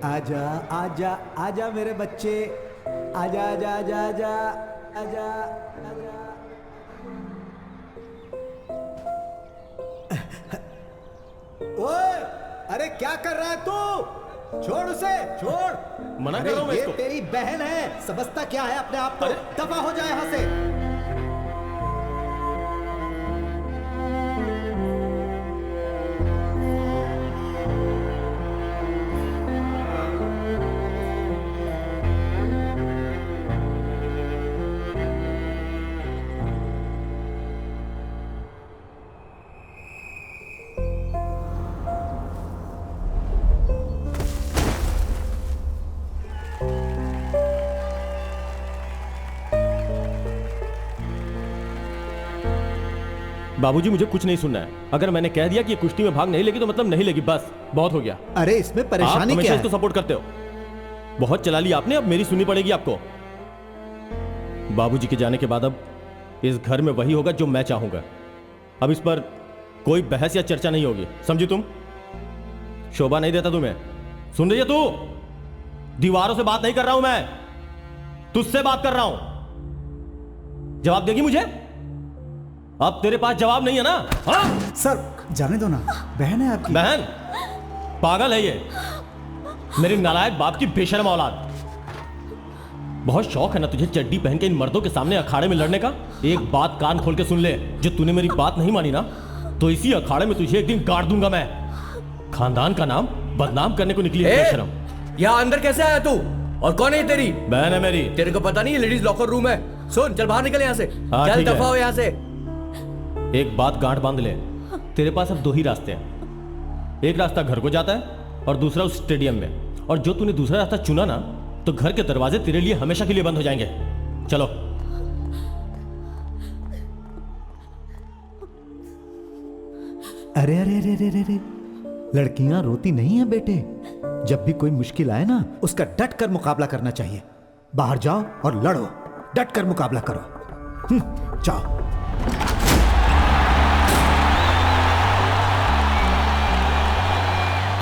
आजा आजा आजा मेरे बच्चे, आजा आजा आजा आजा आजा आजा। ओए, अरे क्या कर रहा है तू? छोड़ उसे, छोड़। मना कर रहा हूं मैं इसको। ये तेरी बहन है, समझता क्या है अपने आप को? दफा हो जाए यहाँ से। बाबूजी मुझे कुछ नहीं सुनना है। अगर मैंने कह दिया कि ये कुश्ती में भाग नहीं लेगी तो मतलब नहीं लेगी, बस बहुत हो गया। अरे इसमें परेशानी आप क्या है? इसको सपोर्ट करते हो। बहुत चला लिया आपने, अब मेरी सुननी पड़ेगी आपको। बाबूजी के जाने के बाद अब इस घर में वही होगा जो मैं चाहूंगा। अब इस पर कोई बहस या चर्चा नहीं होगी, समझी तुम? शोभा नहीं देता तुम्हें। सुन रही है तू? दीवारों से बात नहीं कर रहा हूं मैं, तुझसे बात कर रहा हूं। जवाब देगी मुझे? अब तेरे पास जवाब नहीं है ना? हाँ? सर जाने दो ना, बहन है आपकी। बहन? पागल है ये, मेरी नालायक बाप की बेशर्म औलाद। बहुत शौक है ना तुझे चड्डी पहन के इन मर्दों के सामने अखाड़े में लड़ने का? एक बात कान खोल के सुन ले, जो तूने मेरी बात नहीं मानी ना, तो इसी अखाड़े में तुझे एक दिन गाड़ दूंगा मैं। खानदान का नाम बदनाम करने को निकली है बेशर्म। यहाँ अंदर कैसे आया तू? और कौन है तेरी बहन? है मेरी। तेरे को पता नहीं है लेडीज लॉकर रूम है? सुन, चल बाहर निकल यहाँ से। हाँ, चल ठीक है। दफा हो यहाँ से। एक बात गांठ बांध ले, तेरे पास अब दो ही रास्ते हैं। एक रास्ता घर को जाता है और दूसरा उस स्टेडियम में। और जो तूने दूसरा रास्ता चुना ना, तो घर के दरवाजे तेरे लिए हमेशा के लिए बंद हो जाएंगे। चलो। अरे अरे अरे अरे अरे, लड़कियां रोती नहीं है बेटे। जब भी कोई मुश्किल आए ना, उसका डट कर मुकाबला करना चाहिए। बाहर जाओ और लड़ो, डट कर मुकाबला करो। जाओ।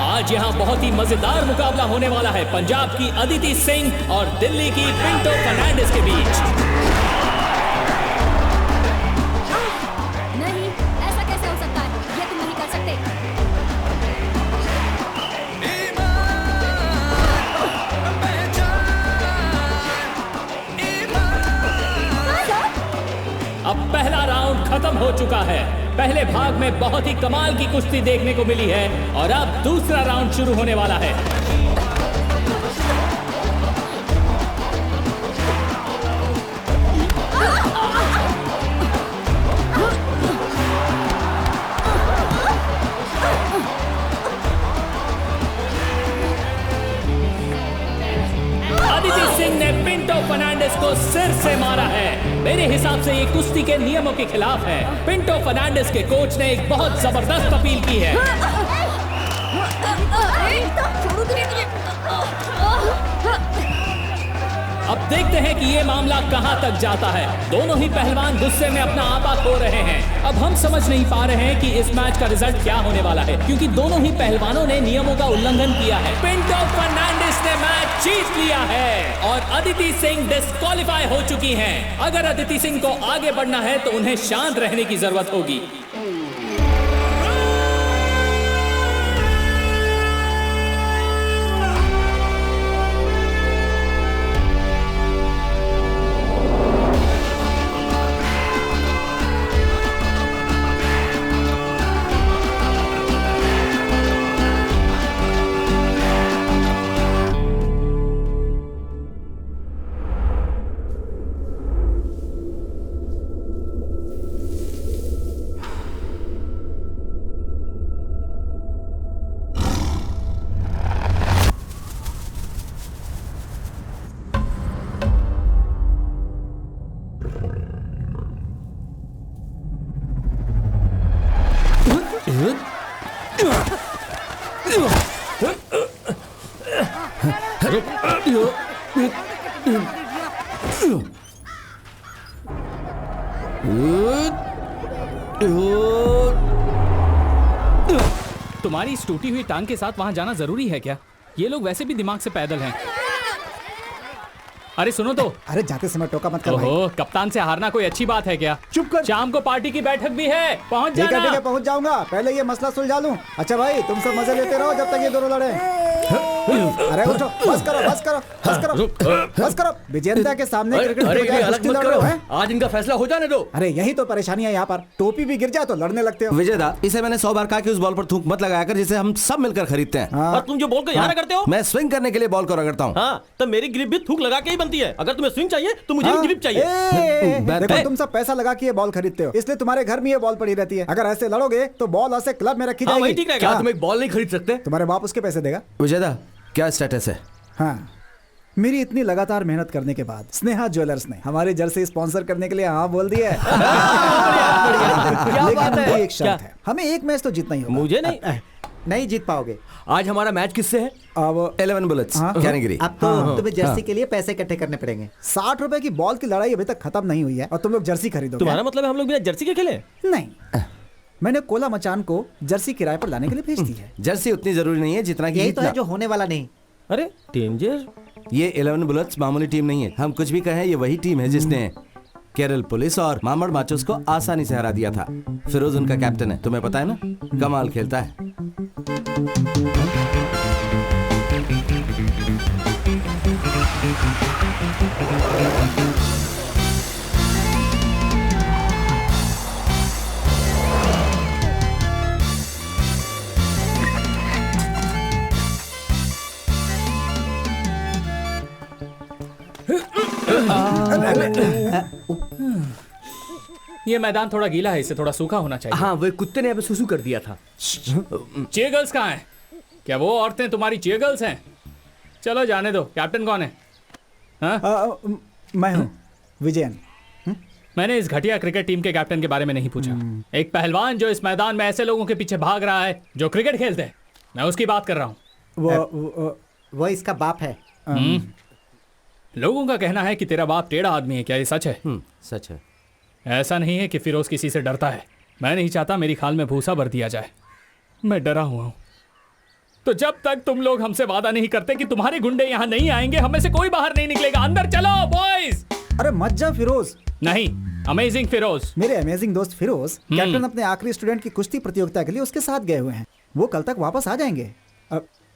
आज यहाँ बहुत ही मजेदार मुकाबला होने वाला है पंजाब की अदिति सिंह और दिल्ली की पिंटो फर्नांडिस के बीच। नहीं, ऐसा कैसे हो सकता है? ये तुम नहीं कर सकते। अब पहला राउंड खत्म हो चुका है। पहले भाग में बहुत ही कमाल की कुश्ती देखने को मिली है और अब दूसरा राउंड शुरू होने वाला है। अदिति सिंह ने पिंटो फर्नांडिस को सिर से मारा है। मेरे हिसाब से ये कुश्ती के नियमों के खिलाफ है। पिंटो फर्नांडिस के कोच ने एक बहुत जबरदस्त अपील की है। अब देखते हैं कि ये मामला कहां तक जाता है। दोनों ही पहलवान गुस्से में अपना आपा खो रहे हैं। अब हम समझ नहीं पा रहे हैं कि इस मैच का रिजल्ट क्या होने वाला है, क्योंकि दोनों ही पहलवानों ने नियमों का उल्लंघन किया है। पिंटो फर्नांडिस ने मैच जीत लिया है और अदिति सिंह डिस्क्वालीफाई हो चुकी हैं। अगर अदिति सिंह को आगे बढ़ना है तो उन्हें शांत रहने की जरूरत होगी। तुम्हारी इस टूटी हुई टांग के साथ वहां जाना जरूरी है क्या? ये लोग वैसे भी दिमाग से पैदल हैं। अरे सुनो तो। अरे जाते समय टोका मत कर भाई। ओहो, कप्तान से हारना कोई अच्छी बात है क्या? चुप कर। शाम को पार्टी की बैठक भी है, पहुंच ठीक जाना। है पहुंच जाऊंगा, पहले ये मसला सुलझा लूं। अच्छा भाई तुम सब मजे लेते रहो जब तक ये दोनों लड़े। अरे उठो, बस करो। विजेंद्र के सामने क्रिकेट अरे के बजाय अलग कुश्ती मत लड़ करो, रहे हो, हैं? आज इनका फैसला हो जाने दो। अरे यही तो परेशानी है यहाँ पर, टोपी भी गिर जाए तो लड़ने लगते हो। विजय दा, इसे मैंने 100 बार कहा कि उस बॉल पर थूक मत लगाया कर जिसे हम सब मिलकर खरीदते हैं। हाँ। और तुम जो बॉल को यहाँ करते हो, मैं स्विंग करने के लिए बॉल को रगड़ता हूँ। हाँ, तो मेरी ग्रिप भी थूक लगा के ही बनती है। अगर तुम्हें स्विंग चाहिए तो मुझे हाँ? भी ग्रिप चाहिए। देखो तुम सब पैसा लगा के ये बॉल खरीदते हो, इसलिए तुम्हारे घर में ये बॉल पड़ी रहती है। अगर ऐसे लड़ोगे तो बॉल ऐसे क्लब में रखी हाँ, वही जाएगी। ठीक रहेगा। क्या तुम एक बॉल नहीं खरीद सकते? तुम्हारे बाप उसके पैसे देगा। विजय दा, क्या स्टेटस है? हाँ, मेरी इतनी लगातार मेहनत करने के बाद स्नेहा ज्वेलर्स ने हमारी जर्सी स्पॉन्सर करने के लिए हाँ बोल दिया है। लेकिन उनकी एक शर्त है, हमें एक मैच तो जीतना ही होगा। मुझे नहीं। नहीं जीत पाओगे। आज हमारा मैच किससे है? अब 11 बुलेट्स, हाँ। कैटेगरी। अब तो तुम्हें जर्सी के लिए पैसे इकट्ठे करने पड़ेंगे। 60 रुपए की बॉल की लड़ाई अभी तक खत्म नहीं हुई है और तुम लोग जर्सी खरीदोगे। तुम्हारा मतलब है हम लोग बिना जर्सी के खेले? नहीं, मैंने कोला मचान को जर्सी किराए पर लाने के लिए भेज दी है। जर्सी उतनी जरूरी नहीं है जितना कि यही तो जीतना। है जो होने वाला नहीं। अरे डेंजर। ये 11 बुलेट्स मामूली टीम नहीं है। हम कुछ भी कहें, ये वही टीम है जिसने केरल पुलिस और मामड़ माचोस को आसानी से हरा दिया था। फिरोज उनका कैप्टन है, तुम्हें पता है ना, कमाल खेलता है। ये मैदान थोड़ा गीला है, इसे थोड़ा सूखा होना चाहिए। हाँ, वो कुत्ते ने अभी सुसु कर दिया था। चीयर गर्ल्स कहाँ हैं? क्या वो औरतें तुम्हारी चीयर गर्ल्स हैं? चलो जाने दो। कैप्टन कौन है? हाँ? मैं हूँ विजयन। मैंने इस घटिया क्रिकेट टीम के कैप्टन के बारे में नहीं पूछा। एक पहलवान जो इस मैदान में ऐसे लोगों के पीछे भाग रहा है जो क्रिकेट खेलते हैं, मैं उसकी बात कर रहा हूँ। वो इसका बाप है। लोगों का कहना है कि तेरा बाप टेढ़ा आदमी है, क्या ये सच है? सच है। ऐसा नहीं है कि फिरोज किसी से डरता है। मैं नहीं चाहता मेरी खाल में भूसा भर दिया जाए। मैं डरा हुआ हूं। तो जब तक तुम लोग हमसे वादा नहीं करते कि तुम्हारे गुंडे यहाँ नहीं आएंगे, हमें से कोई बाहर नहीं निकलेगा। अंदर चलो बॉयज। अरे मत जा फिरोज। नहीं, अमेजिंग फिरोज। मेरे अमेजिंग दोस्त फिरोज कैप्टन अपने आखिरी स्टूडेंट की कुश्ती प्रतियोगिता के लिए उसके साथ गए हुए हैं। वो कल तक वापस आ जाएंगे।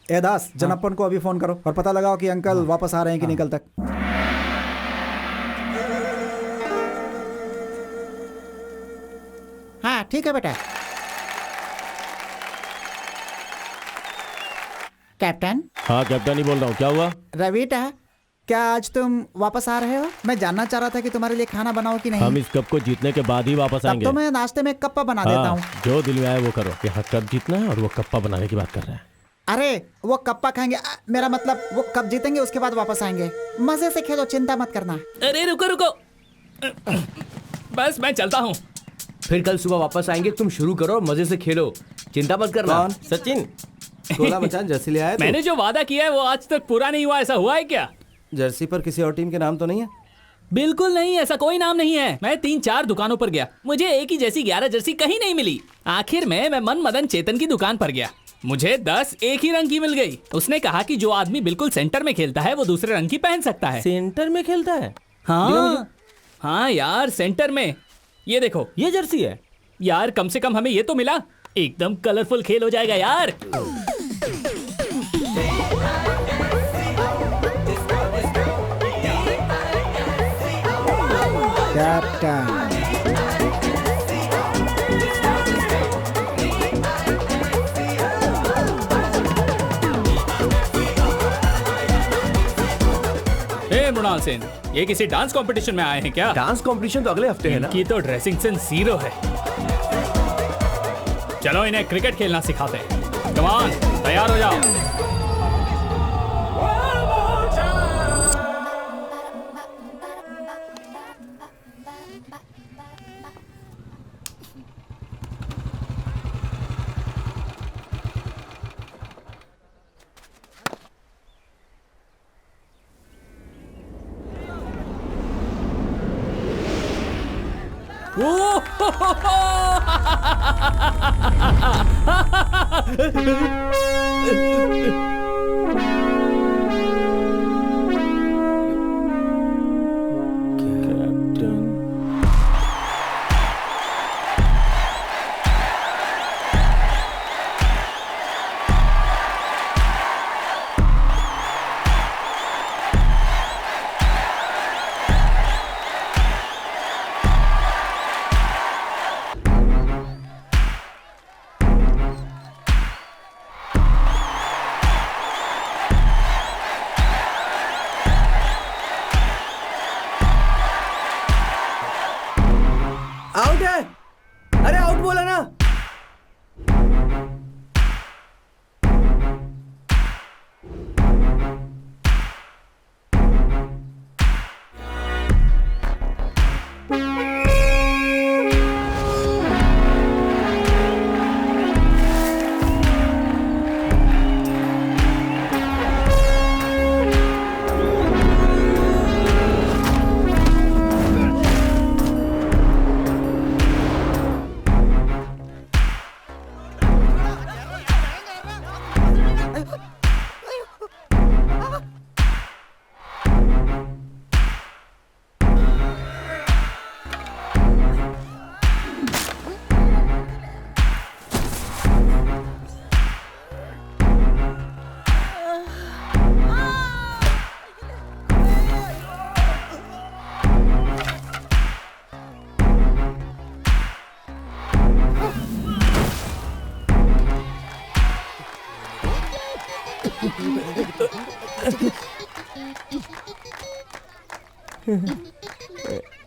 एदास, जनप्पन को अभी फोन करो और पता लगाओ कि अंकल वापस आ रहे हैं कि नहीं कल तक। हाँ ठीक है बेटा। कैप्टन। हाँ कैप्टन ही बोल रहा हूँ। क्या हुआ? रविटा, क्या आज तुम वापस आ रहे हो? मैं जानना चाह रहा था कि तुम्हारे लिए खाना बनाओ कि नहीं। हम इस कप को जीतने के बाद ही वापस तब आएंगे। तो मैं नाश्ते में कप्पा बना देता हूँ। जो दिल में आए वो करो। यहाँ कप जीतना है और वो कप्पा बनाने की बात कर रहे हैं। अरे वो कप्पा खाएंगे, मेरा मतलब वो कप जीतेंगे उसके बाद वापस आएंगे। मजे से खेलो, चिंता मत करना। अरे रुको रुको, बस मैं चलता हूँ। फिर कल सुबह वापस आएंगे। तुम शुरू करो, मजे से खेलो, चिंता मत करना। कौन? सचिन। कोला मचान जर्सी ले आया? मैंने जो वादा किया है वो आज तक पूरा नहीं हुआ। ऐसा हुआ है क्या? जर्सी पर किसी और टीम के नाम तो नहीं है? बिल्कुल नहीं, ऐसा कोई नाम नहीं है। मैं 3-4 दुकानों पर गया, मुझे एक ही जैसी 11 जर्सी कहीं नहीं मिली। आखिर में मैं मन मदन चेतन की दुकान पर गया, मुझे 10 एक ही रंग की मिल गई। उसने कहा कि जो आदमी बिल्कुल सेंटर में खेलता है वो दूसरे रंग की पहन सकता है। सेंटर में खेलता है? हाँ हाँ यार, सेंटर में। ये देखो, ये जर्सी है यार कम से कम हमें ये तो मिला। एकदम कलरफुल खेल हो जाएगा यार। कैप्टन मृणाल सेन, ये किसी डांस कंपटीशन में आए हैं क्या? डांस कंपटीशन तो अगले हफ्ते है ना। इनकी तो ड्रेसिंग सेंस 0 है। चलो इन्हें क्रिकेट खेलना सिखाते हैं। कम ऑन, तैयार हो जाओ। बोला ना।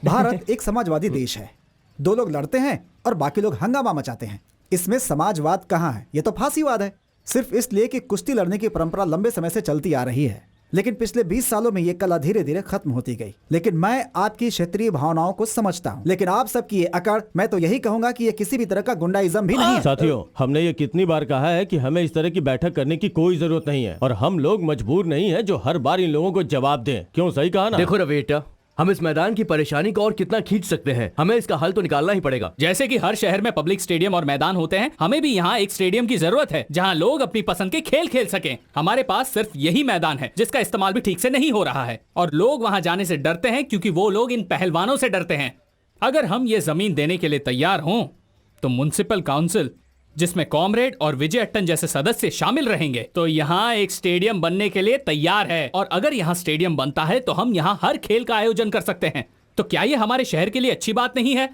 भारत एक समाजवादी देश है। दो लोग लड़ते हैं और बाकी लोग हंगामा मचाते हैं। इसमें समाजवाद कहाँ है? ये तो फांसीवाद है। सिर्फ इसलिए कि कुश्ती लड़ने की परंपरा लंबे समय से चलती आ रही है, लेकिन पिछले 20 सालों में ये कला धीरे धीरे खत्म होती गई। लेकिन मैं आपकी क्षेत्रीय भावनाओं को समझता हूँ, लेकिन आप सबकी ये अकड़, मैं तो यही कहूंगा कि ये किसी भी तरह का गुंडाइज्म भी नहीं है। साथियों, हमने ये कितनी बार कहा है कि हमें इस तरह की बैठक करने की कोई जरूरत नहीं है, और हम लोग मजबूर नहीं है जो हर बार इन लोगों को जवाब दें। क्यों, सही कहा ना? देखो रवेटा, हम इस मैदान की परेशानी को और कितना खींच सकते हैं, हमें इसका हल तो निकालना ही पड़ेगा। जैसे कि हर शहर में पब्लिक स्टेडियम और मैदान होते हैं, हमें भी यहाँ एक स्टेडियम की जरूरत है जहाँ लोग अपनी पसंद के खेल खेल सकें। हमारे पास सिर्फ यही मैदान है जिसका इस्तेमाल भी ठीक से नहीं हो रहा है, और लोग वहाँ जाने से डरते हैं क्योंकि वो लोग इन पहलवानों से डरते हैं। अगर हम ये जमीन देने के लिए तैयार हों तो म्युनिसिपल काउंसिल, जिसमें कॉमरेड और विजय अट्टन जैसे सदस्य शामिल रहेंगे, तो यहाँ एक स्टेडियम बनने के लिए तैयार है। और अगर यहाँ स्टेडियम बनता है तो हम यहाँ हर खेल का आयोजन कर सकते हैं। तो क्या ये हमारे शहर के लिए अच्छी बात नहीं है?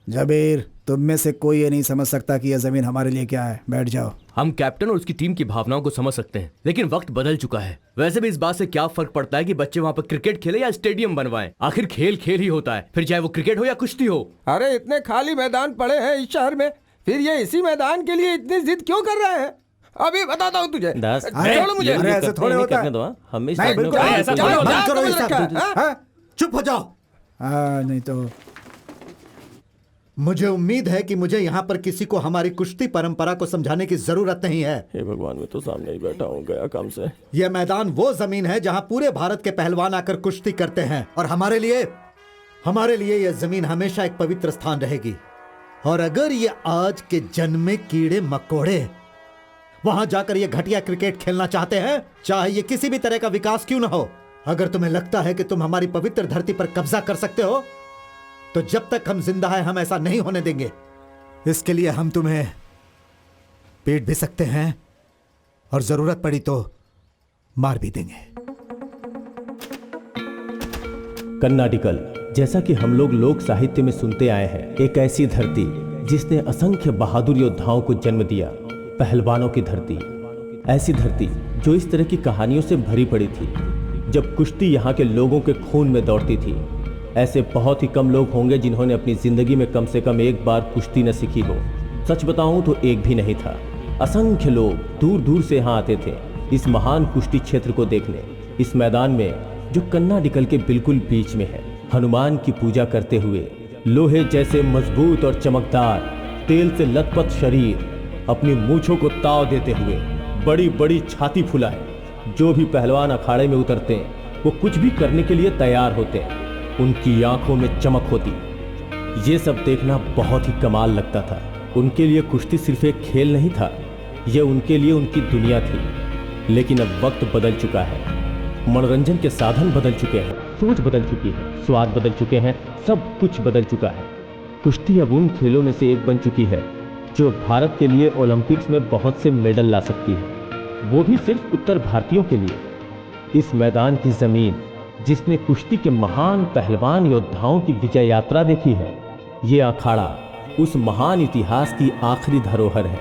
जबीर, तुम में से कोई ये नहीं समझ सकता कि यह जमीन हमारे लिए क्या है। बैठ जाओ। हम कैप्टन और उसकी टीम की भावनाओं को समझ सकते हैं, लेकिन वक्त बदल चुका है। वैसे भी इस बात से क्या फर्क पड़ता है कि बच्चे वहाँ पर क्रिकेट खेले या स्टेडियम बनवाएं? आखिर खेल खेल ही होता है, फिर चाहे वो क्रिकेट हो या कुश्ती हो। अरे इतने खाली मैदान पड़े हैं इस शहर में, फिर ये इसी मैदान के लिए इतनी जिद क्यों कर रहे हैं? अभी बताता हूँ तुझे। छोड़ो मुझे। अरे ऐसे थोड़े होता है। हमें नहीं, बिल्कुल ऐसा थोड़ी होता है। बंद करो ये समझ रखा सब। है, हाँ? हाँ? चुप हो जाओ। नहीं तो मुझे उम्मीद है कि मुझे यहाँ पर किसी को हमारी कुश्ती परंपरा को समझाने की जरूरत नहीं है। हे भगवान, मैं तो सामने ही बैठा हूँ, गया काम से। यह मैदान वो जमीन है जहाँ पूरे भारत के पहलवान आकर कुश्ती करते हैं, और हमारे लिए यह जमीन हमेशा एक पवित्र स्थान रहेगी। और अगर ये आज के जन्मे कीड़े मकोड़े वहां जाकर ये घटिया क्रिकेट खेलना चाहते हैं, चाहे ये किसी भी तरह का विकास क्यों ना हो, अगर तुम्हें लगता है कि तुम हमारी पवित्र धरती पर कब्जा कर सकते हो, तो जब तक हम जिंदा हैं हम ऐसा नहीं होने देंगे। इसके लिए हम तुम्हें पीट भी सकते हैं और जरूरत पड़ी तो मार भी देंगे। कर्नाटिकल, जैसा कि हम लोग साहित्य में सुनते आए हैं, एक ऐसी धरती जिसने असंख्य बहादुर योद्धाओं को जन्म दिया, पहलवानों की धरती। ऐसी धरती जो इस तरह की कहानियों से भरी पड़ी थी। जब कुश्ती यहाँ के लोगों के खून में दौड़ती थी, ऐसे बहुत ही कम लोग होंगे जिन्होंने अपनी जिंदगी में कम से कम एक बार कुश्ती न सीखी हो। सच बताऊं तो एक भी नहीं था। असंख्य लोग दूर दूर से यहाँ आते थे इस महान कुश्ती क्षेत्र को देखने। इस मैदान में जो कर्नाटिकल के बिल्कुल बीच में है, हनुमान की पूजा करते हुए, लोहे जैसे मजबूत और चमकदार, तेल से लथपथ शरीर, अपनी मूंछों को ताव देते हुए, बड़ी बड़ी छाती फुलाए, जो भी पहलवान अखाड़े में उतरते हैं वो कुछ भी करने के लिए तैयार होते हैं। उनकी आंखों में चमक होती। ये सब देखना बहुत ही कमाल लगता था। उनके लिए कुश्ती सिर्फ एक खेल नहीं था, यह उनके लिए उनकी दुनिया थी। लेकिन अब वक्त बदल चुका है, मनोरंजन के साधन बदल चुके हैं, सोच बदल चुकी है, स्वाद बदल चुके हैं, सब कुछ बदल चुका है। कुश्ती अब उन खेलों में से एक बन चुकी है जो भारत के लिए ओलंपिक्स में बहुत से मेडल ला सकती है, वो भी सिर्फ उत्तर भारतीयों के लिए। इस मैदान की जमीन जिसने कुश्ती के महान पहलवान योद्धाओं की विजय यात्रा देखी है, ये अखाड़ा उस महान इतिहास की आखिरी धरोहर है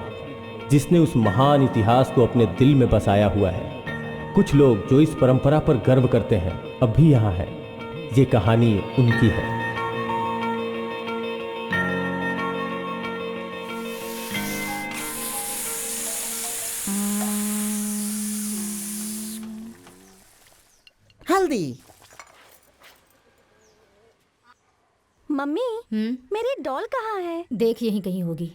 जिसने उस महान इतिहास को अपने दिल में बसाया हुआ है। कुछ लोग जो इस परंपरा पर गर्व करते हैं अब भी यहाँ है। ये कहानी उनकी है। जल्दी। मम्मी मेरी डॉल कहाँ है? देख यहीं कहीं होगी।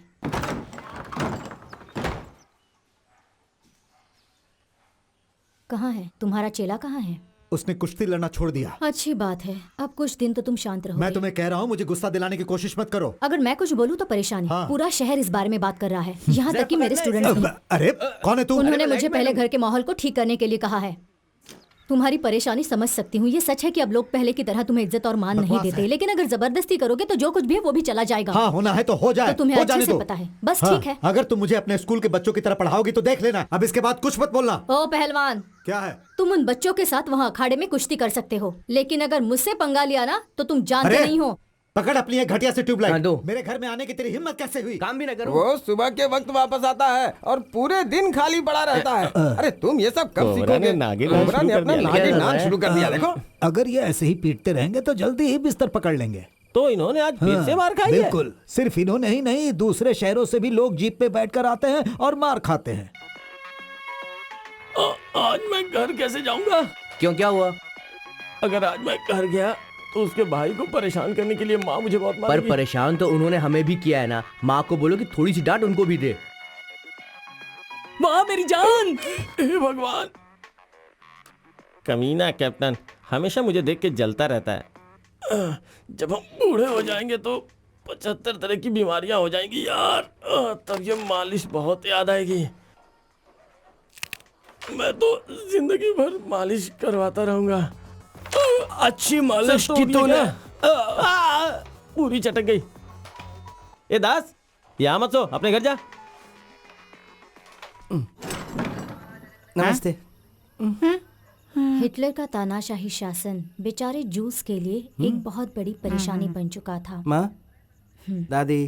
कहाँ है तुम्हारा चेला? कहाँ है? उसने कुश्ती लड़ना छोड़ दिया। अच्छी बात है, अब कुछ दिन तो तुम शांत रहोगे। मैं तुम्हें कह रहा हूँ, मुझे गुस्सा दिलाने की कोशिश मत करो। अगर मैं कुछ बोलूँ तो परेशानी। हाँ। पूरा शहर इस बारे में बात कर रहा है, यहाँ तक कि मेरे स्टूडेंट्स भी। अरे कौन है तू? उन्होंने मुझे पहले घर के माहौल को ठीक करने के लिए कहा है। तुम्हारी परेशानी समझ सकती हूँ। ये सच है कि अब लोग पहले की तरह तुम्हें इज्जत और मान नहीं बकवास देते, है। लेकिन अगर जबरदस्ती करोगे तो जो कुछ भी है वो भी चला जाएगा। हाँ, होना है तो हो जाए। तो तुम्हें हो अच्छे जाने से दो। पता है। बस हाँ, ठीक है। अगर तुम मुझे अपने स्कूल के बच्चों की तरह पढ़ाओगी तो देख लेना, अब इसके बाद कुछ मत बोलना। ओ पहलवान, क्या है? तुम उन बच्चों के साथ वहाँ अखाड़े में कुश्ती कर सकते हो, लेकिन अगर मुझसे पंगा लिया ना तो तुम जानते अरे! नहीं हो। पकड़ अपनी एक घटिया से हाँ, ट्यूबलाइट। दो। मेरे घर में आने की तेरी हिम्मत कैसे हुई? काम भी ना करो। वो सुबह के वक्त वापस आता है और पूरे दिन खाली पड़ा रहता है। अरे तुम ये सब कब कोबरा सीखोगे? ने नागिन नाच कोबरा शुरू ने कर अपना दिया। नागिन क्या नाच है? शुरू कर दिया। देखो अगर ये ऐसे ही पीटते रहेंगे तो जल्दी ही बिस्तर पकड़ लेंगे। तो इन्होंने आज फिर से मार खाई है। बिल्कुल, सिर्फ इन्होंने ही नहीं, दूसरे शहरों से भी लोग जीप पे बैठकर आते हैं और मार खाते हैं। आज मैं घर कैसे जाऊंगा? क्यों, क्या हुआ? अगर आज मैं घर गया तो उसके भाई को परेशान करने के लिए माँ मुझे बहुत पर मारेगी। परेशान तो उन्होंने हमें भी किया है ना। माँ को बोलो कि थोड़ी सी डांट उनको भी दे। माँ मेरी जान! हे भगवान! कमीना कैप्टन हमेशा मुझे देख के जलता रहता है। जब हम बूढ़े हो जाएंगे तो 75 तरह की बीमारियां हो जाएंगी यार। तब ये मालिश बहुत याद आएगी। मैं तो जिंदगी भर मालिश करवाता रहूंगा। अच्छी मालिश की तूने। पूरी चटक गई। ए दास, यहाँ मत सो, अपने घर जा। नमस्ते। हिटलर का तानाशाही शासन बेचारे जूस के लिए एक बहुत बड़ी परेशानी बन चुका था। माँ, दादी।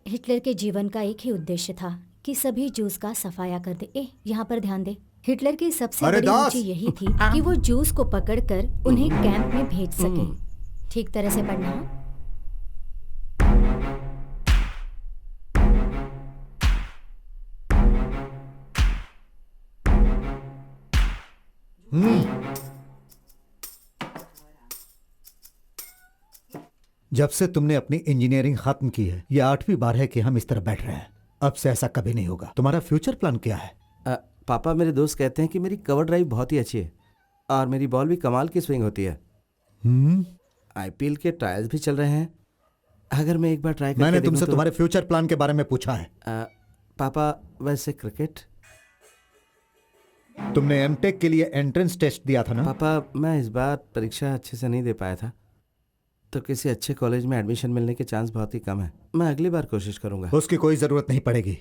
हिटलर के जीवन का एक ही उद्देश्य था कि सभी जूस का सफाया कर दे। यहाँ पर ध्यान दे। हिटलर की सबसे अरे बड़ी दास! रुचि यही थी कि वो जूस को पकड़कर उन्हें कैंप में भेज सके। ठीक तरह से पढ़ना। जब से तुमने अपनी इंजीनियरिंग खत्म की है, ये 8वीं बार है कि हम इस तरह बैठ रहे हैं। अब से ऐसा कभी नहीं होगा। तुम्हारा फ्यूचर प्लान क्या है? पापा, मेरे दोस्त कहते हैं कि मेरी कवर ड्राइव बहुत ही अच्छी है और मेरी बॉल भी कमाल की स्विंग होती है। आईपीएल के ट्रायल्स भी चल रहे हैं। अगर मैं एक बार ट्राई करके मैंने देखूं तुमसे तो... तुम्हारे फ्यूचर प्लान के बारे में पूछा है। पापा, वैसे क्रिकेट। तुमने एमटेक के लिए एंट्रेंस टेस्ट दिया था ना? पापा, मैं इस बार परीक्षा अच्छे से नहीं दे पाया था, तो किसी अच्छे कॉलेज में एडमिशन मिलने के चांस बहुत ही कम है। मैं अगली बार कोशिश करूंगा। उसकी कोई जरूरत नहीं पड़ेगी।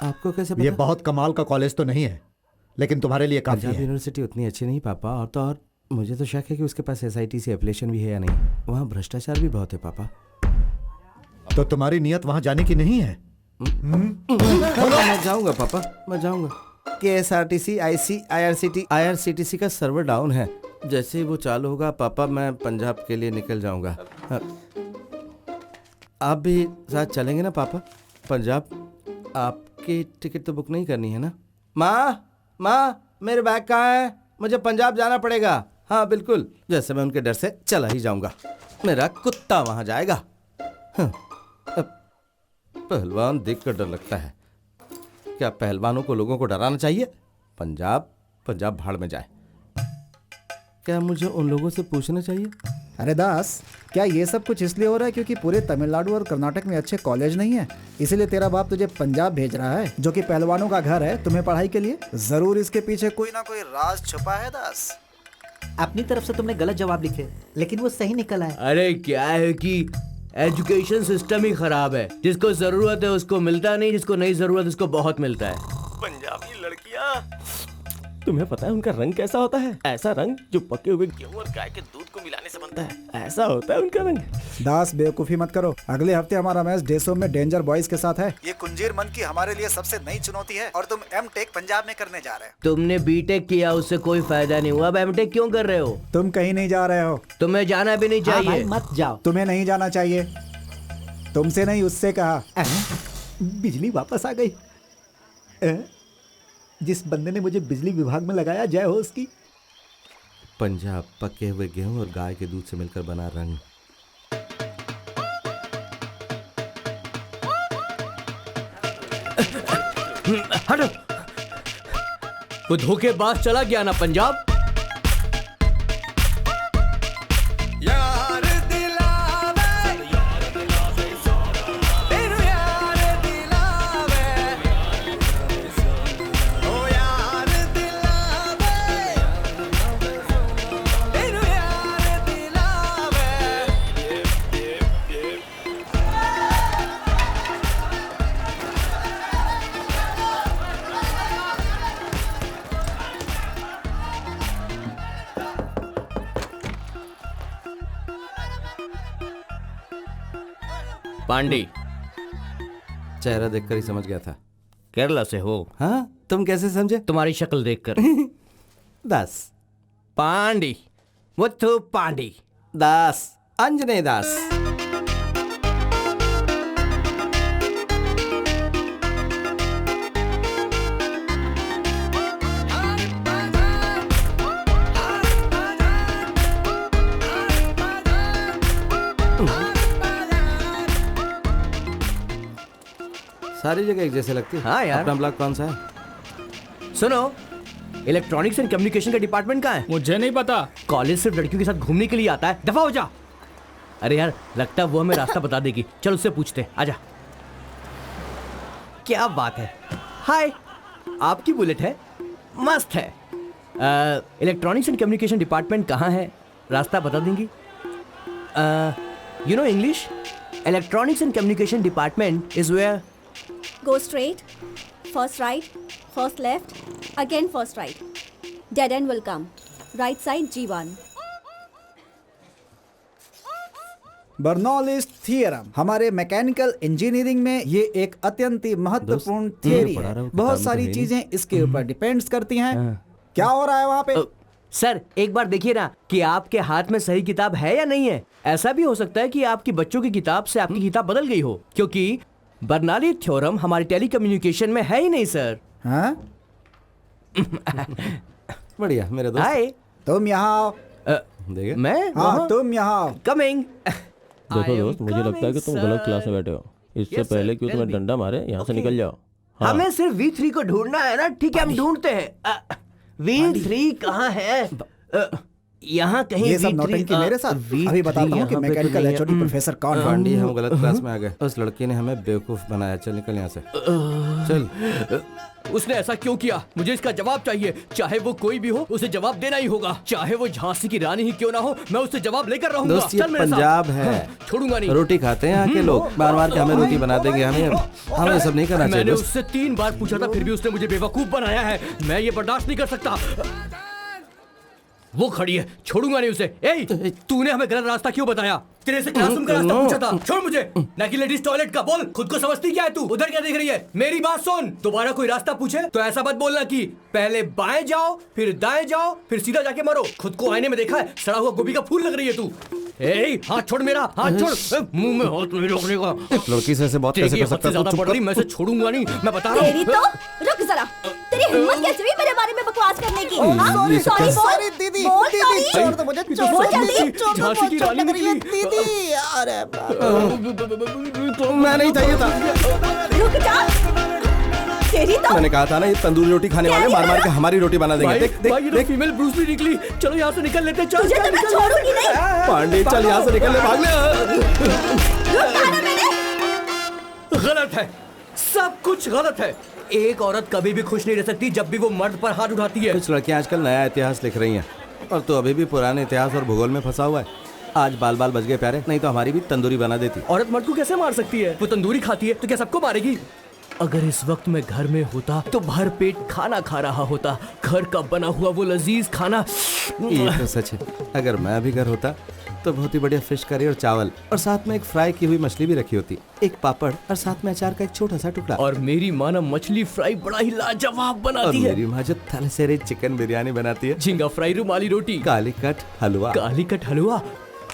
आपको कैसे ये पता? बहुत कमाल का कॉलेज तो नहीं है, लेकिन तुम्हारे लिए काफी पंजाब है। यूनिवर्सिटी उतनी अच्छी नहीं पापा, और तो और मुझे तो शक है कि उसके पास SITC एप्लीकेशन भी है या नहीं। वहाँ भ्रष्टाचार भी बहुत है पापा। तो तुम्हारी नियत वहां जाने की नहीं है? मैं जाऊंगा पापा, मैं जाऊंगा। KSRTC, IRCTC का सर्वर डाउन है। जैसे ही वो चालू होगा पापा, मैं पंजाब के लिए निकल जाऊंगा। आप भी साथ चलेंगे ना पापा पंजाब? आपकी टिकट तो बुक नहीं करनी है ना? माँ, मेरे बैग कहाँ है? मुझे पंजाब जाना पड़ेगा। हाँ बिल्कुल, जैसे मैं उनके डर से चला ही जाऊंगा। मेरा कुत्ता वहां जाएगा। पहलवान देखकर डर लगता है। क्या पहलवानों को लोगों को डराना चाहिए? पंजाब भाड़ में जाए। क्या मुझे उन लोगों से पूछना चाहिए? अरे दास, क्या ये सब कुछ इसलिए हो रहा है क्योंकि पूरे तमिलनाडु और कर्नाटक में अच्छे कॉलेज नहीं है, इसीलिए तेरा बाप तुझे पंजाब भेज रहा है, जो कि पहलवानों का घर है, तुम्हें पढ़ाई के लिए? जरूर इसके पीछे कोई ना कोई राज छुपा है दास। अपनी तरफ से तुमने गलत जवाब लिखे, लेकिन वो सही निकला है। अरे क्या है कि एजुकेशन सिस्टम ही खराब है। जिसको जरूरत है उसको मिलता नहीं, जिसको नहीं जरूरत उसको बहुत मिलता है। पंजाबी लड़कियां, तुम्हें पता है उनका रंग कैसा होता है? ऐसा रंग जो पके हुए गेहूं और गाय के दूध को मिलाने से बनता है। ऐसा होता है उनका रंग। दास, बेवकूफी मत करो। अगले हफ्ते हमारा मैच डेसो में डेंजर बॉयज के साथ है। ये कुंजीर मन की हमारे लिए सबसे नई चुनौती है और तुम एमटेक पंजाब में करने जा रहे हो। तुमने बीटेक किया, उससे कोई फायदा नहीं हुआ। अब एमटेक क्यों कर रहे हो? तुम कहीं नहीं जा रहे हो। तुम्हें जाना भी नहीं हाँ चाहिए। भाई, मत जाओ। तुम्हें नहीं जाना चाहिए। तुमसे नहीं उससे कहा। बिजली वापस आ गई। जिस बंदे ने मुझे बिजली विभाग में लगाया, जय हो उसकी। पंजाब पके हुए गेहूं और गाय के दूध से मिलकर बना रंग। हटो, वो धोखेबाज चला गया ना पंजाब। पांडे, चेहरा देखकर ही समझ गया था। केरला से हो? हाँ, तुम कैसे समझे? तुम्हारी शक्ल देखकर। दास पांडे, मुथु पांडे। दास, अंजने दास। सारी जगह एक जैसे लगती है। हाँ यार। अपना ब्लॉक कौन सा है? सुनो, इलेक्ट्रॉनिक्स एंड कम्युनिकेशन का डिपार्टमेंट कहाँ है? मुझे नहीं पता। कॉलेज सिर्फ लड़कियों के साथ घूमने के लिए आता है, दफा हो जा। अरे यार, लगता है वो हमें रास्ता बता देगी। चल उससे पूछते, आजा। क्या बात है। हाय, आपकी बुलेट है, मस्त है। इलेक्ट्रॉनिक्स एंड कम्युनिकेशन डिपार्टमेंट कहाँ है, रास्ता बता देंगी? You know English? Electronics and communication department is where? Go straight, first right, first left, again first right. Dead end will come. Right side G1. Bernoulli's theorem हमारे mechanical engineering में ये एक अत्यंत ही महत्वपूर्ण थियरी है। बहुत सारी चीजें इसके ऊपर डिपेंड्स करती हैं। क्या हो रहा है वहाँ पे? सर, एक बार देखिए ना कि आपके हाथ में सही किताब है या नहीं है। ऐसा भी हो सकता है कि आपकी बच्चों की किताब से आपकी किताब बदल गई हो, क्योंकि बर्नौली थ्योरम हमारे टेलीकम्युनिकेशन में है ही नहीं सर। हाँ? बढ़िया मेरे दोस्त। हाय, तुम यहाँ आओ। देखे? मैं? हाँ, तुम यहाँ आओ। कमिंग। देखो दोस्त, मुझे लगता है कि तुम गलत क्लास में बैठे हो। इससे पहले क्यों तुम्हें डंडा मारे, यहाँ से निकल जाओ। हाँ। हमें सिर्फ V3 को ढूंढना है ना। ठीक है, हम ढूंढते हैं। V3 कहाँ है? यहाँ कहीं ये सब V3 नौटंकी मेरे साथ। अभी बताता हूँ कि मैकेनिकल एचओडी प्रोफेसर कौन है। पांडे, हम गलत क्लास में आ गए। उस लड़की ने हमें बेवकूफ बनाया। चल निकल यहाँ से, चल। उसने ऐसा क्यों किया? मुझे इसका जवाब चाहिए। चाहे वो कोई भी हो, उसे जवाब देना ही होगा। चाहे वो झांसी की रानी ही क्यों ना हो, मैं उससे जवाब लेकर रहूंगा। दोस्त, ये चल मेरे साथ। पंजाब है। हाँ, छोड़ूंगा नहीं। रोटी खाते हैं यहाँ के लोग, बार बार के हमें रोटी बना देंगे। हमें सब नहीं करना चाहिए। मैंने दोस्त। उससे 3 बार पूछा था, फिर भी उसने मुझे बेवकूफ बनाया है। मैं ये बर्दाश्त नहीं कर सकता। वो खड़ी है, छोड़ूंगा नहीं उसे। ए, तूने हमें गलत रास्ता क्यों बताया? तेरे से क्लासरूम का रास्ता पूछा था। छोड़ मुझे। ना कि लेडीज टॉयलेट का। बोल, खुद को समझती क्या है तू? उधर क्या देख रही है? मेरी बात सुन। दोबारा कोई रास्ता पूछे तो ऐसा मत बोलना कि पहले बाएं जाओ, फिर दाएं जाओ, फिर सीधा जाके मरो। खुद को आईने में देखा है? सड़ा हुआ गोभी का फूल लग रही है तू। ए, हाथ छोड़ मेरा, हाथ छोड़। मुंह में हाथ नहीं रखने का। लड़की से ऐसे बहुत कैसे कर सकता है? ज्यादा पड़ रही, मैं से छोड़ूंगा नहीं, मैं बता रहा तेरी तो रुक जरा। तेरी हिम्मत कैसे हुई मेरे बारे में बकवास करने की? सॉरी सॉरी दीदी, दीदी छोड़ दो मुझे, छोड़ बोल दो जल्दी। दीदी, छोड़ दो, झांसी की बहुत रानी चोट लग रही है निकली। दीदी। अरे मैं नहीं था, ये था। रुक जा। तेरी तो मैंने कहा था ना, ये तंदूरी रोटी खाने वाले मार मार के हमारी रोटी बना देंगे। देख भाई, ये देख तो फीमेल ब्रूस ली निकली। चलो यहाँ से निकल लेते हैं। चल तुझे चल तो मैं निकल। छोड़ूंगी नहीं। पांडे, चल यहाँ से निकल ले, भाग ले। रुक जा ना मैंने। गलत है, सब कुछ गलत है। एक औरत कभी भी खुश नहीं रह सकती जब भी वो मर्द पर हाथ उठाती है। कुछ लड़कियां आजकल नया इतिहास लिख रही हैं और तू अभी भी पुराने इतिहास और भूगोल में फंसा हुआ है। आज बाल बाल बच गए प्यारे, नहीं तो हमारी भी तंदूरी बना देती। औरत मर्द को कैसे मार सकती है? वो तंदूरी खाती है तो क्या सबको मारेगी? अगर इस वक्त मैं घर में होता तो भर पेट खाना खा रहा होता। घर का बना हुआ वो लजीज खाना। ये तो सच है। अगर मैं भी घर होता तो बहुत ही बढ़िया फिश करी और चावल, और साथ में एक फ्राई की हुई मछली भी रखी होती, एक पापड़ और साथ में अचार का एक छोटा सा टुकड़ा। और मेरी माँ ना मछली फ्राई बड़ा ही लाजवाब और बनाती है। मेरी माँ जो थलसेरे चिकन बिरयानी बनाती है, झींगा फ्राई, रुमाली रोटी, काली कट हलवा। काली कट हलवा।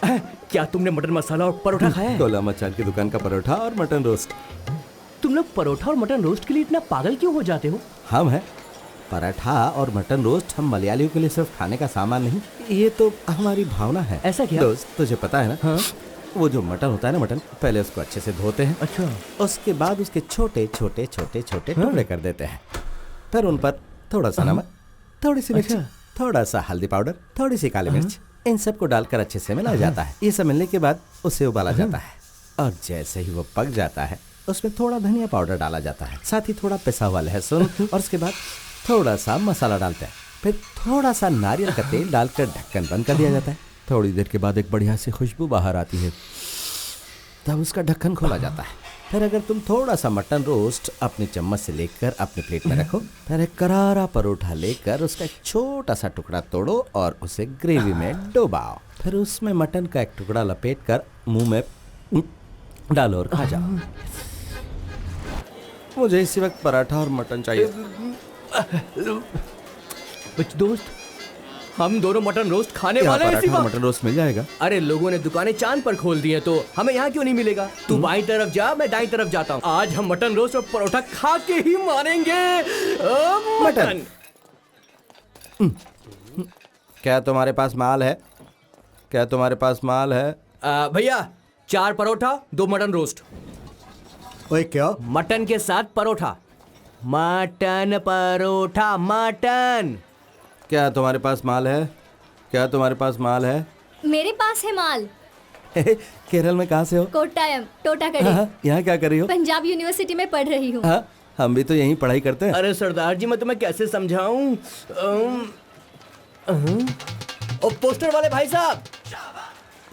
क्या तुमने मटन मसाला और परोठा खाया है? गोला मचान की दुकान का परोठा और मटन रोस्ट। तुम लोग परोठा और मटन रोस्ट के लिए इतना पागल क्यों हो जाते हो? हम हैं पराठा और मटन रोस्ट, हम मलयालियों के लिए सिर्फ खाने का सामान नहीं, ये तो हमारी भावना है। ऐसा क्या? दोस्त तुझे पता है ना, हाँ? वो जो मटन होता है ना, मटन पहले उसको अच्छे से धोते हैं। अच्छा। उसके बाद उसके छोटे छोटे छोटे छोटे टुकड़े कर देते हैं। फिर उन पर थोड़ा सा नमक, थोड़ी सी मिर्च, थोड़ा सा हल्दी पाउडर, थोड़ी सी काली मिर्च, इन सबको डालकर अच्छे से मिलाया जाता है। ये सब मिलने के बाद उसे उबाला जाता है और जैसे ही वो पक जाता है उसमें थोड़ा धनिया पाउडर डाला जाता है, साथ ही थोड़ा पिसा हुआ लहसुन, और उसके बाद थोड़ा सा मसाला डालते हैं। फिर थोड़ा सा नारियल का तेल डालकर ढक्कन बंद कर दिया जाता है। थोड़ी देर के बाद एक बढ़िया सी खुशबू बाहर आती है, तब उसका ढक्कन खोला जाता है। फिर अगर तुम थोड़ा सा मटन रोस्ट अपनी चम्मच से लेकर अपने प्लेट में रखो, फिर एक करारा परोठा लेकर उसका एक छोटा सा टुकड़ा तोड़ो और उसे ग्रेवी में डुबाओ। फिर उसमें मटन का एक टुकड़ा लपेट कर मुंह में डालो और खा जाओ। मुझे इसी वक्त पराठा और मटन चाहिए। दोस्त, हम दोनों मटन रोस्ट खाने यहाँ वाले हैं इसी पराठा और वक्त। मटन रोस्ट मिल जाएगा? अरे लोगों ने दुकानें चांद पर खोल दी है, तो हमें यहाँ क्यों नहीं मिलेगा? तू बाईं तरफ जा, मैं दाईं तरफ जाता हूँ। आज हम मटन रोस्ट और परोठा खा के ही मानेंगे। मटन। क्या तुम्हारे पास माल है? क्या तुम्हारे पास माल है? भैया 4 परोठा 2 मटन रोस्ट। ओए क्या? मटन के साथ परोठा। Mutton paratha mutton. क्या तुम्हारे पास माल है? क्या तुम्हारे पास माल है? मेरे पास है माल। केरल में कहाँ से हो? कोट्टायम, टोटाकड़ी। यहाँ क्या कर रही हो? पंजाब यूनिवर्सिटी में पढ़ रही हूँ। हाँ, हम भी तो यहीं पढ़ाई करते हैं। अरे सरदार जी, मैं तुम्हें कैसे समझाऊं? ओ पोस्टर वाले भाई साहब,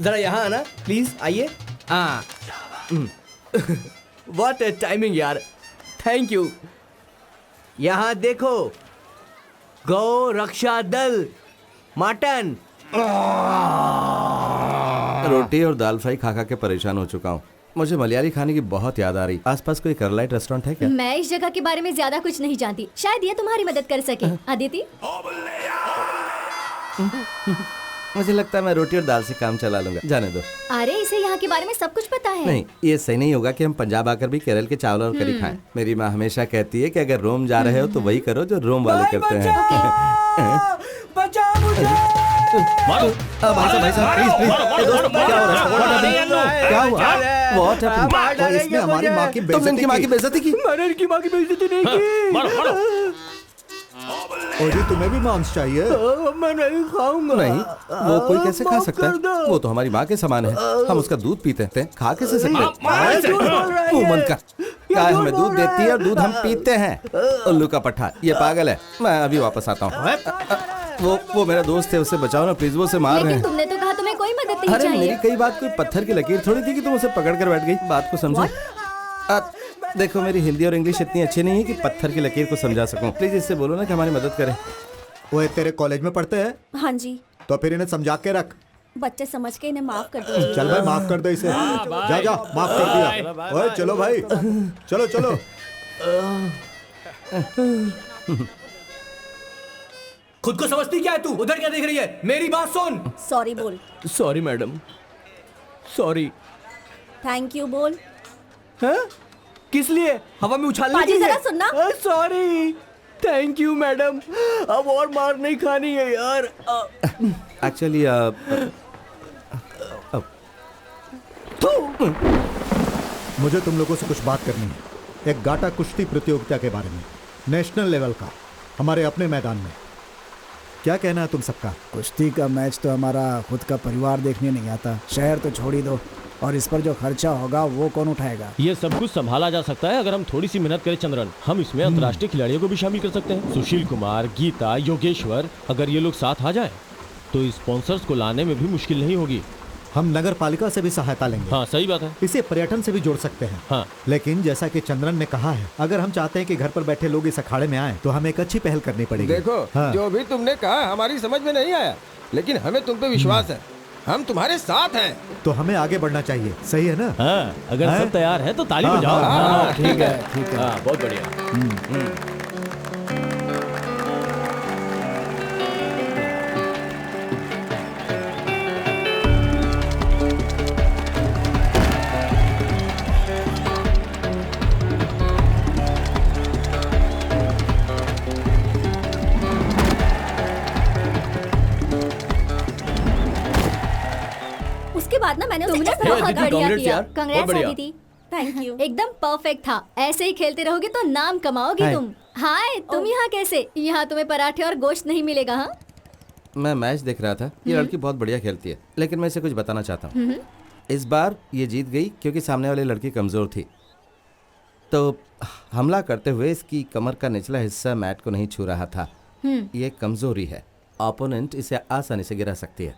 जरा यहाँ आना प्लीज, आइए। व्हाट ए टाइमिंग यार, थैंक यू। यहाँ देखो, गौ रक्षा दल मटन। रोटी और दाल फ्राई खा खा के परेशान हो चुका हूँ। मुझे मलयाली खाने की बहुत याद आ रही। आसपास कोई करलाइट रेस्टोरेंट है क्या? मैं इस जगह के बारे में ज्यादा कुछ नहीं जानती, शायद ये तुम्हारी मदद कर सके। अदिति, मुझे लगता है मैं रोटी और दाल से काम चला लूंगा, जाने दो। अरे इसे यहाँ के बारे में सब कुछ पता है। नहीं, ये सही नहीं होगा कि हम पंजाब आकर भी केरल के चावल और करी खाएं। मेरी माँ हमेशा कहती है कि अगर रोम जा रहे हो तो वही करो जो रोम वाले करते हैं। बचाओ मुझे। मारो। भाई साहब प्लीज प्लीज। दोस्त क्या हो रहा है? क्या हुआ? What happened? इसने हमारी माँ की तुमने इनकी माँ की बेइज्जती की? मैंने इनकी माँ की बेइज्जती नहीं की। मारो मारो। और जी तुम्हें भी मांस चाहिए? मैं नहीं खाऊंगा। नहीं, वो कोई कैसे खा माफ सकता कर दो। है? वो तो हमारी माँ के समान है। हम उसका दूध पीते हैं, खा कैसे सकते माँ झूठ बोल रहा है हैं? मुंह ये। बंद कर। गाय हमें दूध देती है और दूध हम पीते हैं। उल्लू का पट्टा, ये पागल है। मैं अभी वापस आता हूँ। वो मेरा दोस्त है, उसे बचाओ ना प्लीज, वो उसे मार रहे लेकिन हैं। तुमने तो कहा तुम्हें कोई मदद नहीं अरे चाहिए। मेरी कई बात कोई पत्थर की लकीर थोड़ी थी कि तुम उसे पकड़ कर बैठ गई। बात को समझो। देखो मेरी हिंदी और इंग्लिश इतनी अच्छी नहीं है कि पत्थर की लकीर को समझा सकूं। प्लीज इससे बोलो ना कि हमारी मदद करे। वो तेरे कॉलेज में पढ़ते हैं? हाँ जी, तो फिर इन्हें समझा के रख। बच्चे समझ के इन्हें माफ कर दो। चल भाई माफ कर दे इसे। जा जा, माफ कर दिया। ओए चलो भाई, चलो चलो। खुद को समझती क्या है तू? उधर क्या देख रही है? मेरी बात सुन। सॉरी बोल। Sorry madam, sorry. Thank you बोल। हाँ? किस लिए? हवा में उछालने के पाजी, लिए? जरा सुनना। Sorry, thank you madam. अब और मार नहीं खानी है यार। एक्चुअली मुझे तुम लोगों से कुछ बात करनी है, एक गाटा कुश्ती प्रतियोगिता के बारे में, नेशनल लेवल का, हमारे अपने मैदान में। क्या कहना है तुम सबका? कुश्ती का मैच तो हमारा खुद का परिवार देखने नहीं आता, शहर तो छोड़ ही दो, और इस पर जो खर्चा होगा वो कौन उठाएगा? ये सब कुछ संभाला जा सकता है अगर हम थोड़ी सी मेहनत करें चंद्रन। हम इसमें अंतर्राष्ट्रीय खिलाड़ियों को भी शामिल कर सकते हैं। सुशील कुमार, गीता, योगेश्वर, अगर ये लोग साथ आ जाएं तो स्पॉन्सर्स को लाने में भी मुश्किल नहीं होगी। हम नगर पालिका से भी सहायता लेंगे। हाँ सही बात है। इसे पर्यटन से भी जोड़ सकते हैं। हाँ। लेकिन जैसा कि चंद्रन ने कहा है, अगर हम चाहते हैं कि घर पर बैठे लोग इस अखाड़े में आए तो हमें एक अच्छी पहल करनी पड़ेगी। देखो, हाँ। जो भी तुमने कहा हमारी समझ में नहीं आया, लेकिन हमें तुम पे विश्वास है। हम तुम्हारे साथ हैं। तो हमें आगे बढ़ना चाहिए, सही है ना? हाँ, अगर हाँ? सब तैयार है तो ताली हाँ, बजाओ। हाँ, ठीक है, ठीक है। हाँ, बहुत बढ़िया। बाद ना मैंने उसे तुमने ऐसा Hey, बहुत दीदी, बढ़िया congrats किया। यार, बहुत कांग्रेस बढ़िया। दीदी। Thank you. एकदम परफेक्ट था। ऐसे ही खेलते रहोगे तो नाम कमाओगे हाय। तुम। हाय, तुम यहाँ कैसे? यहाँ तुम्हें पराठे और गोश्त नहीं मिलेगा। हाँ, मैं मैच देख रहा था। ये लड़की बहुत बढ़िया खेलती है, लेकिन मैं इसे कुछ बताना चाहता हूँ। इस बार ये जीत गई क्योंकि सामने वाली लड़की कमज़ोर थी, तो हमला करते हुए इसकी कमर का निचला हिस्सा मैट को नहीं छू रहा था। ये कमज़ोरी है, ओपोनेंट इसे आसानी से गिरा सकती है।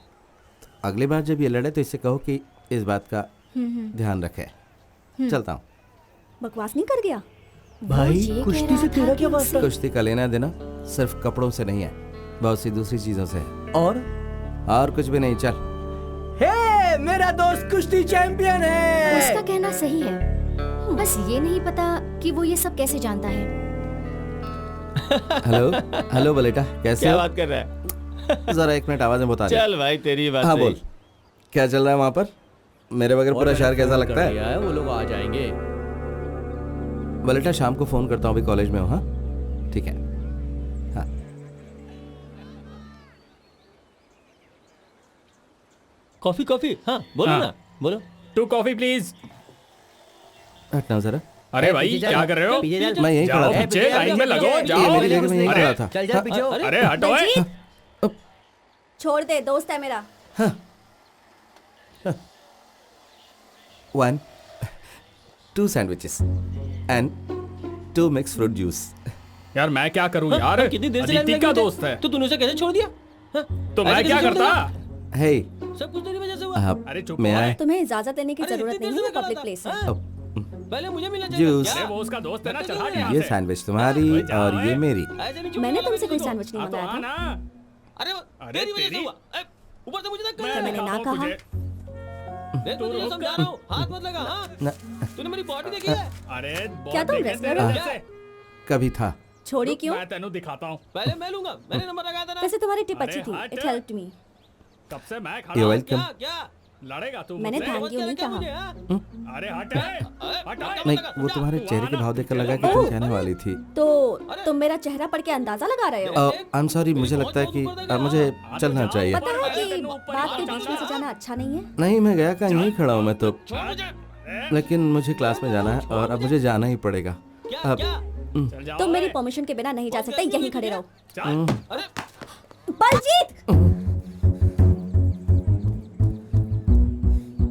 तो अगली बार जब ये लड़े तो इसे कहो कि इस बात का ध्यान रखे। चलता हूँ। बकवास नहीं कर गया? भाई ये कह कुश्ती रहा से था तेरा कि क्या वास्ता? कुश्ती का लेना देना सिर्फ कपड़ों से नहीं है, बहुत सी दूसरी चीज़ों से है। और कुछ भी नहीं। चल। हे, मेरा दोस्त कुश्ती चैंपियन है। उसका कहना सही है, बस ये नहीं पता कि वो ये सब कैसे जानता है। हेलो हेलो बलेटा, कैसे क्या हो? बात कर रहा है? जरा एक मिनट आवाज़ में बता दे। चल भाई, तेरी बात हाँ सही। बोल, क्या चल रहा है वहाँ पर? मेरे बगैर पूरा शहर कैसा लगता है? वो लोग आ जाएंगे। बलेटा, शाम को फ़ोन करता हूँ, अभी कॉलेज में हूँ। हाँ ठीक है। हाँ कॉफी। हाँ बोलो हाँ। ना, बोलो। 2 कॉफी प्लीज। हटना जरा। अरे भाई, क्या कर रहे हो? पीछे चल। मैं यहीं खड़ा जाओ था। पीछे, लाइन में लगो, ये जाओ। मेरी जगह में यहीं अरे, खड़ा था। चल जा पीछे हो। अरे हटो। बलजीत, छोड़ दे, दोस्त है मेरा। 1 2 sandwiches and 2 mixed fruit juice। यार मैं क्या करूं यार? हाँ, कितनी देर से लाइन अदिति में का लगे थे? दोस्त है, तो तूने उसे कैसे छोड़ दिया? हाँ? तो मैं ऐसे क्या कैसे छोड़ करता? देगा? हे, सब कुछ तेरी वजह से हुआ। आप अरे चुप मैं हो। आए। तुम्हें इजाजत देने की अरे, जरूरत इतनी नहीं देर है, से पब्लिक लगा प्लेस था। है। हाँ? पहले मुझे मिलना जूस। चाहिए। अरे वो उसका दोस्त है ना, चल हट यहाँ ये से। सैंडविच तुम्हारी और ये मेरी। ऐसे नहीं मैंने छूटेगा, तुमसे कोई तो। सैंडविच नहीं हाँ, तो मंगाया आ था। ना। अरे अरे तेरी वजह से तेरी। हुआ। ऊपर से मुझे धक्का क्या मैंने ना दिखाता हूँ कहा? तुझे। देख, मैं तुझे समझा रहा हूँ, हाथ मत लगा। हाँ? न, तूने मेरी बॉडी देखी है? अरे क्या तुम wrestler हो? कभी था। छोड़ी क्यों? मैं तेनू दिखाता हूँ। पहले मैं लूंगा, मैंने नंबर लगाया था ना। वैसे तुम्हारी टिप अरे अच्छी थी, हट। It helped me. कब से मैं You're खड़ा हूँ? welcome। क्या? लड़ेगा तू मैंने मुझसे? थैंक यू नहीं क्या कहा। मुझे, हाँ? अरे हट हट। नहीं, वो तुम्हारे चेहरे के भाव देखकर लगा कि तुम कहने वाली थी। तो तुम मेरा चेहरा पढ़ के अंदाजा लगा रहे हो? आई एम सॉरी, मुझे लगता है कि मुझे चलना चाहिए। पता है कि बात के बीच में से जाना अच्छा नहीं है। नहीं, मैं गया कहाँ, यहीं खड़ा हूँ मैं तो। छोड़ मुझे। लेकिन मुझे क्लास में जाना है और अब मुझे जाना ही पड़ेगा। क्या अब क्या? चल जाओ। तुम मेरी परमिशन के बिना नहीं जा सकते, यहीं खड़े रहो। चल। अरे बलजीत,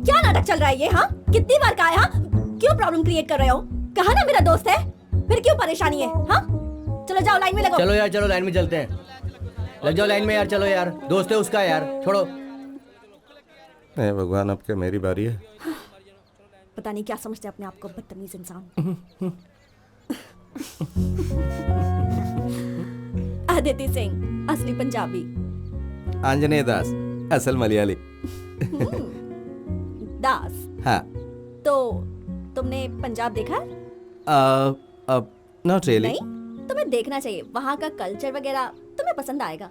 क्या नाटक चल रहा है ये? हाँ, कितनी बार कहा है? हाँ, क्यों प्रॉब्लम क्रिएट कर रहे हो? कहा ना मेरा दोस्त है, फिर क्यों परेशानी है? हाँ, चलो जाओ लाइन में लगो। चलो यार, चलो लाइन में चलते हैं। लग जाओ लाइन में यार, चलो यार, दोस्त है उसका यार, छोड़ो। हे भगवान, अब क्या मेरी बारी है? पता नहीं क्या समझते अपने आप को, बदतमीज इंसान। अदिति सिंह, असली पंजाबी। आंजनेय दास, असल मलयाली। दास। हाँ। तो तुमने पंजाब देखा है? अब नॉट रियली। नहीं, तुम्हें देखना चाहिए, वहाँ का कल्चर वगैरह तुम्हें पसंद आएगा।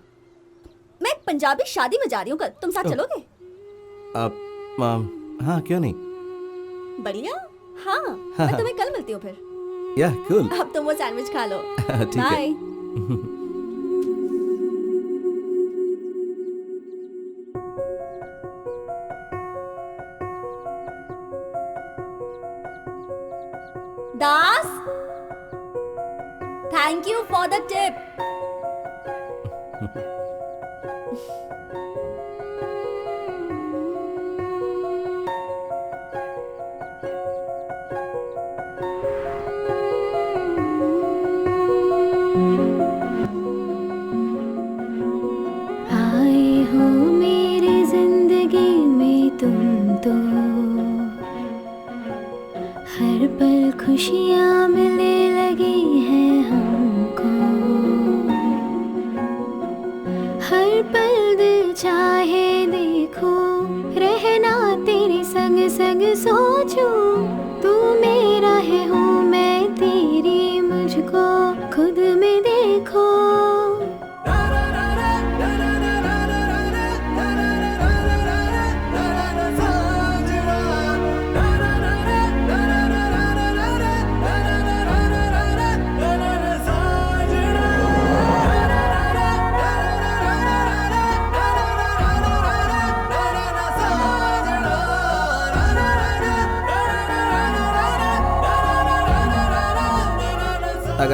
मैं एक पंजाबी शादी में जा रही हूँ कल, तुम साथ चलोगे? हाँ, क्यों नहीं? बढ़िया। हाँ, मैं तुम्हें कल मिलती हूँ फिर। या कूल। अब तुम वो सैंडविच खा लो। ठीक है। Bye. Das, thank you for the tip. आए हो मेरी जिंदगी में तुम तो, हर पल खुशियाँ मिलने लगी हैं हमको, हर पल दिल चाहे देखो, रहना तेरे संग संग सोचूं, तू मेरा है हूँ मैं तेरी, मुझको खुद में देखो।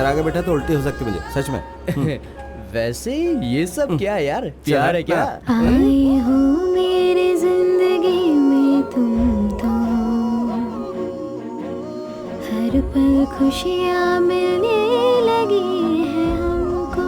आगे बैठा तो उल्टी हो सकती मुझे, सच में। वैसे ये सब क्या है यार, प्यार है क्या? आए हो मेरी जिंदगी में तुम तो, हर पल खुशियाँ मिलने लगी है हमको।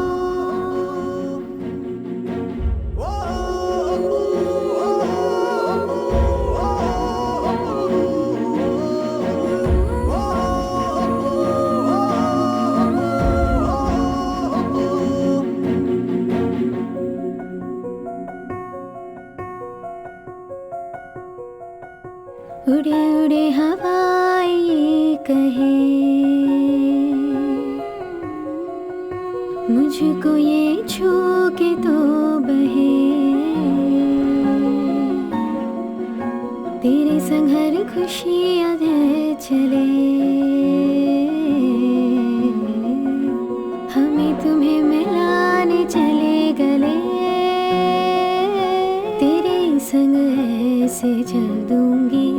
उड़े उड़े हवाएं ये कहे, मुझको ये छू के तो बहे, तेरे संग हर खुशियाँ है चले, हमें तुम्हें मिलाने चले गले, तेरे संग ऐसे चल दूंगी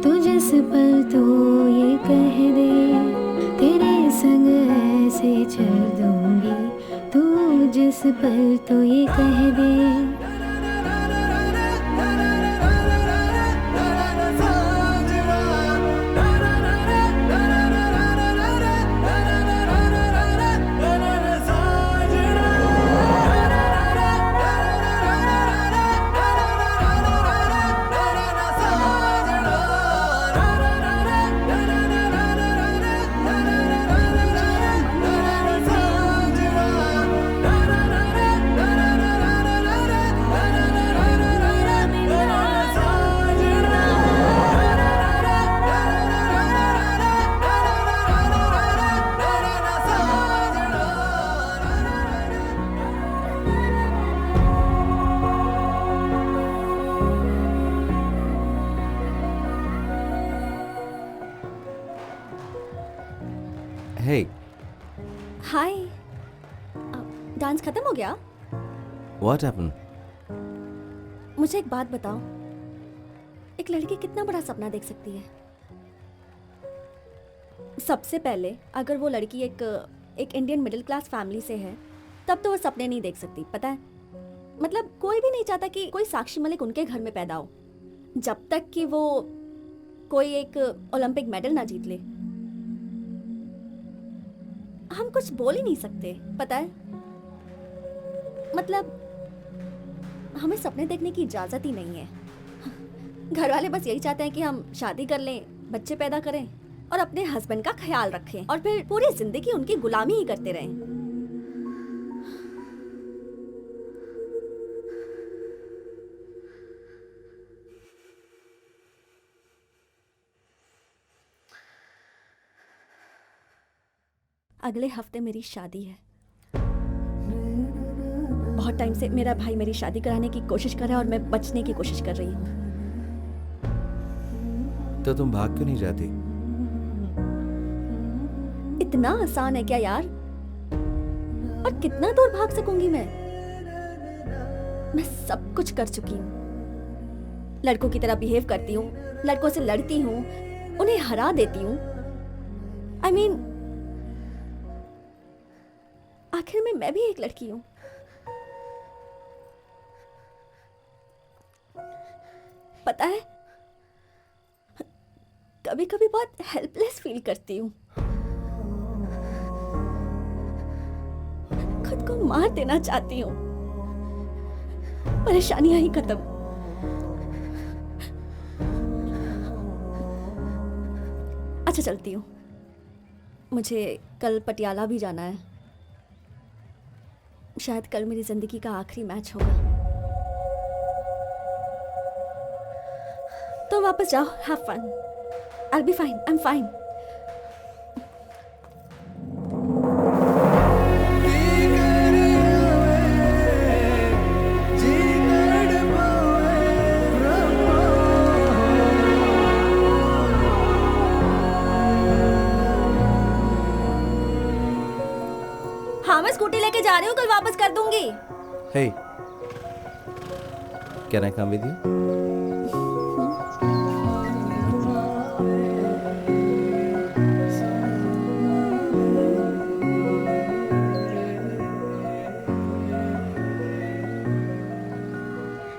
तू जिस पल तो ये कह दे, तेरे संग ऐसे चल दूंगी तू जिस पल तो ये कह दे। Hey, हाय, डांस खत्म हो गया? what happened? मुझे एक बात बताओ, एक लड़की कितना बड़ा सपना देख सकती है? सबसे पहले अगर वो लड़की एक इंडियन मिडिल क्लास फैमिली से है, तब तो वो सपने नहीं देख सकती, पता है? मतलब कोई भी नहीं चाहता कि कोई साक्षी मलिक उनके घर में पैदा हो, जब तक कि वो कोई एक ओलंपिक मेडल ना जीत ले। हम कुछ बोल ही नहीं सकते, पता है? मतलब हमें सपने देखने की इजाजत ही नहीं है। घर वाले बस यही चाहते हैं कि हम शादी कर लें, बच्चे पैदा करें और अपने हस्बैंड का ख्याल रखें और फिर पूरी जिंदगी उनकी गुलामी ही करते रहें। अगले हफ्ते मेरी शादी है। बहुत टाइम से मेरा भाई मेरी शादी कराने की कोशिश कर रहा है और मैं बचने की कोशिश कर रही हूँ। तो तुम भाग क्यों नहीं जाती? इतना आसान है क्या यार? और कितना दूर भाग सकूंगी मैं? मैं सब कुछ कर चुकी हूँ। लड़कों की तरह बिहेव करती हूँ, लड़कों से लड़ती हूँ, उन्हें हरा देती हूँ। I mean, आखिर में मैं भी एक लड़की हूँ। पता है, कभी कभी बहुत हेल्पलेस फील करती हूँ। खुद को मार देना चाहती हूँ। परेशानियां ही खत्म। अच्छा चलती हूँ, मुझे कल पटियाला भी जाना है। शायद कल मेरी जिंदगी का आखिरी मैच होगा। तो वापस जाओ, have fun. I'll be fine, I'm fine. हाँ, मैं स्कूटी लेके जा रही हूँ, कल वापस कर दूंगी। Hey, can I come with you?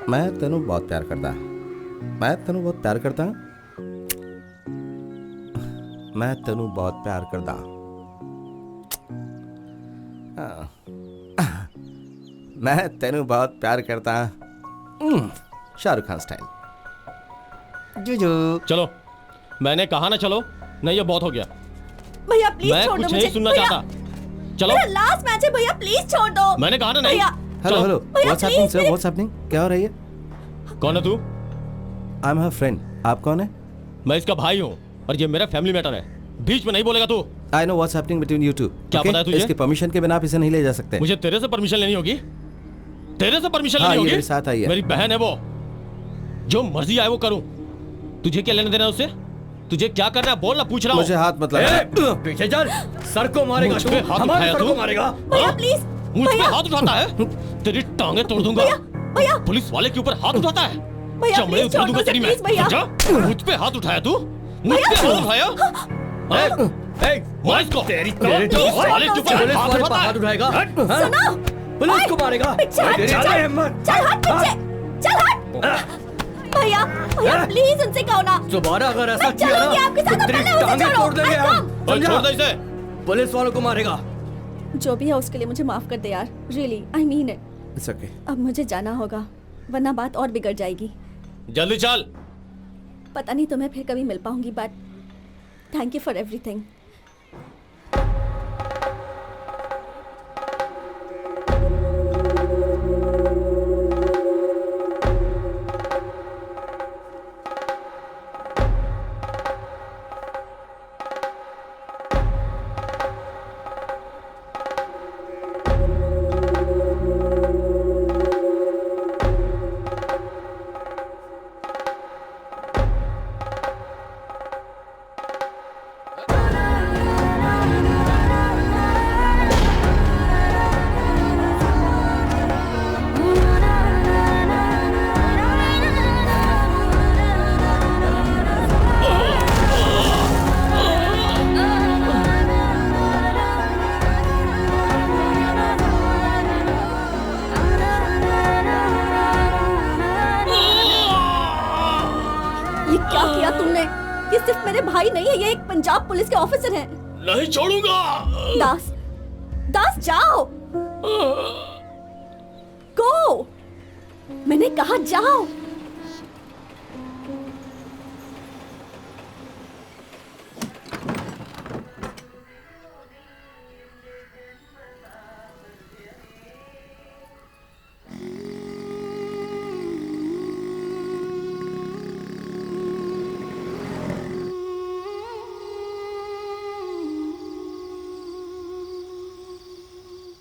मैं तेनू बहुत प्यार करता मैं तेनू बहुत प्यार करता मैं तेनू बहुत प्यार करता मैं तेनू बहुत प्यार करता शाहरुख खान स्टाइल जुजू। चलो, मैंने कहा ना चलो, नहीं ये बहुत हो गया। भैया प्लीज मैं छोड़ दो कुछ मुझे। नहीं सुनना भैया, चाहता। चलो, मेरा लास्ट मैच है भैया, प्लीज छोड़ दो। मैंने कहा ना नहीं। भैया हेलो हेलो, भैया, what's happening please, sir, what's happening? क्या हो रही है? कौन है तू? I am her friend. आप कौन है? मैं इसका भाई हूँ और ये मेरा फैमिली मैटर है, बीच में नहीं बोलेगा तू। I know what's happening between you two. क्या पता है तुझे? इसकी परमिशन के बिना आप इसे नहीं ले जा सकते। मुझे तेरे से परमिशन लेनी होगी, तेरे से परमिशन हाँ, लेनी ये होगी। मेरे साथ आई है। मेरी बहन है वो, जो मर्जी आए वो करूं। तुझे क्या लेना देना है उससे? तुझे क्या करना है बोल ना, पूछ रहा हूं। मुझे हाथ मत लगा। पीछे चल, सर को मारेगा मुझ तू, पे हाथ हमारे उठाया सर तू? को मारेगा। भैया हाँ? प्लीज। मुझ पे भैया हाथ उठाता है, तेरी टांगे तोड़ दूंगा। भैया पुलिस वाले के ऊपर हाथ उठाता है, भैया, चमड़े please उतार छोड़ दूंगा दो, तेरी मैं। please, भैया। समझा? मुझ पे हाथ उठाया तू, मुझ पे हाथ उठाया। मार इसको। तेरी पुलिस वाले के ऊपर पुलिस हाथ वाले पर उठाता है। हाथ उठाएगा। सुनो, पुलिस को मारेगा। पीछे हट, तेरी चल, हिम्मत। चल हट पीछे, चल हट। भैया भैया प्लीज उनसे कहो ना। दोबारा अगर ऐसा मैं किया चलूंगी ना आपके साथ, तो तेरी पहले उसे टांगे छोड़ो। तोड़ देंगे I हम। come। और छोड़ दे इसे। पुलिस वालों को मारेगा। जो भी है उसके लिए मुझे माफ कर दे यार, really I mean it. It's okay. अब मुझे जाना होगा वरना बात और बिगड़ जाएगी। जल्दी चल। पता नहीं तुम्हें फिर कभी मिल पाऊंगी, but thank you for everything. ये क्या किया तुमने? ये सिर्फ मेरे भाई नहीं है, ये एक पंजाब पुलिस के ऑफिसर हैं। नहीं छोड़ूंगा। दास, दास जाओ। गो, मैंने कहा जाओ।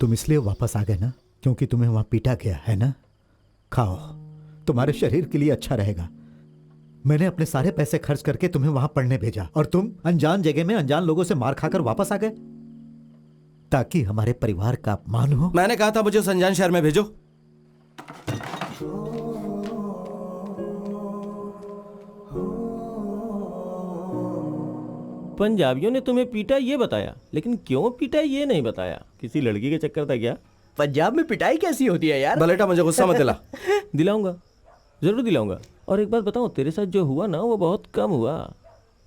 तुम इसलिए वापस आ गए ना क्योंकि तुम्हें वहां पीटा गया है ना? खाओ, तुम्हारे शरीर के लिए अच्छा रहेगा। मैंने अपने सारे पैसे खर्च करके तुम्हें वहां पढ़ने भेजा और तुम अनजान जगह में अनजान लोगों से मार खाकर वापस आ गए ताकि हमारे परिवार का अपमान हो। मैंने कहा था मुझे उस अनजान शहर में भेजो। पंजाबियों ने तुम्हें पीटा ये बताया, लेकिन क्यों पीटा ये नहीं बताया। किसी लड़की के चक्कर था क्या? पंजाब में पिटाई कैसी होती है यार? बलेटा मुझे गुस्सा मत दिला। दिलाऊंगा, जरूर दिलाऊंगा। और एक बात बताऊं, तेरे साथ जो हुआ ना वो बहुत कम हुआ।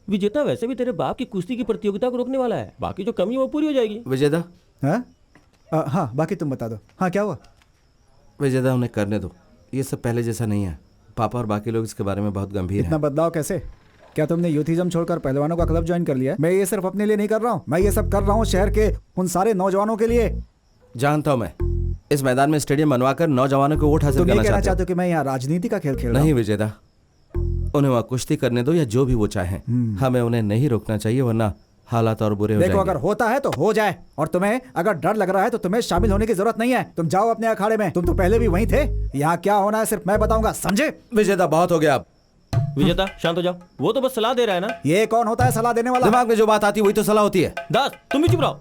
विजेता वैसे भी तेरे बाप की कुश्ती की प्रतियोगिता को रोकने वाला है, बाकी जो कमी है वो पूरी हो जाएगी। विजेता। हाँ हाँ, बाकी तुम बता दो। हाँ क्या हुआ? विजेता उन्हें करने दो, ये सब पहले जैसा नहीं है। पापा और बाकी लोग इसके बारे में बहुत गंभीर इतना हैं। बदलाव कैसे? क्या तुमने यूथिज्म छोड़कर पहलवानों का क्लब ज्वाइन कर लिया? मैं ये सिर्फ अपने लिए नहीं कर रहा हूँ, मैं ये सब कर रहा हूँ शहर के उन सारे नौजवानों के लिए। जानता हूँ मैं, इस मैदान में स्टेडियम बनवाकर नौजवानों को वोट हासिल तुम ये करना कहना चाहते चाहते हो कि मैं यहाँ राजनीति का खेल खेल हो। रहा नहीं हूँ? विजेता, उन्हें वहाँ कुश्ती करने दो या जो भी वो चाहें, हमें उन्हें नहीं रोकना चाहिए, वरना हालात और बुरे हो देखो, जाएंगे। अगर होता है तो हो जाए, और तुम्हें अगर डर लग रहा है तो तुम्हें शामिल होने की जरूरत नहीं है। तुम जाओ अपने अखाड़े में, तुम तो पहले भी वहीं थे। यहाँ क्या होना है सिर्फ मैं बताऊंगा, समझे? विजेता बहुत हो गया अब। विजेता शांत हो जाओ, वो तो बस सलाह दे रहा है ना। ये कौन होता है सलाह देने वाला? दिमाग में जो बात आती है वही तो सलाह होती है। दास तुम भी चुप रहो।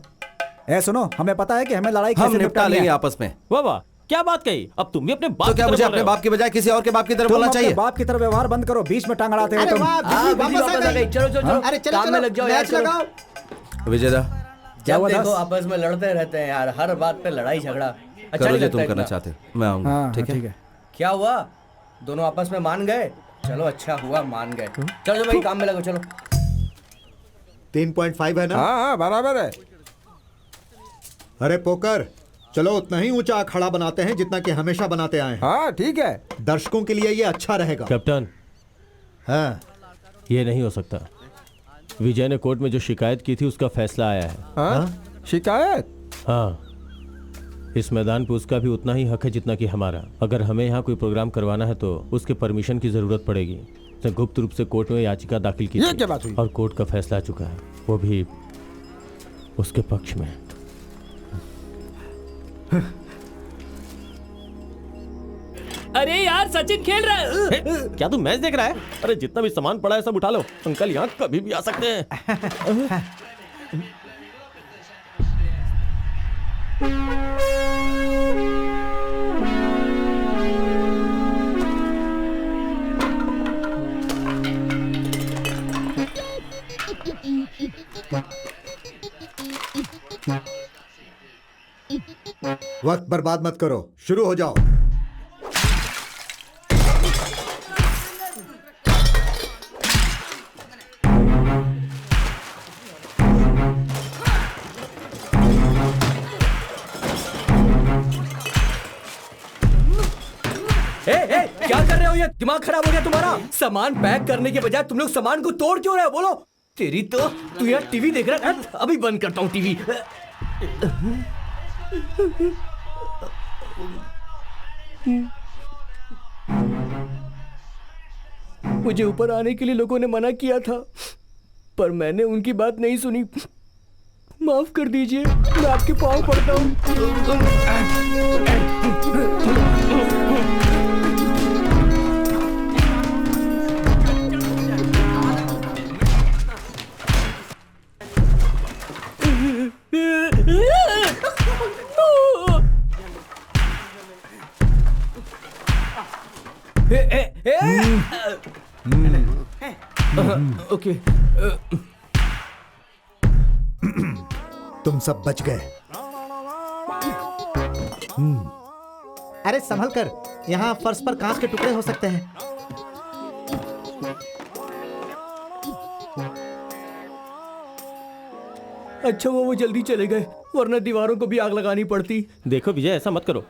ए सुनो, हमें पता है कि हमें लड़ाई हम कैसे निपटा निपटानी लेंगे है। आपस में। वाह वाह, क्या बात कही। अब तुम भी अपने बाप तो की क्या तरफ मुझे बोल अपने रहे हो? बाप की बजाय किसी और के बाप की तरफ तुम बोलना अपने चाहिए? बाप की तरह व्यवहार बंद करो, बीच में टांग अड़ाते हो तुम। बिजली वापस आ गई। चलो चलो चलो, अरे चलो काम में चलो, लग जाओ मैच यार। लगाओ। विजेता, जब हुआ देखो दास? आपस में लड़ते रहते हैं यार, हर बात पे लड़ाई झगड़ा। अच्छा करो नहीं जो लगता तुम करना इतना। चाहते हो, मैं आऊंगा। हाँ ठीक है? क्या हुआ? दोनों आपस में मान गए। चलो अच्छा हुआ मान गए। चलो भाई काम में लगो चलो। 3.5 है ना? हाँ हाँ बराबर है। अरे पोकर, चलो उतना ही ऊंचा अखाड़ा बनाते हैं जितना कि हमेशा बनाते आए हैं। हाँ ठीक है। दर्शकों के लिए ये अच्छा रहेगा। कैप्टन, हाँ ये नहीं हो सकता। विजय ने कोर्ट में जो शिकायत की थी उसका फैसला आया है। हाँ? शिकायत? हाँ, इस मैदान पे उसका भी उतना ही हक है जितना कि हमारा। अगर हमें यहाँ कोई प्रोग्राम करवाना है तो उसके परमिशन की जरूरत पड़ेगी। उसने गुप्त रूप से कोर्ट में याचिका दाखिल की ये थी क्या बात हुई? और कोर्ट का फैसला आ चुका है, वो भी उसके पक्ष में। अरे यार सचिन खेल रहा है। क्या तू मैच देख रहा है? अरे जितना भी सामान पड़ा है सब उठा लो, अंकल यहाँ कभी भी आ सकते हैं। वक्त बर्बाद मत करो, शुरू हो जाओ। क्या कर रहे हो? ये दिमाग खराब हो गया तुम्हारा? सामान पैक करने के बजाय तुम लोग सामान को तोड़ क्यों रहे हो? बोलो। तेरी तो तू यार टीवी देख रहा है? अभी बंद करता हूँ टीवी। मुझे ऊपर आने के लिए लोगों ने मना किया था, पर मैंने उनकी बात नहीं सुनी। माफ कर दीजिए, मैं आपके पाँव पड़ता हूँ। ओके, तुम सब बच गए। अरे संभल कर, यहाँ फर्श पर कांच के टुकड़े हो सकते हैं। अच्छा वो जल्दी चले गए, वरना दीवारों को भी आग लगानी पड़ती। देखो विजय, ऐसा मत करो।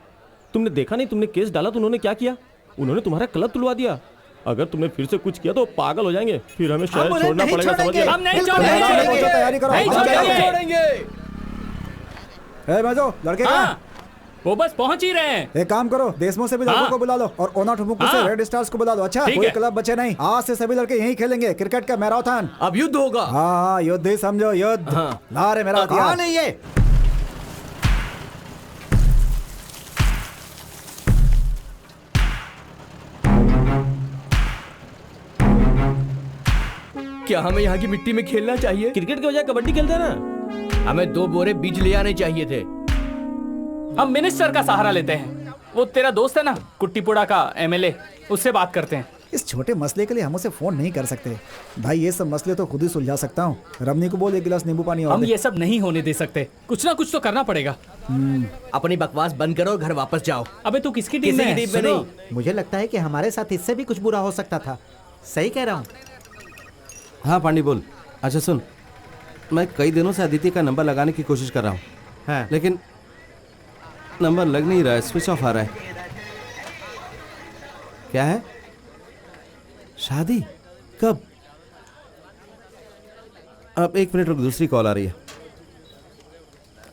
तुमने देखा नहीं, तुमने केस डाला तो उन्होंने क्या किया? उन्होंने तुम्हारा कलर तुलवा दिया। अगर तुमने फिर से कुछ किया तो पागल हो जाएंगे, फिर हमें शहर छोड़ना पड़ेगा। समझ हम नहीं छोड़ेंगे। तैयारी करो, नहीं छोड़ेंगे। ए मजो, लड़के हाँ, वो बस पहुंच ही रहे हैं। एक काम करो, देशमो से भी लड़कों को बुला लो और ओना ठुमुकू से रेड स्टार्स को बुला लो। अच्छा, कोई क्लब बचे नहीं। आज से सभी लड़के यहीं खेलेंगे क्रिकेट का मैराथन। अब युद्ध होगा। हाँ युद्ध ही समझो, युद्ध। ला रे मेरा हथियार। नहीं ये क्या हमें यहाँ की मिट्टी में खेलना चाहिए? क्रिकेट के बजाय कबड्डी खेलते हैं ना। हमें 2 बोरे बीज ले आने चाहिए थे। हम मिनिस्टर का सहारा लेते हैं। वो तेरा दोस्त है ना, कुट्टीपुड़ा का एमएलए, उससे बात करते हैं। इस छोटे मसले के लिए हम उसे फोन नहीं कर सकते भाई। ये सब मसले तो खुद ही सुलझा सकता हूँ। रमनी को बोल 1 गिलास नींबू पानी और हम दे। ये सब नहीं होने दे सकते। कुछ ना कुछ तो करना पड़ेगा। अपनी बकवास बंद करो, घर वापस जाओ। अबे तू किसकी टीम में है? नहीं। मुझे लगता है कि हमारे साथ इससे भी कुछ बुरा हो सकता था। सही कह रहा हूँ। हाँ पांडी बोल। अच्छा सुन, मैं कई दिनों से अदिति का नंबर लगाने की कोशिश कर रहा हूँ। हाँ। लेकिन नंबर लग नहीं रहा है, स्विच ऑफ आ रहा है। क्या है? शादी कब? अब 1 मिनट रुक, दूसरी कॉल आ रही है।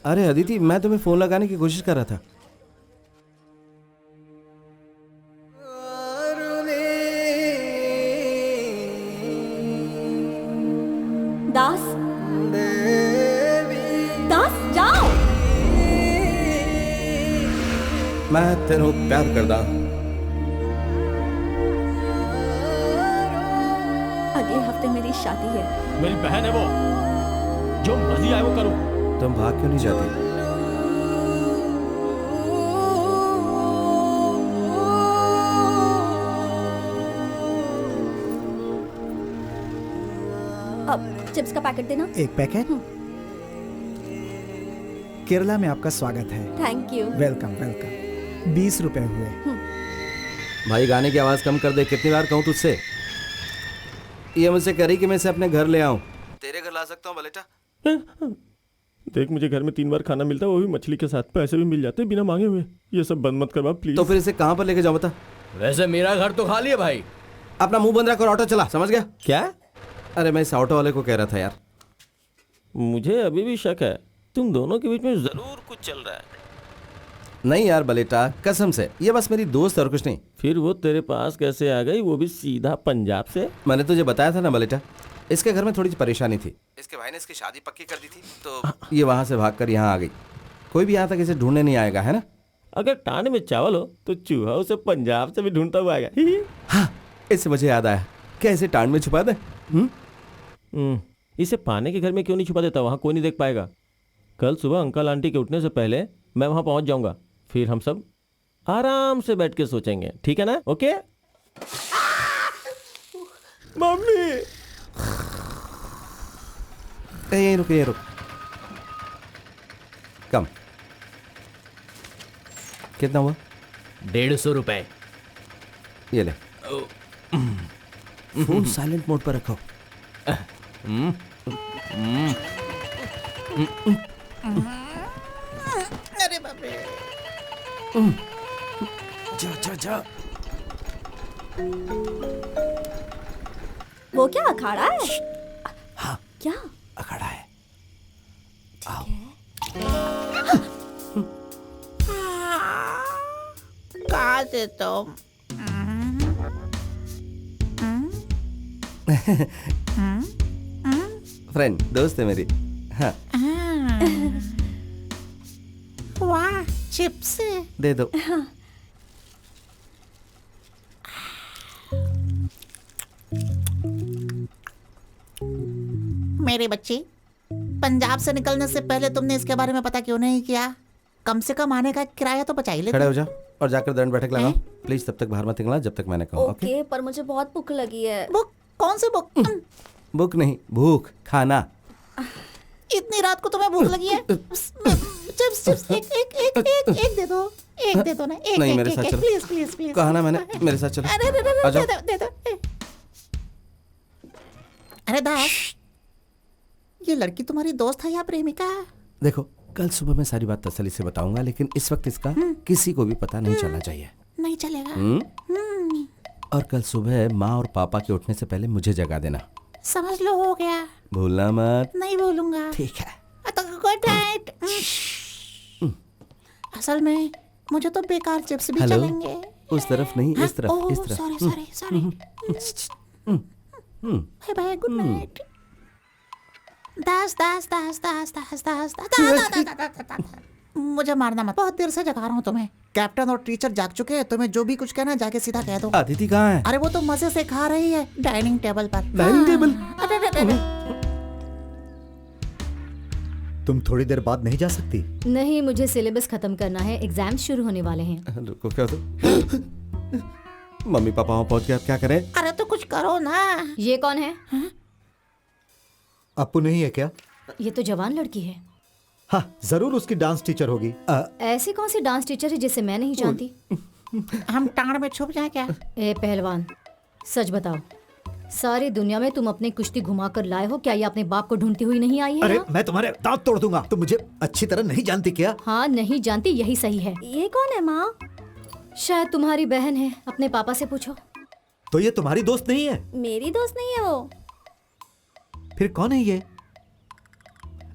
अरे अदिति, मैं तुम्हें फोन लगाने की कोशिश कर रहा था। दास, दास जाओ। मैं तेरे प्यार करदा। अगले हफ्ते मेरी शादी है। मेरी बहन है वो, जो मर्जी आए वो करूं। तुम भाग क्यों नहीं जाती? अब चिप्स का पैकेट देना। 1 पैकेट। केरला में आपका स्वागत है। Thank you. Welcome welcome. 20 रुपए हुए। भाई गाने की आवाज कम कर दे, कितनी बार कहूँ तुझसे। ये मुझसे करी कि मैं इसे अपने घर ले आऊं। तेरे घर ला सकता हूँ बलेटा? देख, मुझे घर में 3 बार खाना मिलता है, वो भी मछली के साथ। पैसे भी मिल जाते हैं बिना मांगे हुए। ये सब बंद मत करवा प्लीज। तो फिर इसे कहाँ पर लेके जाऊँ बता? वैसे मेरा घर तो खाली है भाई। अपना मुंह बंद रख और ऑटो चला, समझ गया? क्या? अरे मैं इस ऑटो वाले को कह रहा था यार। मुझे अभी भी शक है तुम दोनों के बीच में जरूर कुछ चल रहा है। नहीं यार बलेटा, कसम से, ये बस मेरी दोस्त और कुछ नहीं। फिर वो तेरे पास कैसे आ गई, वो भी सीधा पंजाब से? मैंने तुझे बताया था ना बलेटा, इसके घर में थोड़ी सी परेशानी थी। इसके भाई ने इसकी शादी पक्की कर दी थी, तो ये वहां से भागकर यहाँ आ गई। कोई भी यहाँ तक इसे ढूंढने नहीं आएगा, है ना? अगर टांड में चावल हो तो चूहा उसे पंजाब से भी ढूंढता हुआ आएगा। हाँ, इससे मुझे याद आया, क्या इसे टांड में छुपा दे? इसे पाने के घर में क्यों नहीं छुपा देता? वहाँ कोई नहीं देख पाएगा। कल सुबह अंकल आंटी के उठने से पहले मैं वहाँ पहुँच जाऊँगा, फिर हम सब आराम से बैठ के सोचेंगे, ठीक है ना? Okay mummy. यहीं रुक, यहीं रुक। कम। कितना हुआ? 150 रुपए। ये ले। फोन साइलेंट मोड पर रखो। अरे बाप रे। जा जा जा। वो क्या अखाड़ा है? हाँ, क्या अखाड़ा है? आओ। कहाँ से तुम? फ्रेंड, दोस्त है मेरी। हाँ। वाह, चिप्स दे दो। मेरे बच्चे, पंजाब से निकलने से पहले तुमने इसके बारे में पता क्यों नहीं किया? कम से कम आने का किराया तो बचा ही लेते। खड़े हो जा और जाकर दंड बैठक लगाओ। प्लीज तब तक बाहर मत निकलना जब तक मैंने कहा। ओके, पर मुझे बहुत भूख लगी है। बुक? कौन सी बुक? भूख नहीं, भूख, खाना। इतनी रात को तुम्हें भूख लगी है? चिप्स चिप्स एक दे दो, एक दे दो ना, एक नहीं, एक, मेरे एक, साथ एक, चलो। Please please please. कहा ना मैंने, मेरे साथ चलो। अरे आ जाओ। दे दो। अरे दास, ये लड़की तुम्हारी दोस्त है या प्रेमिका? देखो, कल सुबह मैं सारी बात तसल्ली से बताऊंगा, लेकिन इस वक्त इसका किसी को भी पता नहीं चलना चाहिए। नहीं चलेगा। और कल सुबह माँ और पापा के उठने से पहले मुझे जगा देना। समझ लो, हो गया। भूलना मत। नहीं भूलूंगा। ठीक है। Good night. असल में मुझे तो बेकार चिप्स भी हेलो? चलेंगे। उस तरफ नहीं, इस तरफ, इस तरफ। Sorry. Bye bye, good night. Das. मुझे मारना मत, बहुत देर से जगा रहा हूँ तुम्हें। कैप्टन और टीचर जाग चुके हैं, तुम्हें जो भी कुछ कहना जाके सीधा कह दो। अदिति कहाँ है? अरे वो तो मजे से खा रही है डाइनिंग टेबल पर। Dining table? तुम थोड़ी देर बाद नहीं जा सकती? नहीं, मुझे सिलेबस खत्म करना है, एग्जाम शुरू होने वाले हैं। रुको, क्या तो मम्मी पापा वहाँ पहुँच गए, अब क्या करें? अरे तो कुछ करो ना। ये कौन है? अप्पू नहीं है क्या? ये तो जवान लड़की है। हाँ, जरूर उसकी डांस टीचर होगी। ऐसी कौन सी डांस टीचर है जिसे मैं नहीं जानती? हम टांड में छुप जाए क्या? ए पहलवान, सच बताओ, सारी दुनिया में तुम अपनी कुश्ती घुमा कर लाए हो, क्या ये अपने बाप को ढूंढती हुई नहीं आई है? अरे मैं तुम्हारे दांत तोड़ दूंगा। तुम मुझे अच्छी तरह नहीं जानती क्या? हाँ, नहीं जानती, यही सही है। ये कौन है माँ? शायद तुम्हारी बहन है, अपने पापा से पूछो। तो ये तुम्हारी दोस्त नहीं है? मेरी दोस्त नहीं है वो। फिर कौन है ये?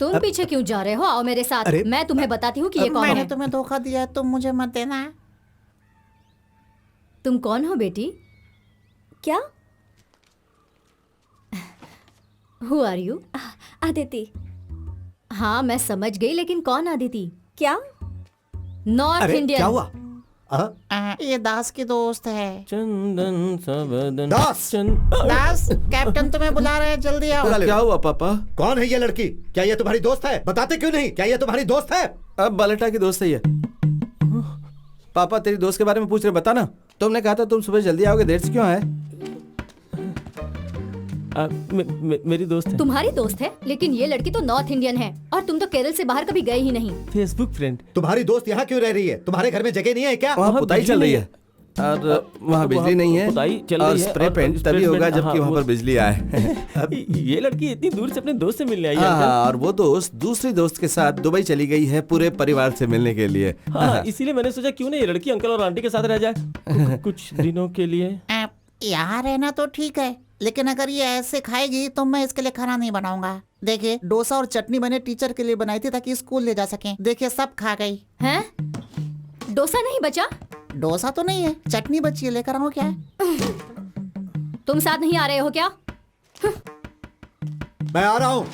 तुम पीछे क्यों जा रहे हो? आओ मेरे साथ, मैं तुम्हें बताती हूँ कि ये कौन मैंने है। तुम्हें धोखा दिया, तुम मुझे मत देना। तुम कौन हो बेटी? क्या? Who are you? अदिति। हाँ, मैं समझ गई, लेकिन कौन अदिति? क्या? North Indian. क्या हुआ? ये दास की दोस्त है। चंदन सबदन। दास, कैप्टन तुम्हें बुला रहे हैं, जल्दी आओ। क्या हुआ पापा? कौन है ये लड़की? क्या ये तुम्हारी दोस्त है? बताते क्यों नहीं? क्या ये तुम्हारी दोस्त है? अब बलेटा की दोस्त है ये। पापा तेरी दोस्त के बारे में पूछ रहे, बता ना। तुमने कहा था तुम सुबह जल्दी आओगे, देर से क्यों आए? मेरी दोस्त है। तुम्हारी दोस्त है? लेकिन ये लड़की तो नॉर्थ इंडियन है और तुम तो केरल से बाहर कभी गए ही नहीं। Facebook friend. तुम्हारी दोस्त यहाँ क्यों रह रही है? तुम्हारे घर में जगह नहीं है क्या? वहाँ पुताई चल रही है। और वहाँ बिजली नहीं है पुताई चल और रही है स्प्रे और पेंट स्प्रे तभी होगा पेंट, जबकि हाँ, वहाँ वो- पर बिजली आए। ये लड़की इतनी दूर से अपने दोस्त से मिलने आई है हाँ, अंकल। और वो दोस्त दूसरी दोस्त के साथ दुबई चली गई है पूरे परिवार से मिलने के लिए। हाँ, इसीलिए मैंने सोचा क्यों नहीं ये लड़की अंकल और आंटी के साथ रह जाए कुछ दिनों के लिए। यहाँ रहना तो ठीक है, लेकिन अगर ये ऐसे खाएगी तो मैं इसके लिए खाना नहीं बनाऊंगा। देखिए डोसा और चटनी मैंने टीचर के लिए बनाई थी ताकि स्कूल ले जा सकें। देखिए सब खा गई। हैं? डोसा नहीं बचा? डोसा तो नहीं है, चटनी बची है, लेकर आऊं क्या? तुम साथ नहीं आ रहे हो क्या? मैं आ रहा हूँ।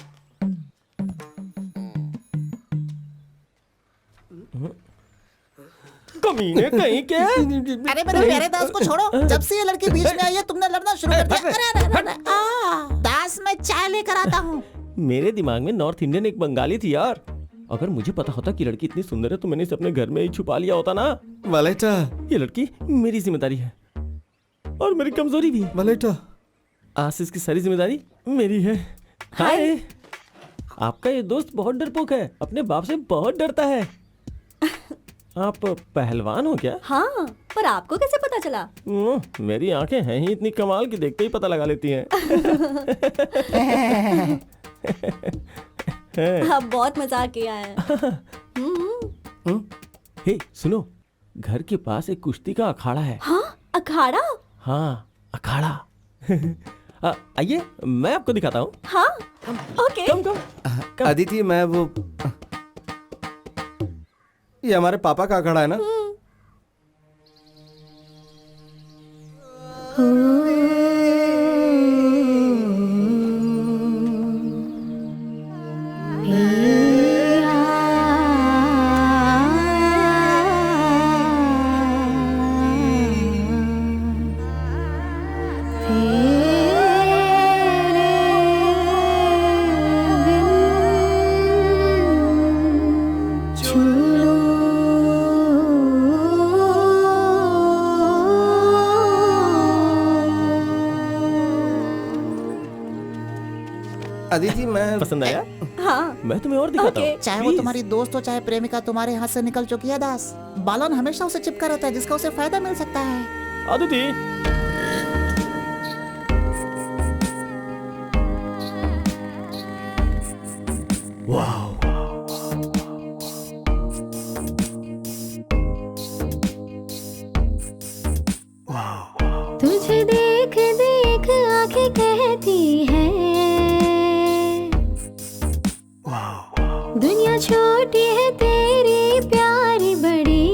कमीने कहीं के। अरे मेरे प्यारे दास को छोड़ो, जब से ये लड़की बीच में आई है तुमने लड़ना शुरू कर दिया। अरे अरे अरे दास मैं चाय लेकर आता हूँ। मेरे दिमाग में नॉर्थ इंडियन एक बंगाली थी यार। अगर मुझे पता होता कि लड़की इतनी सुंदर है तो मैंने इसे अपने घर में ही छुपा लिया होता ना। वालेटा, ये लड़की मेरी जिम्मेदारी है और मेरी कमजोरी भी। वालेटा, आज से इसकी सारी जिम्मेदारी मेरी है। हाय, आपका ये दोस्त बहुत डरपोक है, अपने बाप से बहुत डरता है। आप पहलवान हो क्या? हाँ, पर आपको कैसे पता चला? मेरी आंखें हैं ही इतनी कमाल कि देखते ही पता लगा लेती हैं। आप बहुत मजाक किया है। हे सुनो, घर के पास एक कुश्ती का अखाड़ा है। हाँ, अखाड़ा? हाँ, अखाड़ा। आइए मैं आपको दिखाता हूँ। हाँ, ओके। कम। अदिति, मैं वो ये हमारे पापा का अखाड़ा है ना? अदिति, मैं पसंद आया? हाँ, मैं तुम्हें और दिखाता हूँ। चाहे वो तुम्हारी दोस्त हो चाहे प्रेमिका तुम्हारे हाथ से निकल चुकी है दास, बालन हमेशा उसे चिपका रहता है जिसका उसे फायदा मिल सकता है। अदिति, वाह, तुझे देख देख आंखें कहती है दुनिया छोटी है तेरी प्यारी बड़ी।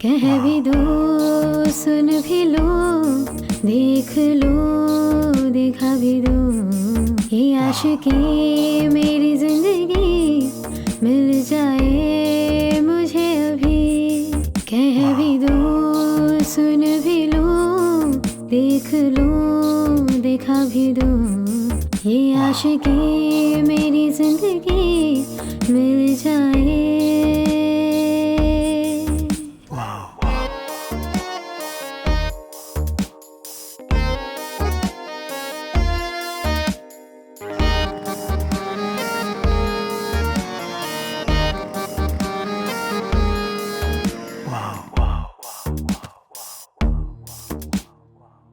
कह भी दो सुन भी लो देख लो दिखा भी दो, ये आशिकी मेरी जिंदगी मिल जाए मुझे अभी। कह भी दो सुन भी लो देख लो दिखा भी दो, ये आशिकी मेरी जिंदगी मिल जाए।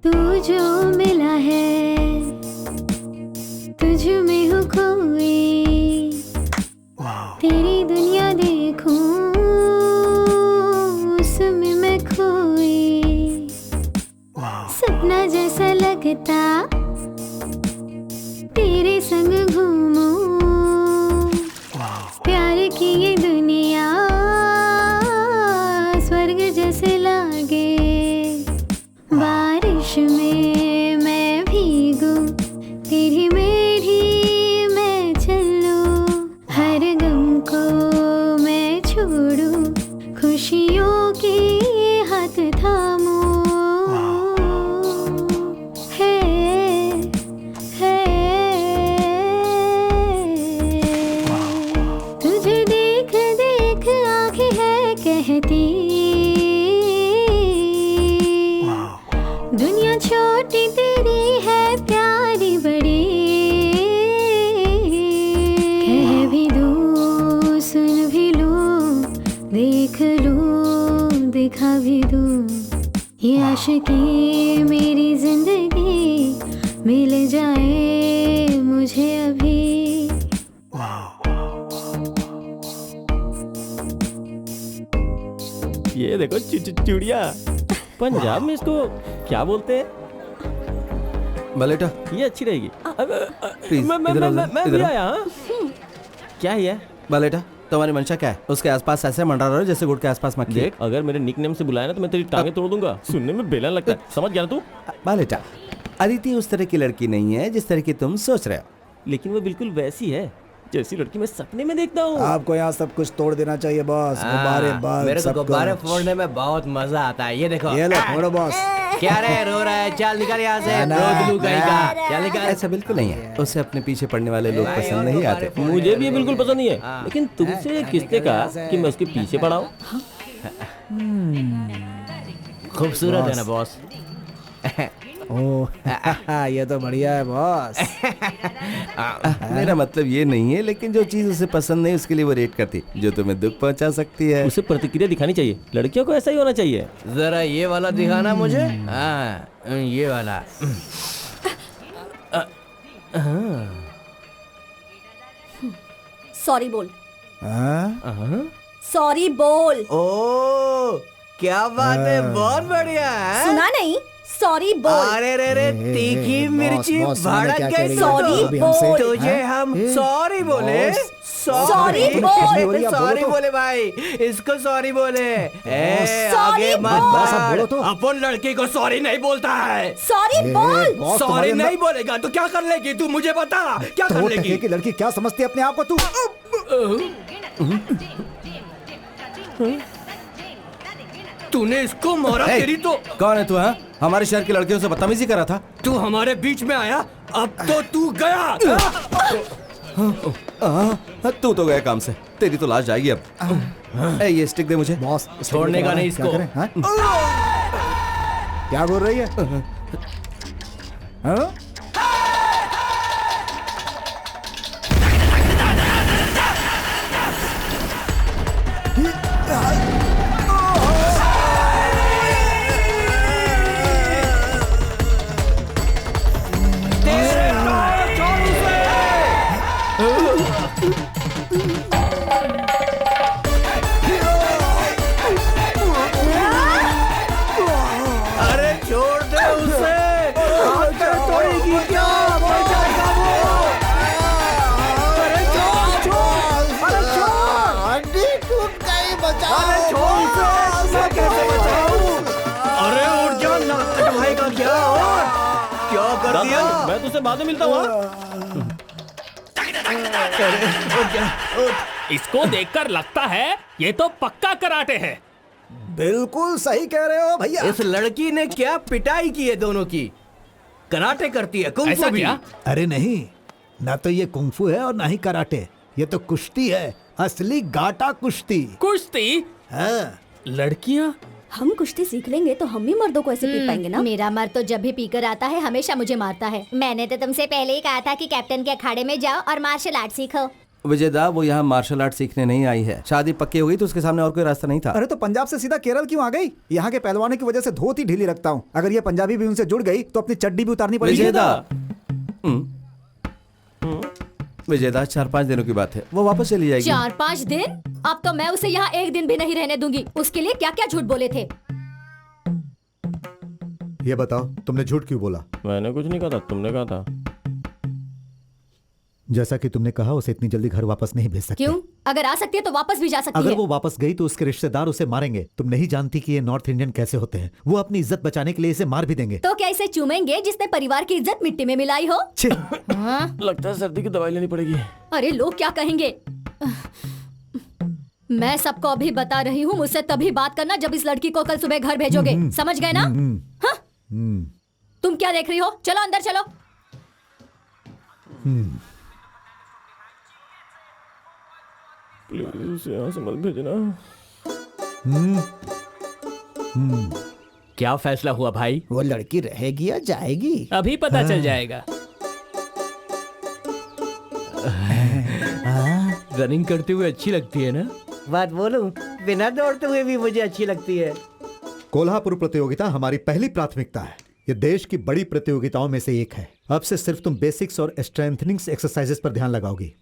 तू जो मिला है तुझ में हूँ खोई, तेरी दुनिया देखूं उसमें मैं खोई। सपना जैसा लगता तेरे संग घूमूं, प्यार की ये दुनिया स्वर्ग जैसे लागे। बारिश में मैं भीगूं तेरी मेरी मैं चलूं, हर गम को मैं छोड़ूं खुशियों के हाथ थामूं। तुझे देख देख आंखें है कहती दुनिया छोटी तेरी है प्यारी बड़ी। कह भी दो सुन भी लो देख लो दिखा भी दूं ये आशिकी मेरी जिंदगी मिल जाए मुझे अभी। ये देखो चुड़िया। पंजाब में इसको क्या बोलते हैं? बलेटा, ये अच्छी रहेगी। प्लीज मैं भी आया। क्या है बलेटा? तुम्हारी मंशा क्या है? उसके आसपास ऐसे मंडरा रहे हो जैसे गुड़ के आसपास मक्खी। देख, अगर मेरे निकनेम से बुलाया ना तो मैं तेरी टांगे तोड़ दूंगा। सुनने में बेलन लगता है, समझ गया ना तू? बलेटा, अदिति उस तरह की लड़की नहीं है जिस तरह की तुम सोच रहे हो। लेकिन वो बिल्कुल वैसी है जैसी लड़की मैं सपने में देखता हूँ। आपको यहाँ सब कुछ तोड़ देना चाहिए बॉस। गुब्बारे बल्ब मेरे को सब गुब्बारे कुछ। फोड़ने में बहुत मजा आता है। ये देखो, ये लो फोड़ो बॉस। क्या रे रो रहा है? चल निकल यहाँ से। रोज लू गई का। चल निकल। ऐसा बिल्कुल नहीं है, उसे अपने पीछे पड़ने वाले लोग पसंद नहीं आते। मुझे भी ये बिल्कुल पसंद नहीं है, लेकिन तुमसे किसने कहा कि मैं उसके पीछे पड़ा हूँ? खूबसूरत है ना बॉस? ओह ये तो बढ़िया है बॉस। मेरा मतलब ये नहीं है, लेकिन जो चीज उसे पसंद नहीं उसके लिए वो रेट करती, जो तुम्हें दुख पहुंचा सकती है। उसे प्रतिक्रिया दिखानी चाहिए। लड़कियों को ऐसा ही होना चाहिए। जरा ये वाला दिखाना मुझे। हाँ, ये वाला। सॉरी बोल। हाँ? सॉरी बोल। ओ क्या बात है, बहुत बढ़िया है। सुना नहीं? सॉरी बोल। अरे रे रे, तीखी मिर्ची भड़क गई। सॉरी बोल। तुझे हम सॉरी बोले। सॉरी बोल। सॉरी बोले भाई, इसको सॉरी बोले। आगे मत बोलो तो। अपन लड़की को सॉरी नहीं बोलता है। सॉरी बोल। सॉरी नहीं बोलेगा तो क्या कर लेगी तू? मुझे बता, क्या कर लेगी? की लड़की क्या समझती है अपने आप को तू? तूने इसको मारा। तेरी तो कौन है तू? हाँ, हमारे शहर की लड़कियों से बदतमीजी करा था। तू हमारे बीच में आया, अब तो तू गया। तू तो गया काम से, तेरी तो लाश जाएगी अब। ये स्टिक दे मुझे। बॉस छोड़ने का नहीं इसको। क्या बोल रही है? हाँ? अरे छोड़ दे उसे। तोड़ेगी क्या? मर जाएगा वो। अरे छोड़ छोड़। अरे छोड़। हड्डी टूट गई, बचाओ। अरे छोड़ उसे। मैं कैसे बचाऊं? अरे उठ जा, नाक कटवाएगा क्या? और क्या कर दिया? मैं तुझसे बाद में मिलता हूँ। इसको देखकर लगता है ये तो पक्का कराटे है। बिल्कुल सही कह रहे हो भैया। इस लड़की ने क्या पिटाई की है दोनों की। कराटे करती है, कुंग फू भी। क्या? अरे नहीं, ना तो ये कुंफू है और ना ही कराटे। ये तो कुश्ती है, असली गाटा कुश्ती। कुश्ती? हाँ। लड़कियां? हम कुश्ती सीख लेंगे तो हम भी मर्दों को ऐसे पीट पाएंगे ना। मेरा मर्द तो जब भी पीकर आता है हमेशा मुझे मारता है। मैंने तो तुमसे पहले ही कहा था कि कैप्टन के अखाड़े में जाओ और मार्शल आर्ट सीखो। विजयदा, वो यहाँ मार्शल आर्ट सीखने नहीं आई है। शादी पक्की हो गई तो उसके सामने और कोई रास्ता नहीं था। अरे तो पंजाब से सीधा केरल क्यों आ गई? यहाँ के पहलवानों की वजह से धोती ढीली रखता हूँ। अगर ये पंजाबी भी उनसे जुड़ गई तो अपनी चड्डी भी उतारनी पड़ेगी। विजयदा, विजयदा 4-5 दिनों की बात है, वो वापस चली जाएगी। 4-5 दिन? अब तो मैं उसे यहाँ एक दिन भी नहीं रहने दूंगी। उसके लिए क्या क्या झूठ बोले थे? ये बताओ, तुमने झूठ क्यों बोला? मैंने कुछ नहीं कहा था, तुमने कहा था। जैसा कि तुमने कहा, उसे इतनी जल्दी घर वापस नहीं भेज सकते। क्यों? अगर आ सकती है तो वापस भी जा सकती अगर है। वो वापस गई तो उसके रिश्तेदार उसे मारेंगे। तुम नहीं जानती कि ये नॉर्थ इंडियन कैसे होते हैं। वो अपनी इज्जत बचाने के लिए इसे मार भी देंगे। तो क्या इसे चूमेंगे जिसने परिवार की इज्जत मिट्टी में मिलाई हो? हाँ? लगता है सर्दी की दवाई लेनी पड़ेगी। अरे लोग क्या कहेंगे? मैं सबको अभी बता रही हूँ, मुझसे तभी बात करना जब इस लड़की को कल सुबह घर भेजोगे। समझ गए ना? हाँ? तुम क्या देख रही हो? चलो अंदर चलो। प्लीज यहाँ से मत भेजना। क्या फैसला हुआ भाई? वो लड़की रहेगी या जाएगी? अभी पता चल जाएगा। रनिंग करते हुए अच्छी लगती है ना? बात बोलूं, बिना दौड़ते हुए भी मुझे अच्छी लगती है। कोल्हापुर प्रतियोगिता हमारी पहली प्राथमिकता है। ये देश की बड़ी प्रतियोगिताओं में से एक है। अब से सिर्फ तुम बेसिक्स और स्ट्रेंथनिंग्स एक्सरसाइजेस पर ध्यान लगाओगी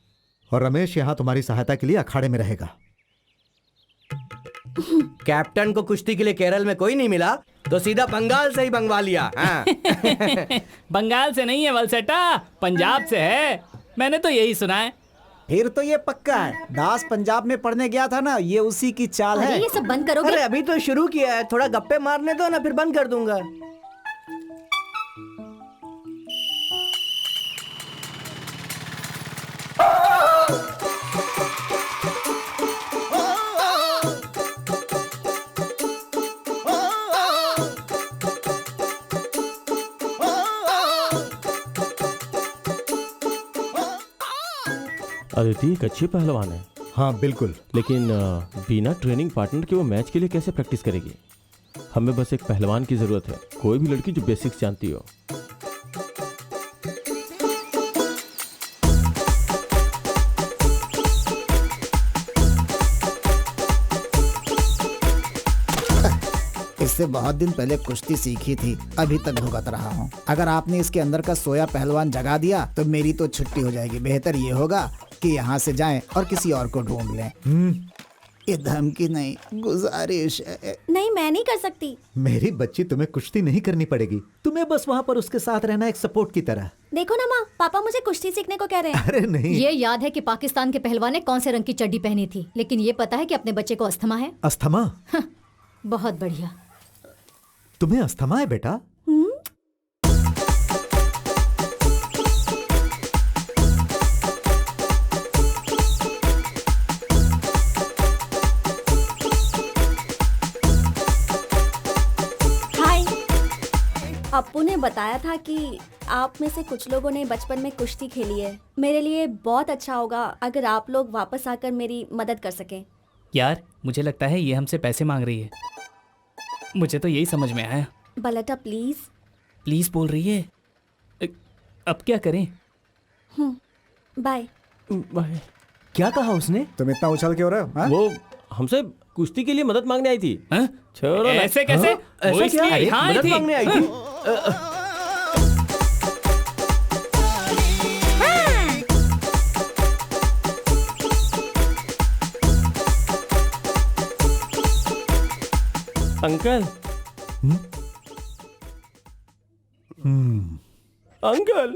और रमेश यहाँ तुम्हारी सहायता के लिए अखाड़े में रहेगा। कैप्टन को कुश्ती के लिए केरल में कोई नहीं मिला तो सीधा बंगाल से ही मंगवा लिया। हाँ। बंगाल से नहीं है वलसेटा, पंजाब से है। मैंने तो यही सुना है। फिर तो ये पक्का है, दास पंजाब में पढ़ने गया था ना, ये उसी की चाल अरे है। ये सब बंद करोगे? अरे अभी तो शुरू किया है, थोड़ा गप्पे मारने दो ना, फिर बंद कर दूंगा। अदिति एक अच्छी पहलवान है। हाँ बिल्कुल, लेकिन बिना ट्रेनिंग पार्टनर के वो मैच के लिए कैसे प्रैक्टिस करेगी? हमें बस एक पहलवान की जरूरत है, कोई भी लड़की जो बेसिक्स जानती हो। इससे बहुत दिन पहले कुश्ती सीखी थी, अभी तक भुगत रहा हूँ। अगर आपने इसके अंदर का सोया पहलवान जगा दिया तो मेरी तो छुट्टी हो जाएगी। बेहतर ये होगा कि यहाँ से जाएं और किसी और को ढूंढ लें। ये धमकी नहीं, गुजारिश है। नहीं, मैं नहीं कर सकती। मेरी बच्ची, तुम्हें कुश्ती नहीं करनी पड़ेगी, तुम्हें बस वहाँ पर उसके साथ रहना, एक सपोर्ट की तरह। देखो ना माँ, पापा मुझे कुश्ती सीखने को कह रहे हैं। अरे नहीं, ये याद है कि पाकिस्तान के पहलवान ने कौन से रंग की चड्डी पहनी थी, लेकिन ये पता है कि अपने बच्चे को अस्थमा है। अस्थमा? बहुत बढ़िया। तुम्हें अस्थमा है बेटा? हाय। अप्पू ने बताया था कि आप में से कुछ लोगों ने बचपन में कुश्ती खेली है। मेरे लिए बहुत अच्छा होगा अगर आप लोग वापस आकर मेरी मदद कर सकें। यार मुझे लगता है ये हमसे पैसे मांग रही है। मुझे तो यही समझ में आया। बलटा प्लीज। प्लीज बोल रही है। अब क्या करें? बाय। बाय। क्या कहा उसने? तुम इतना उछल क्यों रहे हो? हाँ? वो हमसे कुश्ती के लिए मदद मांगने आई थी। छोड़ो ना। ऐसे कैसे? वो ऐसा क्या? इसलिए यहाँ आई मदद थी। मांगने आई थी? अंकल। अंकल।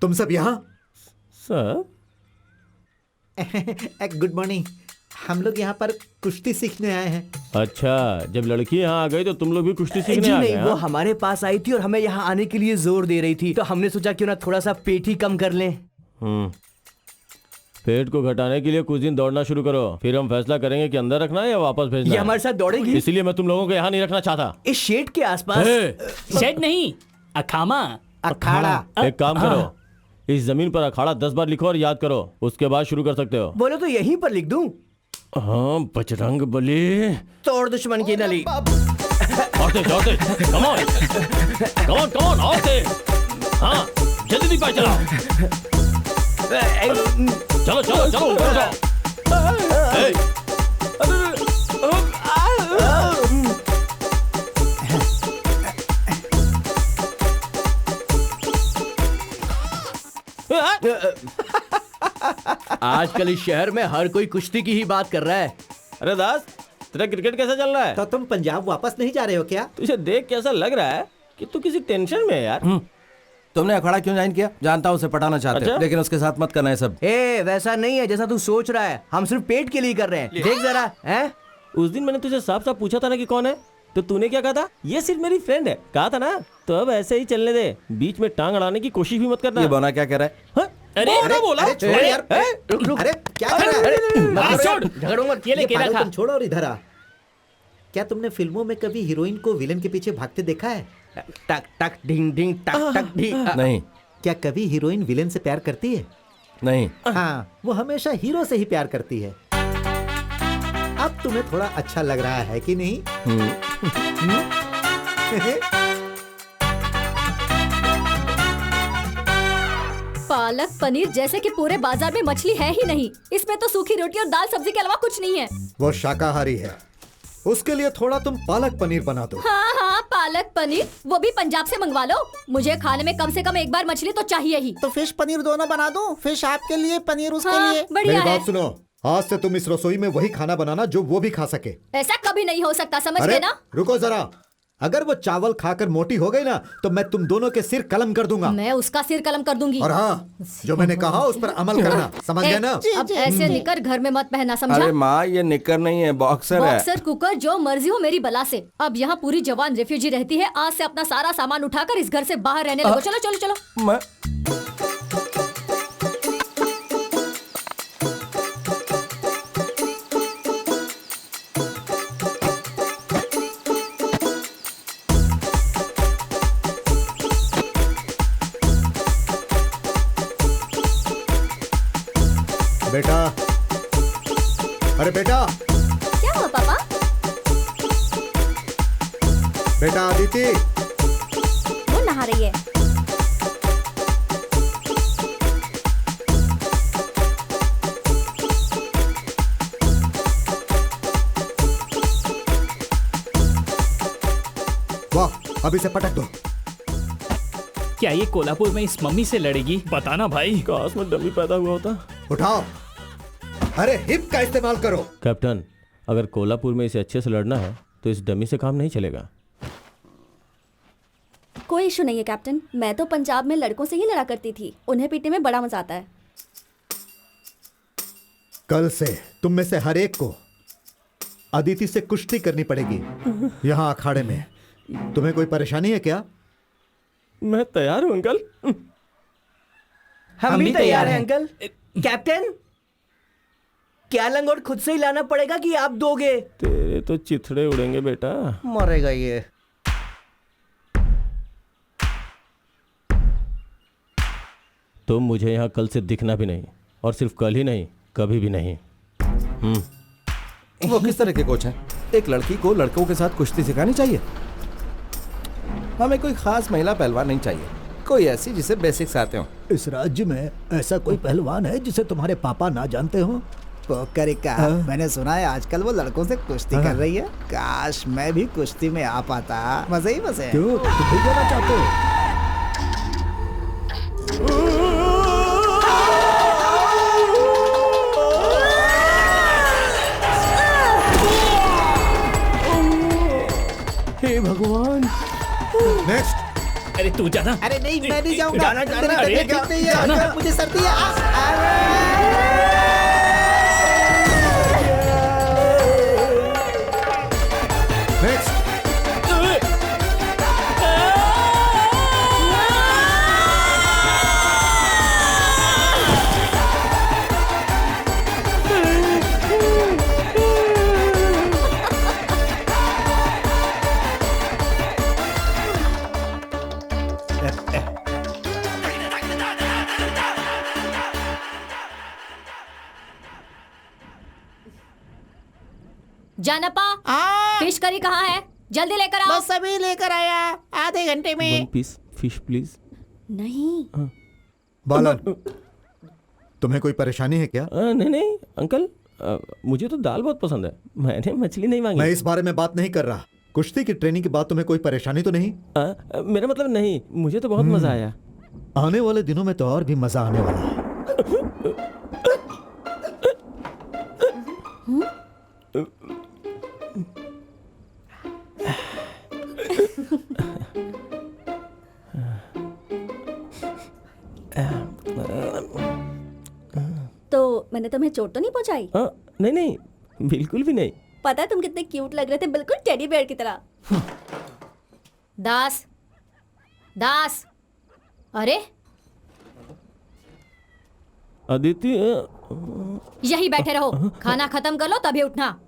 तुम सब यहाँ? Sir good morning. हम लोग यहाँ पर कुश्ती सीखने आए हैं। अच्छा, जब लड़की यहाँ आ गई तो तुम लोग भी कुश्ती सीखने जी आ गए? नहीं, वो हमारे पास आई थी और हमें यहाँ आने के लिए जोर दे रही थी, तो हमने सोचा क्यों ना थोड़ा सा पेट ही कम कर लें। पेट को घटाने के लिए कुछ दिन दौड़ना शुरू करो, फिर हम फैसला करेंगे कि अंदर रखना है या वापस भेजना ये है। हमारे साथ दौड़ेगी? इसलिए मैं तुम लोगों को यहाँ नहीं रखना चाहता। इस शेड के आसपास। शेड नहीं, अखामा। अखाड़ा। एक काम करो, इस जमीन पर अखाड़ा 10 बार लिखो और याद करो, उसके बाद शुरू कर सकते हो। बोलो तो यहीं पर लिख दूं? हाँ, बजरंग बली। तोड़ दुश्मन की नली। और कम ऑन और तेज। हाँ, जल्दी दी पाई चलाओ। चलो ऊपर जाओ। आजकल इस शहर में हर कोई कुश्ती की ही बात कर रहा है। अरे दास, तेरा क्रिकेट कैसा चल रहा है? तो तुम पंजाब वापस नहीं जा रहे हो क्या? तुझे देख कैसा लग रहा है कि तू किसी टेंशन में है यार। तुमने अखाड़ा क्यों ज्वाइन किया? जानता हूँ उसे पटाना चाहते हो, अच्छा? लेकिन उसके साथ मत करना है सब। वैसा नहीं है जैसा तू सोच रहा है, हम सिर्फ पेट के लिए कर रहे हैं। देख जरा। हैं? उस दिन मैंने तुझे साफ साफ पूछा था ना कि कौन है, तो तूने क्या कहा था? ये सिर्फ मेरी फ्रेंड है, कहा था ना। तो अब ऐसे ही चलने दे, बीच में टांग अड़ाने की कोशिश भी मत करना। ये बोना क्या कह रहा है? अरे बोला। अरे छोड़ यार। रुक। अरे क्या कर रहा है? छोड़, झगड़ो मत। ये ले केला खा। पागलपन छोड़ो और इधर आ। क्या तुमने फिल्मों में कभी हीरोइन को विलेन के पीछे भागते देखा है? टक टक ढिंग ढिंग टक टक ढिंग। नहीं। क्या कभी हीरोइन विलेन से प्यार करती है? नहीं। हाँ, वो हमेशा हीरो से ही प्यार करती है। अब तुम्हें थोड़ा अच्छा लग रहा है कि नहीं? पालक पनीर जैसे कि पूरे बाजार में मछली है ही नहीं। इसमें तो सूखी रोटी और दाल सब्जी के अलावा कुछ नहीं है। वो शाकाहारी है, उसके लिए थोड़ा तुम पालक पनीर बना दो। हाँ हाँ, पालक पनीर, वो भी पंजाब से मंगवा लो। मुझे खाने में कम से कम एक बार मछली तो चाहिए ही। तो फिश पनीर दोनों बना दूं? फिश आपके लिए, पनीर उसके हाँ, लिए। बढ़िया मेरी है। बात सुनो, आज से तुम इस रसोई में वही खाना बनाना जो वो भी खा सके। ऐसा कभी नहीं हो सकता, समझ अरे गए ना? रुको जरा, अगर वो चावल खाकर मोटी हो गई ना तो मैं तुम दोनों के सिर कलम कर दूंगा। मैं उसका सिर कलम कर दूंगी। और हाँ, जो मैंने कहा उस पर अमल करना, समझ गए ना? अब ऐसे निकर घर में मत पहनना, समझा? अरे माँ, ये निकर नहीं है, बॉक्सर है। बॉक्सर कुकर जो मर्जी हो मेरी बला से। अब यहाँ पूरी जवान रेफ्यूजी रहती है। आज से अपना सारा सामान उठाकर इस घर से बाहर रहने लगो। चलो चलो चलो। मैं बेटा, अरे बेटा, क्या हुआ पापा? बेटा अदिति, वो नहा रही है। वाह, अभी से पटक दो। क्या ये कोल्हापुर में इस मम्मी से लड़ेगी? बताना भाई। काश में डमी पैदा हुआ होता। उठाओ, अरे हिप का इस्तेमाल करो। कैप्टन, अगर कोल्हापुर में इसे अच्छे से लड़ना है तो इस डमी से काम नहीं चलेगा। कोई इशू नहीं है कैप्टन, मैं तो पंजाब में लड़कों से ही लड़ा करती थी। उन्हें पीटने में बड़ा मजा आता है। कल से तुम में से हर एक को अदिति से कुश्ती करनी पड़ेगी यहाँ अखाड़े में। तुम्हें कोई परेशानी है क्या? मैं तैयार हूँ अंकल। हम भी तैयार हैं अंकल। कैप्टन, क्या लंगोट खुद से ही लाना पड़ेगा कि आप दोगे? तेरे तो चिथड़े उड़ेंगे बेटा। मरेगा ये। तुम मुझे यहाँ कल से दिखना भी नहीं, और सिर्फ कल ही नहीं, कभी भी नहीं। वो किस तरह के कोच हैं? एक लड़की को लड़कों के साथ कुश्ती सिखानी चाहिए। हमें कोई खास महिला पहलवान नहीं चाहिए, कोई ऐसी जिसे बेसिक्स आते हो। इस राज्य में ऐसा कोई पहलवान है जिसे तुम्हारे पापा ना जानते हो? पोकरिका, मैंने सुना है आजकल वो लड़कों से कुश्ती कर रही है। काश मैं भी कुश्ती में आ पाता, मजे ही मजे। क्यों, तुम भी जाना चाहते हो? हे भगवान। नेक्स्ट। अरे तू जाना। अरे नहीं, मैं नहीं जाऊंगा। जाना, जाना, मेरी तबीयत ठीक नहीं है, मुझे सर्दी है। नेक्स्ट। जानपा, हाँ, फिश करी कहाँ है? जल्दी लेकर आओ। बस अभी लेकर आया, आधे घंटे में। 1 पीस फिश प्लीज। नहीं। बालन, तुम्हें कोई परेशानी है क्या? नहीं नहीं अंकल, मुझे तो दाल बहुत पसंद है, मैंने मछली नहीं मांगी। मैं इस बारे में बात नहीं कर रहा। कुश्ती की ट्रेनिंग के बाद तुम्हें कोई परेशानी तो नहीं? मेरा मतलब नहीं, मुझे तो बहुत मजा आया। आने वाले दिनों में तो और भी मजा आने वाला है। तो मैंने तुम्हें चोट तो नहीं पहुंचाई? नहीं नहीं, बिल्कुल भी नहीं। पता है तुम कितने क्यूट लग रहे थे, बिल्कुल टेडी बेयर की तरह। दास, दास, अरे अदिति, यही बैठे रहो, खाना खत्म कर लो तभी उठना।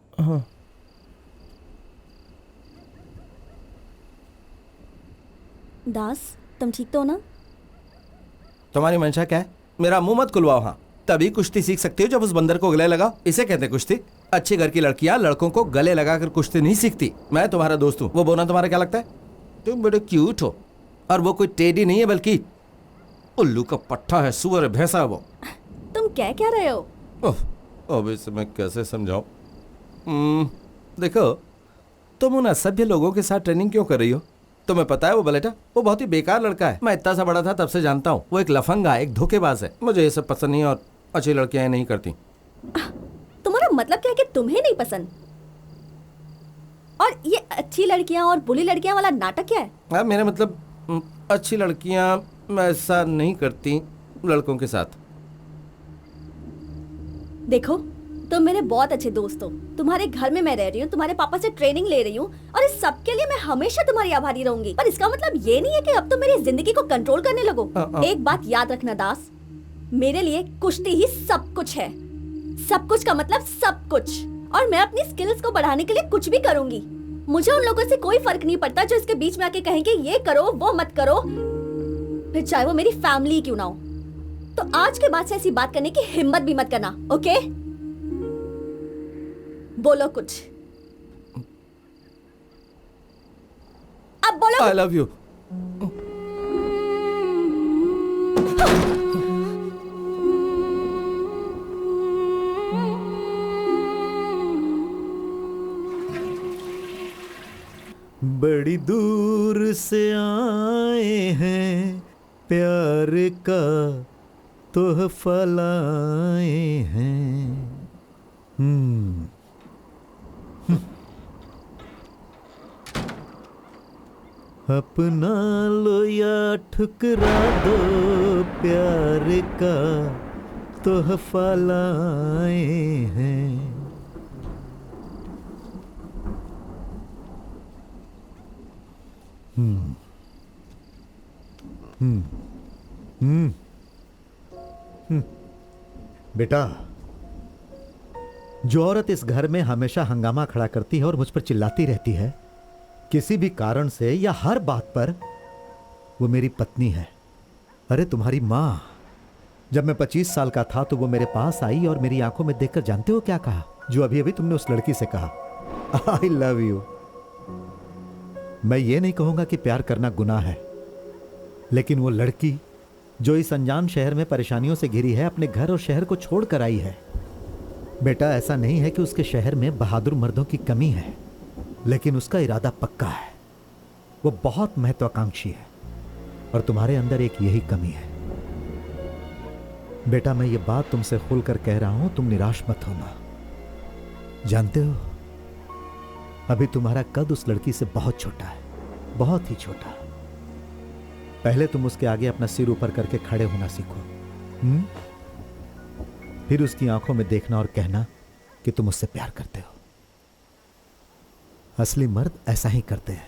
दास, तुम ठीक तो हो ना? तुम्हारी मंशा क्या है? मेरा मुंह मत खुलवाओ। हाँ, तभी कुश्ती सीख सकती हो जब उस बंदर को गले लगाओ। इसे कहते हैं कुश्ती। अच्छे घर की लड़कियां लड़कों को गले लगाकर कुश्ती नहीं सीखती। मैं तुम्हारा दोस्त हूँ, वो बोना तुम्हारा क्या लगता है? तुम बड़े क्यूट हो, और वो कोई टेडी नहीं है बल्कि उल्लू का पट्टा है, सुअर है, भैंसा है वो। तुम क्या रहे हो? अब इसे मैं कैसे समझाऊं? देखो, तुम उन असभ्य लोगों के साथ ट्रेनिंग क्यों कर रही हो? तुम्हें पता है वो बलेटा, वो बहुत ही बेकार लड़का है। मैं इतना सा बड़ा था तब से जानता हूँ। वो एक लफंगा, एक धोखेबाज है। मुझे ये सब पसंद नहीं और अच्छी लड़कियां नहीं करती। तुम्हारा मतलब क्या है कि तुम्हें नहीं पसंद? और ये अच्छी लड़कियां और बुरी लड़कियां वाला नाटक क्या है? हाँ, मेरा मतलब अच्छी लड़कियां ऐसा नहीं करती लड़कों के साथ। देखो, तुम मेरे बहुत अच्छे दोस्त हो। तुम्हारे घर में मैं रह रही हूँ, तुम्हारे पापा से ट्रेनिंग ले रही हूँ और इस सब के लिए मैं हमेशा तुम्हारी आभारी रहूंगी। पर इसका मतलब ये नहीं है कि अब तुम मेरी जिंदगी को कंट्रोल करने लगो। एक बात याद रखना दास, मेरे लिए कुश्ती ही सब कुछ है। सब कुछ का मतलब सब कुछ। और मैं अपनी स्किल्स को बढ़ाने के लिए कुछ भी करूंगी। मुझे उन लोगों से कोई फर्क नहीं पड़ता जो इसके बीच में आके कहेंगे ये करो वो मत करो, फिर चाहे वो मेरी फैमिली क्यों ना हो। तो आज के बाद से ऐसी बात करने की हिम्मत भी मत करना, ओके? बोलो कुछ, अब बोलो। I love you. बड़ी दूर से आए हैं, प्यार का तोहफा लाए हैं। अपना लो या ठुकरा दो, प्यार का तोहफा लाए हैं। बेटा, जो औरत इस घर में हमेशा हंगामा खड़ा करती है और मुझ पर चिल्लाती रहती है किसी भी कारण से या हर बात पर, वो मेरी पत्नी है। अरे तुम्हारी माँ, जब मैं 25 साल का था तो वो मेरे पास आई और मेरी आंखों में देखकर जानते हो क्या कहा? जो अभी अभी तुमने उस लड़की से कहा, आई लव यू। मैं ये नहीं कहूंगा कि प्यार करना गुनाह है, लेकिन वो लड़की जो इस अनजान शहर में परेशानियों से घिरी है, अपने घर और शहर को छोड़ कर आई है। बेटा, ऐसा नहीं है कि उसके शहर में बहादुर मर्दों की कमी है, लेकिन उसका इरादा पक्का है। वो बहुत महत्वाकांक्षी है और तुम्हारे अंदर एक यही कमी है। बेटा, मैं ये बात तुमसे खुलकर कह रहा हूं, तुम निराश मत होना। जानते हो, अभी तुम्हारा कद उस लड़की से बहुत छोटा है, बहुत ही छोटा। पहले तुम उसके आगे अपना सिर ऊपर करके खड़े होना सीखो। फिर उसकी आंखों में देखना और कहना कि तुम उससे प्यार करते हो। असली मर्द ऐसा ही करते हैं।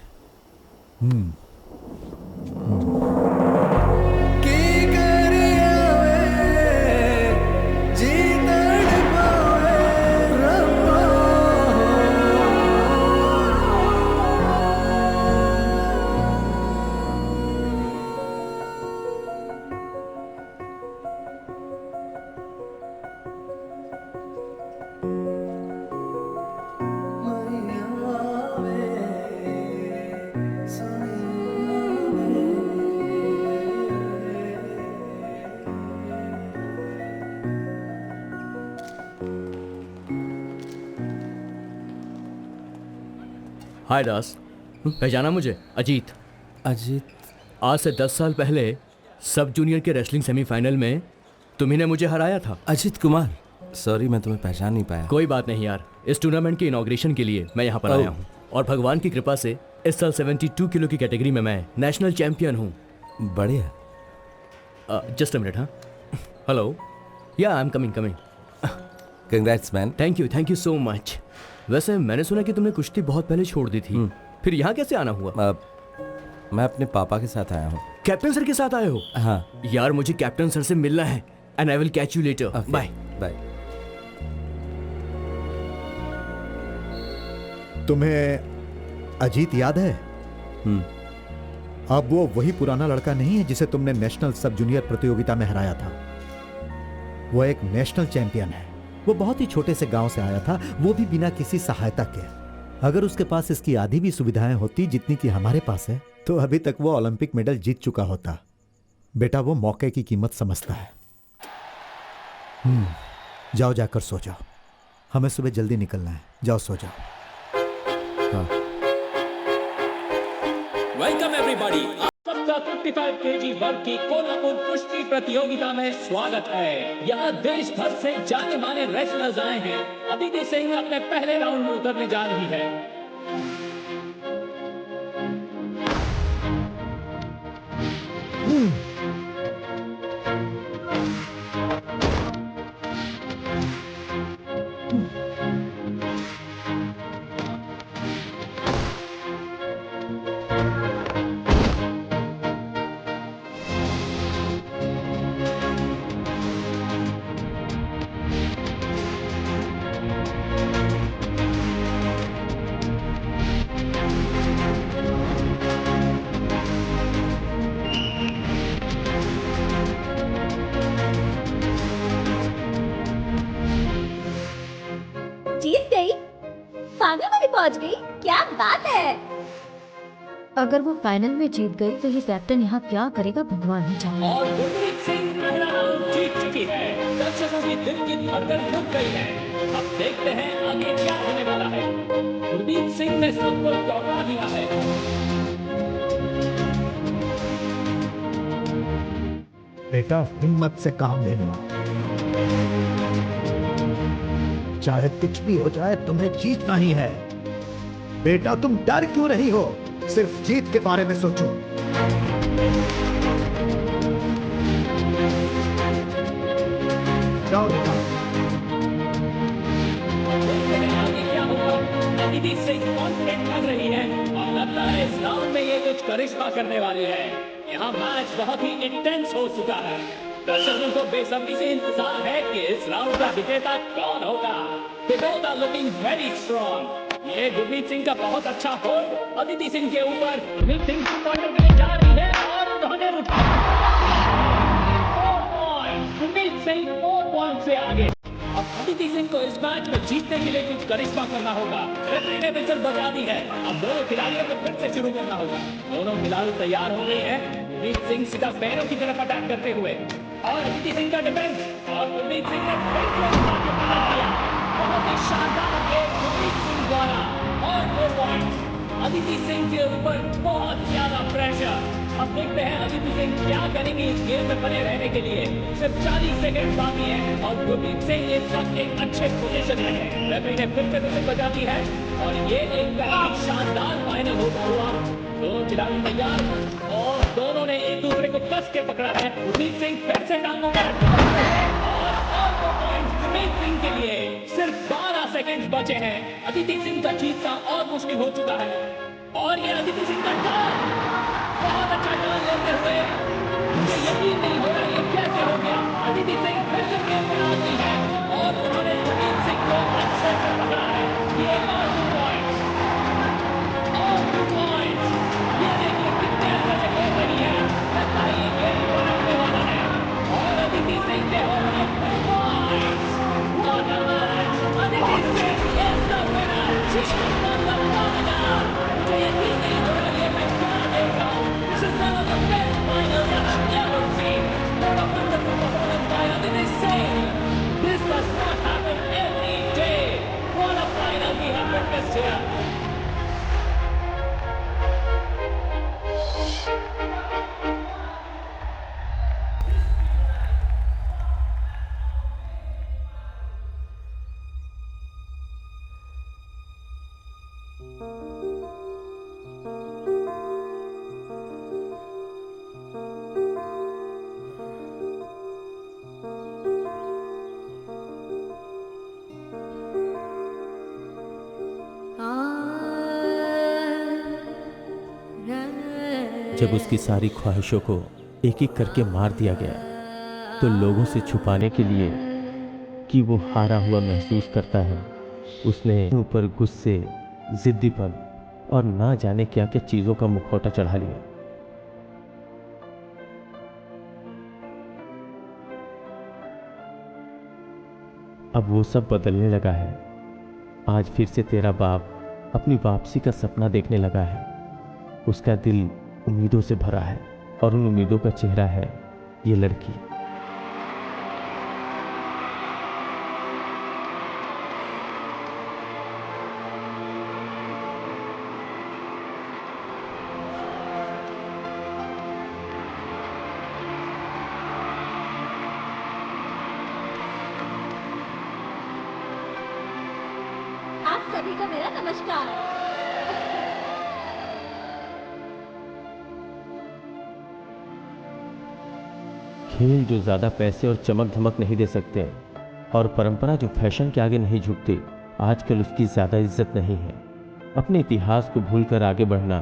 हाय दास, पहचाना मुझे? अजीत। अजीत? आज से 10 साल पहले सब जूनियर के रेसलिंग सेमीफाइनल में तुम्ही ने मुझे हराया था। अजीत कुमार, सॉरी मैं तुम्हें पहचान नहीं पाया। कोई बात नहीं यार, इस टूर्नामेंट के इनॉग्रेशन के लिए मैं यहाँ पर आया हूँ और भगवान की कृपा से इस साल 72 किलो की कैटेगरी में मैं नेशनल चैंपियन हूँ। बढ़िया। Just a minute. हाँ, हेलो, या I am coming. Congrats man. Thank you so much. वैसे मैंने सुना कि तुमने कुश्ती बहुत पहले छोड़ दी थी, फिर यहाँ कैसे आना हुआ? मैं अपने पापा के साथ आया हूँ। कैप्टन सर के साथ आए हो? हाँ यार, मुझे कैप्टन सर से मिलना है। And I will catch you later. Bye bye. तुम्हें अजीत याद है? अब वो वही पुराना लड़का नहीं है जिसे तुमने नेशनल सब जूनियर प्रतियोगिता में हराया था। वो एक नेशनल चैंपियन है। वो बहुत ही छोटे से गांव से आया था, वो भी बिना किसी सहायता के। अगर उसके पास इसकी आधी भी सुविधाएं होती जितनी कि हमारे पास है, तो अभी तक वो ओलंपिक मेडल जीत चुका होता। बेटा वो मौके की कीमत समझता है। जाओ जाकर सो जाओ, हमें सुबह जल्दी निकलना है। जाओ सो जाओ। हाँ। Welcome everybody. सबका 55 केजी वर्ग की कोल्हापुर कुश्ती प्रतियोगिता में स्वागत है। यहाँ देश भर से जाने माने रेसलर्स आए हैं। अदिति सिंह अपने पहले राउंड में उतरने जा रही है। जीत गई, फाइनल में भी पहुंच गई, क्या बात है। अगर वो फाइनल में जीत गई तो ये कैप्टन यहाँ क्या करेगा भगवान ही जाने। और गुरमीत सिंह पहला राउंड जीत चुकी है। दर्शकों की दिल की धड़कन रुक गई है। अब देखते हैं आगे क्या होने वाला है। गुरमीत सिंह ने सबको चौंका दिया है। बेटा हिम्मत से काम लेना, चाहे कुछ भी हो जाए तुम्हें जीतना ही है। बेटा तुम डर क्यों रही हो, सिर्फ जीत के बारे में सोचो। जाओ बेटा। आगे क्या होगा। अदिति सिंह कॉन्फिडेंट लग रही है और लगता है इस राउंड में ये कुछ करिश्मा करने वाली है। यहाँ मैच बहुत ही इंटेंस हो चुका है। दर्शकों को बेसब्री से इंतजार है कि इस राउंड का विजेता कौन होगा। They both are looking very strong. ये गुरमीत सिंह का बहुत अच्छा होल्ड अदिति सिंह के ऊपर। गुरमीत सिंह की पॉइंट में जा रही है और उन्होंने उठा 4 पॉइंट। गुरमीत सिंह 4 पॉइंट से आगे। अब अदिति सिंह को इस मैच में जीतने के लिए कुछ करिश्मा करना होगा। रेफरी ने विसल बजा दी है। अब दोनों खिलाड़ियों को फिर से शुरू करना होगा। दोनों खिलाड़ी तैयार हो गए हैं। गुरमीत सिंह सीधा पैरों की तरफ अटैक करते हुए और अदिति सिंह का डिफेंस और गुरमीत सिंह ने फिर से किया। बहुत ही शानदार गेम गुरमीत सिंह द्वारा और 2 पॉइंट। अदिति सिंह के ऊपर बहुत ज्यादा प्रेशर। अब देखते हैं अदिति सिंह क्या करेंगे इस गेम में बने रहने के लिए। सिर्फ 40 सेकंड बाकी है और गुरमीत सिंह इस वक्त एक अच्छे पोजीशन में है। रेफरी ने फिर से विसल बजा दी है और ये एक बहुत शानदार फाइनल होता हुआ। दोनों खिलाड़ी तैयार और दोनों ने एक दूसरे को कस के पकड़ा है। गुरमीत सिंह फिर से टांगों में और 2 पॉइंट गुरमीत सिंह के लिए। सिर्फ 12 सेकंड बचे हैं। अदिति सिंह का जीतना और मुश्किल हो चुका है और ये अदिति सिंह का टर्न बहुत अच्छा टर्न लेते हुए मुझे यकीन नहीं हो रहा ये कैसे हो गया। अदिति सिंह फिर से गेम में आती है और उन्होंने गुरमीत सिंह को अच्छे से पकड़ा है। ये और 2 पॉइंट और 2 पॉइंट। ये देखिए कितने अच्छे से खेल रही है। लगता है ये गेम पलटने वाला है और अदिति सिंह के हो रहे 2 point. What a match! Aditi Singh is the winner. She has won the final. मुझे यकीन नहीं हो रहा ये मैं क्या देख रहा हूँ। This is one of the best finals I've ever seen. What a wonderful performance by Aditi Singh. This does not happen every day. What a final we have witnessed here. जब उसकी सारी ख्वाहिशों को एक एक करके मार दिया गया तो लोगों से छुपाने के लिए कि वो हारा हुआ महसूस करता है, उसने ऊपर गुस्से, जिद्दीपन और ना जाने क्या क्या चीज़ों का मुखौटा चढ़ा लिया। अब वो सब बदलने लगा है। आज फिर से तेरा बाप अपनी वापसी का सपना देखने लगा है। उसका दिल उम्मीदों से भरा है और उन उम्मीदों का चेहरा है ये लड़की। आप सभी को मेरा नमस्कार। खेल जो ज्यादा पैसे और चमक धमक नहीं दे सकते और परंपरा जो फैशन के आगे नहीं झुकती, आजकल उसकी ज्यादा इज्जत नहीं है। अपने इतिहास को भूलकर आगे बढ़ना,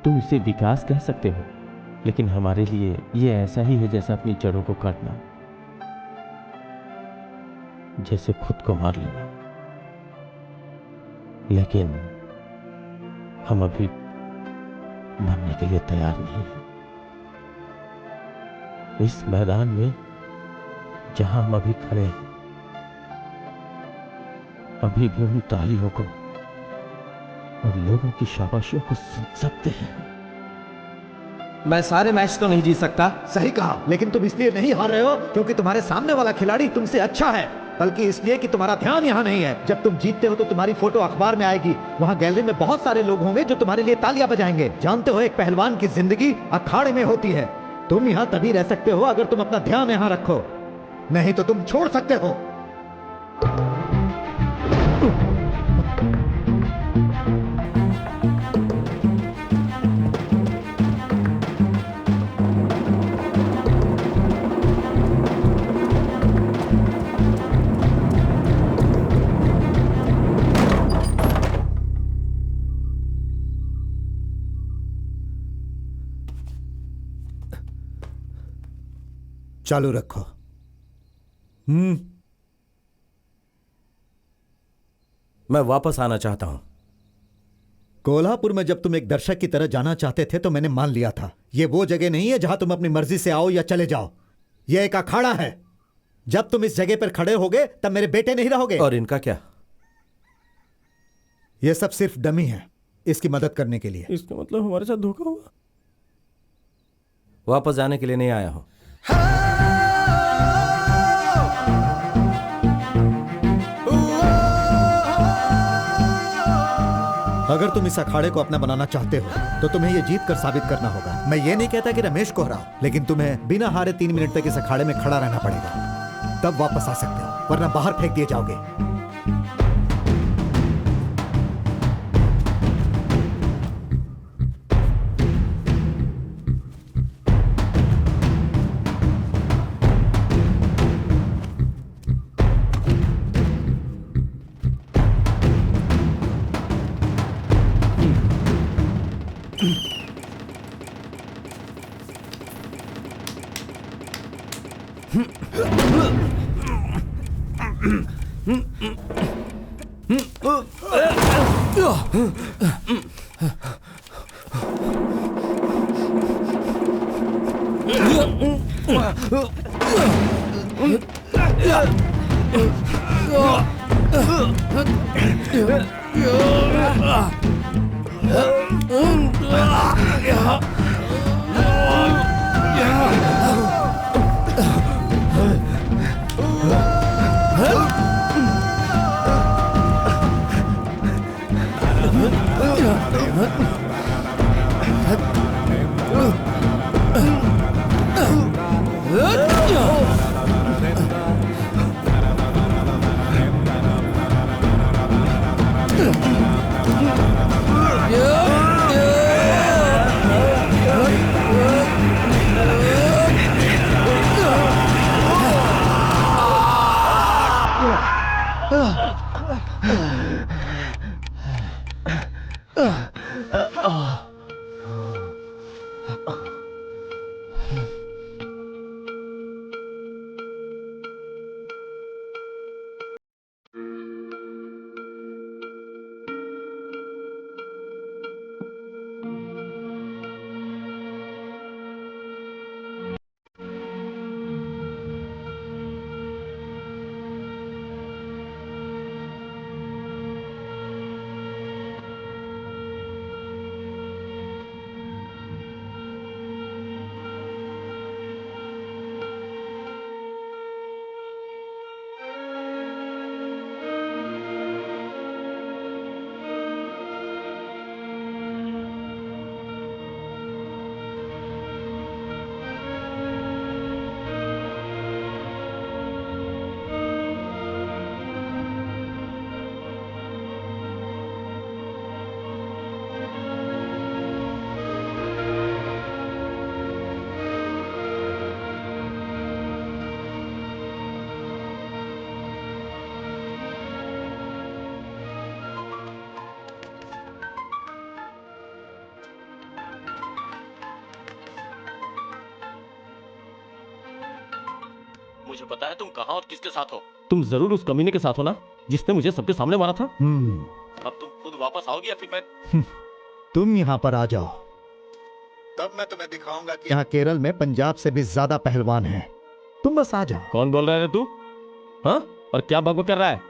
तुम इसे विकास कह सकते हो, लेकिन हमारे लिए ये ऐसा ही है जैसा अपनी जड़ों को काटना, जैसे खुद को मार लेना। लेकिन हम अभी मरने के लिए तैयार नहीं हैं। इस मैदान में जहां हम अभी खड़े हैं, अभी भी उन तालियों को और लोगों की शाबाशियों को सुन सकते हैं। मैं सारे मैच तो नहीं जीत सकता। सही कहा, लेकिन तुम इसलिए नहीं हार रहे हो क्योंकि तुम्हारे सामने वाला खिलाड़ी तुमसे अच्छा है, बल्कि इसलिए कि तुम्हारा ध्यान यहाँ नहीं है। जब तुम जीतते हो तो तुम्हारी फोटो अखबार में आएगी, वहाँ गैलरी में बहुत सारे लोग होंगे जो तुम्हारे लिए तालियां बजाएंगे। जानते हो, एक पहलवान की जिंदगी अखाड़े में होती है। तुम यहाँ तभी रह सकते हो अगर तुम अपना ध्यान यहाँ रखो, नहीं तो तुम छोड़ सकते हो। चालू रखो। मैं वापस आना चाहता हूं। कोल्हापुर में जब तुम एक दर्शक की तरह जाना चाहते थे तो मैंने मान लिया था। ये वो जगह नहीं है जहां तुम अपनी मर्जी से आओ या चले जाओ। यह एक अखाड़ा है। जब तुम इस जगह पर खड़े होगे तब मेरे बेटे नहीं रहोगे। और इनका क्या? यह सब सिर्फ डमी है, इसकी मदद करने के लिए। इसका मतलब हमारे साथ धोखा हुआ। वापस जाने के लिए नहीं आया हूं। अगर तुम इस अखाड़े को अपना बनाना चाहते हो तो तुम्हें यह जीत कर साबित करना होगा। मैं ये नहीं कहता कि रमेश को हराओ, लेकिन तुम्हें बिना हारे 3 मिनट तक इस अखाड़े में खड़ा रहना पड़ेगा, तब वापस आ सकते हो, वरना बाहर फेंक दिए जाओगे। मुझे पता है तुम कहाँ और किसके साथ हो। तुम जरूर उस कमीने के साथ हो ना जिसने मुझे सबके सामने मारा था। अब तुम खुद वापस आओगे या फिर मैं? तुम यहाँ पर आ जाओ, तब मैं तुम्हें दिखाऊंगा कि यहाँ केरल में पंजाब से भी ज्यादा पहलवान हैं। तुम बस आ जाओ। कौन बोल रहा है तू? हाँ, और क्या बकबक कर रहा है?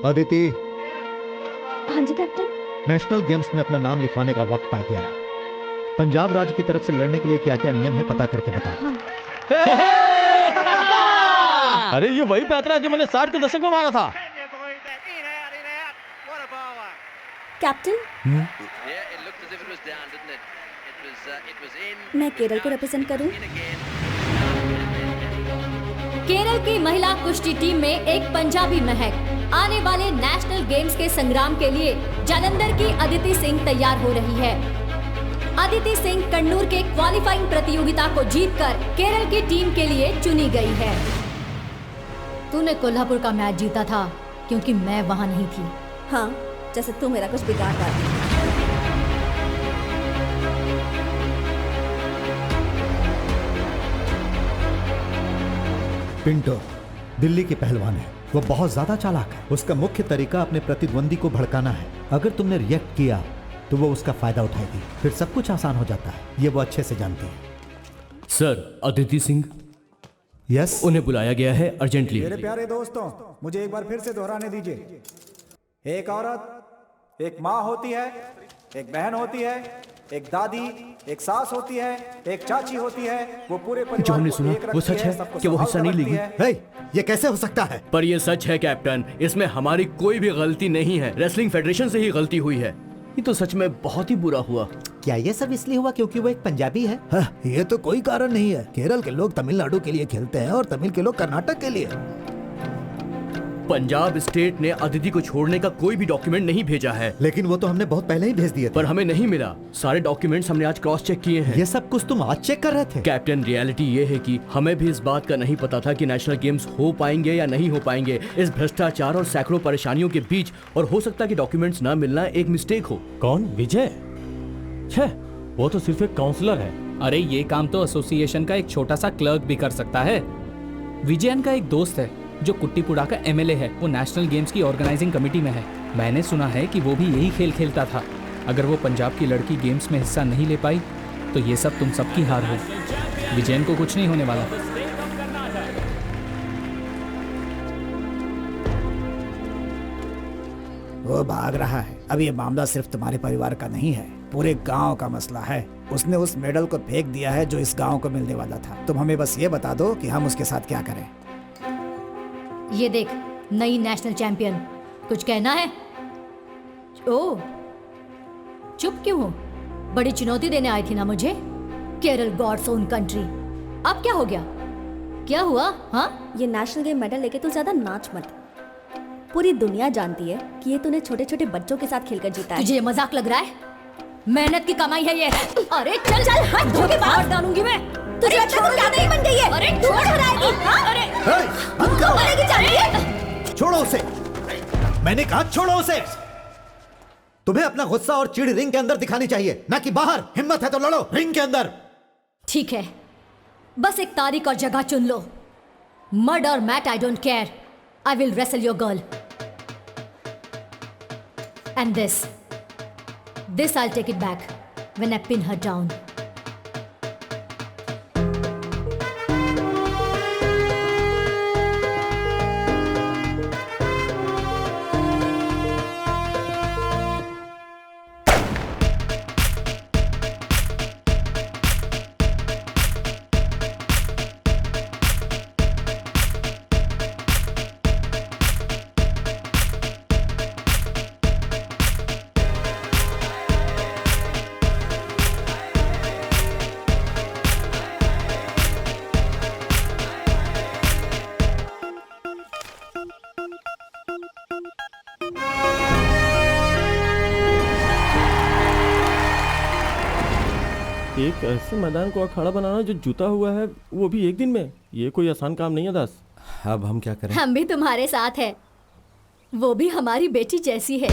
अदिति, हाँ जी कैप्टन। नेशनल गेम्स में अपना नाम लिखवाने का वक्त आ गया है। पंजाब राज्य की तरफ से लड़ने के लिए क्या क्या नियम है पता करके बता। अरे ये वही पैतरा है जो मैंने 60 के दशक में मारा था। कैप्टन, मैं केरल को रिप्रेजेंट करूं। केरल की महिला कुश्ती टीम में एक पंजाबी महक आने वाले नेशनल गेम्स के संग्राम के लिए जालंधर की अदिति सिंह तैयार हो रही है। अदिति सिंह कन्नूर के क्वालिफाइंग प्रतियोगिता को जीतकर केरल की टीम के लिए चुनी गई है। तूने कोल्हापुर का मैच जीता था क्योंकि मैं वहां नहीं थी। हाँ, जैसे तू मेरा कुछ बिगाड़ रहा था। पिंटो दिल्ली के पहलवान है, वो बहुत ज्यादा चालाक है। उसका मुख्य तरीका अपने प्रतिद्वंदी को भड़काना है। अगर तुमने रिएक्ट किया तो वो उसका फायदा उठाएगी, फिर सब कुछ आसान हो जाता है। ये वो अच्छे से जानती है। सर, अदिति सिंह, यस, उन्हें बुलाया गया है अर्जेंटली। मेरे प्यारे दोस्तों, मुझे एक बार फिर से दोहराने दीजिए। एक औरत एक माँ होती है, एक बहन होती है, एक दादी, एक सास होती है, एक चाची होती है। वो पूरे जो परिवार हमने को सुना एक वो रखती सच है, है सबको कि वो हिस्सा नहीं संभाल लेगी? कर रखती हे, ये कैसे हो सकता है? पर ये सच है कैप्टन, इसमें हमारी कोई भी गलती नहीं है। रेसलिंग फेडरेशन से ही गलती हुई है। ये तो सच में बहुत ही बुरा हुआ। क्या ये सब इसलिए हुआ क्योंकि वो एक पंजाबी है? ये तो कोई कारण नहीं है। केरल के लोग तमिलनाडु के लिए खेलते हैं और तमिल के लोग कर्नाटक के लिए। पंजाब स्टेट ने अदिति को छोड़ने का कोई भी डॉक्यूमेंट नहीं भेजा है। लेकिन वो तो हमने बहुत पहले ही भेज दिए थे। पर हमें नहीं मिला। सारे डॉक्यूमेंट्स हमने आज क्रॉस चेक किए हैं। ये सब कुछ तुम आज चेक कर रहे थे? कैप्टन, रियलिटी ये है कि हमें भी इस बात का नहीं पता था कि नेशनल गेम्स हो पाएंगे या नहीं हो पाएंगे। इस भ्रष्टाचार और सैकड़ों परेशानियों के बीच, और हो सकता है कि डॉक्यूमेंट्स ना मिलना एक मिस्टेक हो। कौन? विजय? छह, वो तो सिर्फ एक काउंसलर है। अरे ये काम तो एसोसिएशन का एक छोटा सा क्लर्क भी कर सकता है। विजयन का एक दोस्त है जो कुट्टीपुड़ा का एमएलए है। वो नेशनल गेम्स की ऑर्गेनाइजिंग कमेटी में है। मैंने सुना है कि वो भी यही खेल खेलता था। अगर वो पंजाब की लड़की गेम्स में हिस्सा नहीं ले पाई तो ये सब तुम सबकी हार हो। विजयन को कुछ नहीं होने वाला। वो भाग रहा है। अब ये मामला सिर्फ तुम्हारे परिवार का नहीं है, पूरे गांव का मसला है। उसने उस मेडल को फेंक दिया है जो इस गांव को मिलने वाला था। तुम हमें बस ये बता दो कि हम उसके साथ क्या करें। ये देख, नई नेशनल चैंपियन। कुछ कहना है? ओह, चुप क्यों हो? बड़ी चुनौती देने आई थी ना मुझे। Kerala God's own country. अब क्या हो गया? क्या हुआ? हाँ, ये नेशनल गेम मेडल लेके तू ज्यादा नाच मत। पूरी दुनिया जानती है कि ये तूने छोटे छोटे बच्चों के साथ खेलकर जीता है। तुझे ये मजाक लग रहा है? मेहनत की कमाई है ये। अरे चल चल, हट धो के बाहर डालूंगी मैं। तुझे अच्छा तो क्या नहीं बन गई है? अरे छोड़ कराएगी। अरे करेगी जानती है? छोड़ो उसे, मैंने कहा छोड़ो उसे। तुम्हें अपना गुस्सा और चिढ़ रिंग के अंदर दिखानी चाहिए, ना कि बाहर। हिम्मत है तो लड़ो रिंग के अंदर। ठीक है, बस एक तारीख और जगह चुन लो। मर्ड और मैट, I don't care. I will wrestle your girl. And this I'll take it back when I pin her down. एक ऐसे मैदान को अखाड़ा बनाना जो जुता हुआ है, वो भी एक दिन में, ये कोई आसान काम नहीं है दास। अब हम क्या करें? हम भी तुम्हारे साथ है, वो भी हमारी बेटी जैसी है।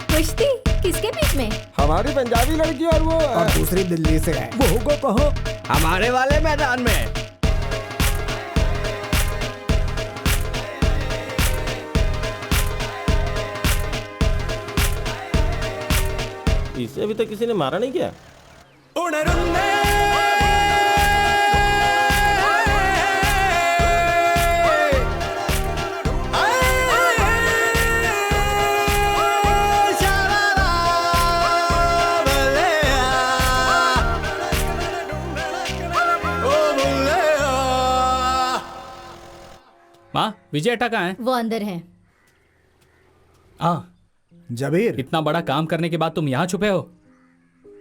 कुश्ती किसके बीच में? हमारी पंजाबी लड़की और वो और दूसरी दिल्ली से है। वो को कहो हमारे वाले मैदान में। इसे अभी तक किसी ने मारा नहीं क्या? माँ, विजय कहाँ है? वो अंदर है। जबीर, इतना बड़ा काम करने के बाद तुम यहाँ छुपे हो?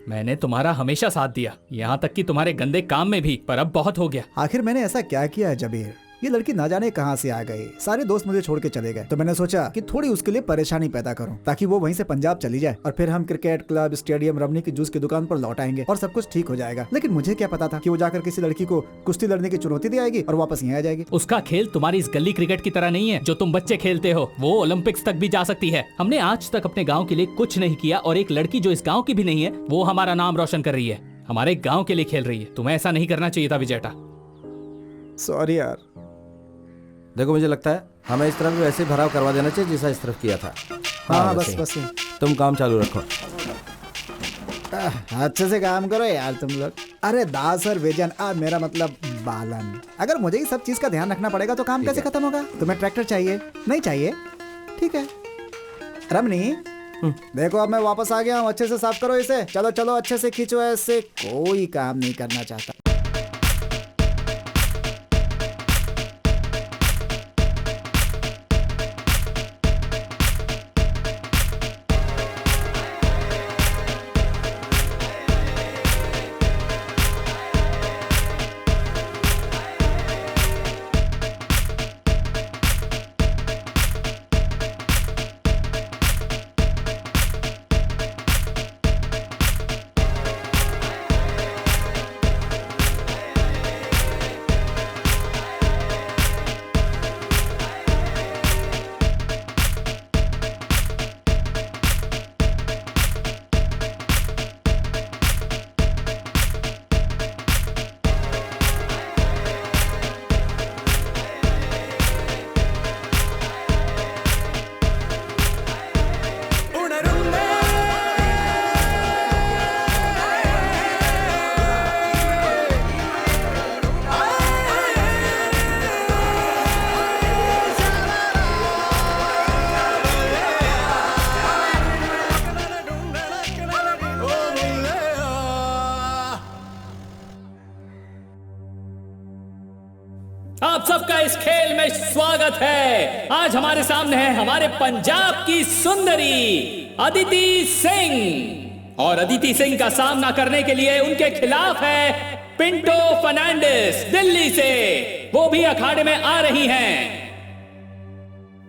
मैंने तुम्हारा हमेशा साथ दिया, यहाँ तक कि तुम्हारे गंदे काम में भी, पर अब बहुत हो गया। आखिर मैंने ऐसा क्या किया है जबीर? ये लड़की ना जाने कहाँ से आ गई, सारे दोस्त मुझे छोड़ के चले गए, तो मैंने सोचा कि थोड़ी उसके लिए परेशानी पैदा करूं, ताकि वो वहीं से पंजाब चली जाए और फिर हम क्रिकेट क्लब, स्टेडियम, रमनी की जूस की दुकान पर लौट आएंगे और सब कुछ ठीक हो जाएगा। लेकिन मुझे क्या पता था कि वो जाकर किसी लड़की को कुश्ती लड़ने की चुनौती दे आएगी और वापस यहाँ आ जाएगी। उसका खेल तुम्हारी इस गली क्रिकेट की तरह नहीं है जो तुम बच्चे खेलते हो। वो ओलंपिक्स तक भी जा सकती है। हमने आज तक अपने गाँव के लिए कुछ नहीं किया, और एक लड़की जो इस गाँव की भी नहीं है, वो हमारा नाम रोशन कर रही है, हमारे गाँव के लिए खेल रही है। तुम्हें ऐसा नहीं करना चाहिए था विजयटा। सॉरी यार। देखो, मुझे लगता है हमें इस तरफ भी वैसे भराव करवा देना चाहिए जैसा इस तरफ किया था। हाँ, बस तुम काम चालू रखो। अच्छे से काम करो यार तुम लोग। अरे दास और वेजन, मेरा मतलब बालन, अगर मुझे ही सब चीज का ध्यान रखना पड़ेगा तो काम कैसे खत्म होगा? तुम्हें ट्रैक्टर चाहिए? नहीं चाहिए? ठीक है। रमनी, देखो अब मैं वापस आ गया हूँ, अच्छे से साफ करो इसे। चलो चलो, अच्छे से खींचो, ऐसे कोई काम नहीं करना चाहता। आप सबका इस खेल में स्वागत है। आज हमारे सामने है हमारे पंजाब की सुंदरी अदिति सिंह, और अदिति सिंह का सामना करने के लिए उनके खिलाफ है पिंटो फर्नांडिस दिल्ली से। वो भी अखाड़े में आ रही हैं।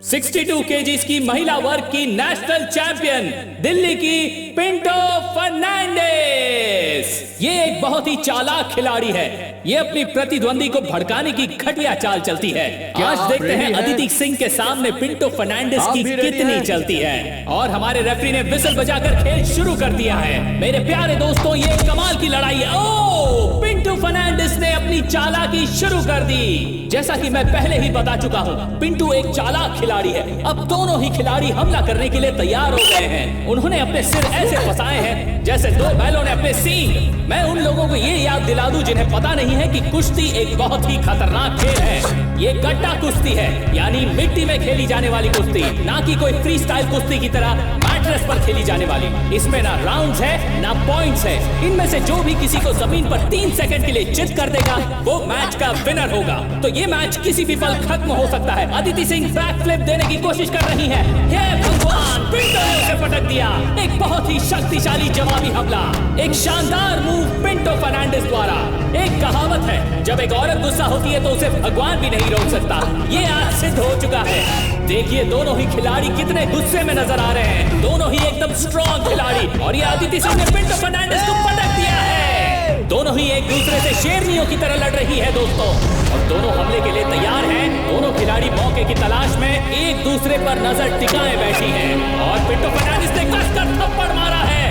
62 केजीज की महिला वर्ग की नेशनल चैंपियन दिल्ली की पिंटो फर्नांडिस। ये एक बहुत ही चालाक खिलाड़ी है। ये अपनी प्रतिद्वंदी को भड़काने की घटिया चाल चलती है। आज देखते हैं अदिति सिंह के सामने पिंटो फर्नांडिस की कितनी चलती है। और हमारे रेफरी ने विसल बजाकर खेल शुरू कर दिया है। मेरे प्यारे दोस्तों, ये कमाल की लड़ाई है। ओह, पिंटो फर्नांडिस ने अपनी चालाकी शुरू कर दी। जैसा कि मैं पहले ही बता चुका हूँ, पिंटू एक चालाक खिलाड़ी है। अब दोनों ही खिलाड़ी हमला करने के लिए तैयार हो गए हैं। उन्होंने अपने सिर ऐसे फंसाए हैं जैसे दो बैलों ने अपने सींग। मैं उन लोगों को ये याद दिला दूं जिन्हें पता नहीं है कि कुश्ती एक बहुत ही खतरनाक खेल है। ये गड्ढा कुश्ती है, यानी मिट्टी में खेली जाने वाली कुश्ती, ना कि कोई फ्री स्टाइल कुश्ती की तरह मैट्रेस पर खेली जाने वाली। इसमें ना राउंड्स है ना पॉइंट्स है। इनमें से जो भी किसी को जमीन पर 3 सेकंड के लिए चित कर देगा वो मैच का विनर होगा। तो ये मैच किसी भी पल खत्म हो सकता है। अदिति सिंह बैक फ्लिप देने की कोशिश कर रही है। हे भगवान, पिंटो ने उसे पटक दिया। एक बहुत ही शक्तिशाली जवाबी हमला, एक शानदार मूव पिंटो फर्नांडिस द्वारा। एक कहावत है, जब एक औरत गुस्सा होती है तो उसे भगवान भी नहीं रोक सकता। ये आज सिद्ध हो चुका है। देखिए दोनों ही खिलाड़ी कितने गुस्से में नजर आ रहे हैं। दोनों ही एकदम स्ट्रॉन्ग खिलाड़ी, और ये अदिति सिंह ने पिंटो फर्नांडिस को पटक दिया है। दोनों ही एक दूसरे से शेरनियों की तरह लड़ रही है दोस्तों, और दोनों हमले के लिए तैयार हैं। दोनों खिलाड़ी मौके की तलाश में एक दूसरे पर नजर टिकाए बैठी हैं, और पिंटो फर्नांडिस ने कसकर थप्पड़ मारा है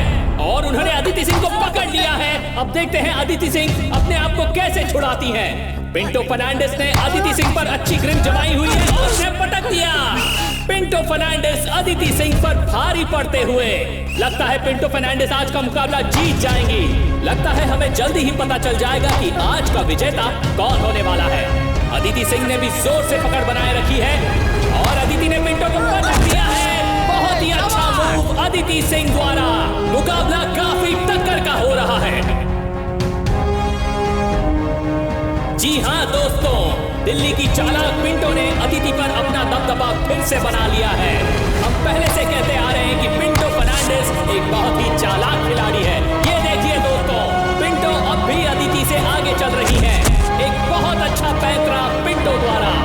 और उन्होंने अदिति सिंह को पकड़ लिया है। अब देखते हैं अदिति सिंह अपने आप को कैसे छुड़ाती हैं। पिंटो फर्नांडिस ने अदिति सिंह पर अच्छी ग्रिप जमाई हुई है और उसे पटक दिया। पिंटो फर्नांडिस अदिति सिंह पर भारी पड़ते हुए। लगता है पिंटो फर्नांडिस आज का मुकाबला जीत जाएंगी। लगता है हमें जल्दी ही पता चल जाएगा कि आज का विजेता कौन होने वाला है। अदिति सिंह ने भी जोर से पकड़ बनाए रखी है और अदिति ने पिंटो को पटक दिया है। बहुत ही अच्छा मूव अदिति सिंह द्वारा। मुकाबला काफी टक्कर का हो रहा है। जी हाँ दोस्तों, दिल्ली की चालाक पिंटो ने अदिति पर अपना दबदबा फिर से बना लिया है। हम पहले से कहते आ रहे हैं कि पिंटो फर्नांडिस एक बहुत ही चालाक खिलाड़ी है। ये देखिए दोस्तों, पिंटो अब भी अदिति से आगे चल रही है। एक बहुत अच्छा पैंतरा पिंटो द्वारा।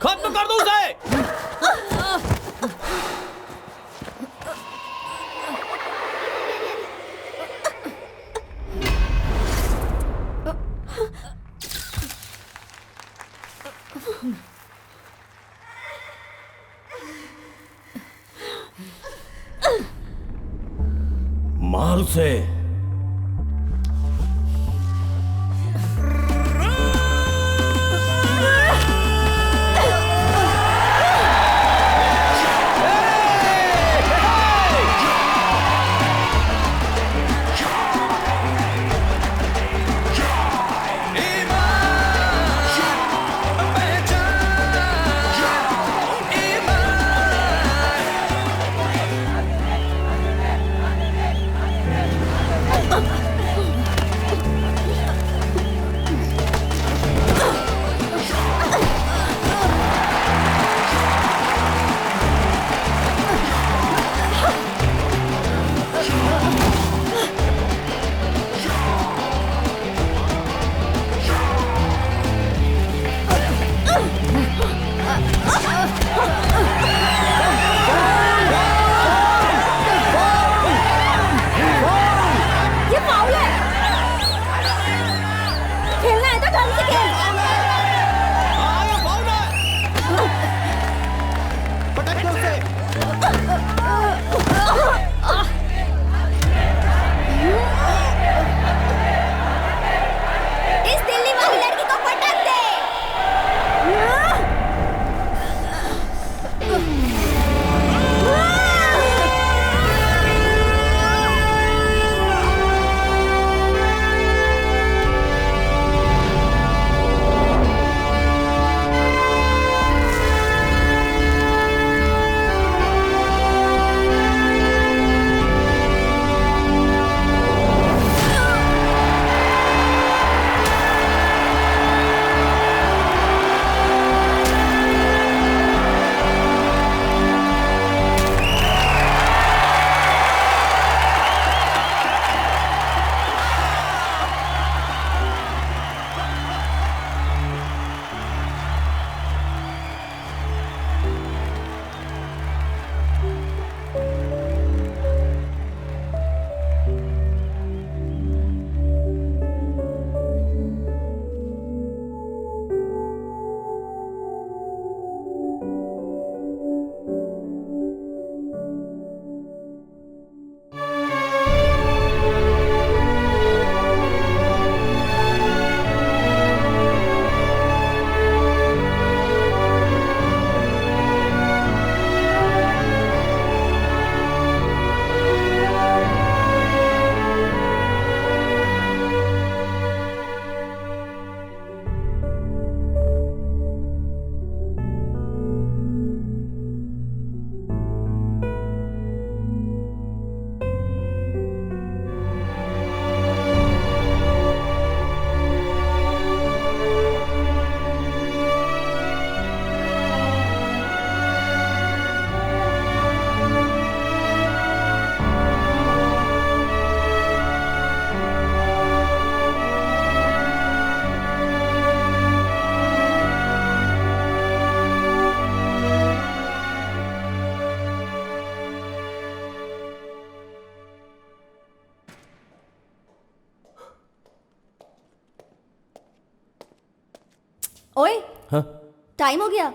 खत्म कर दो उसे। मार उसे। ओए हाँ टाइम हो गया।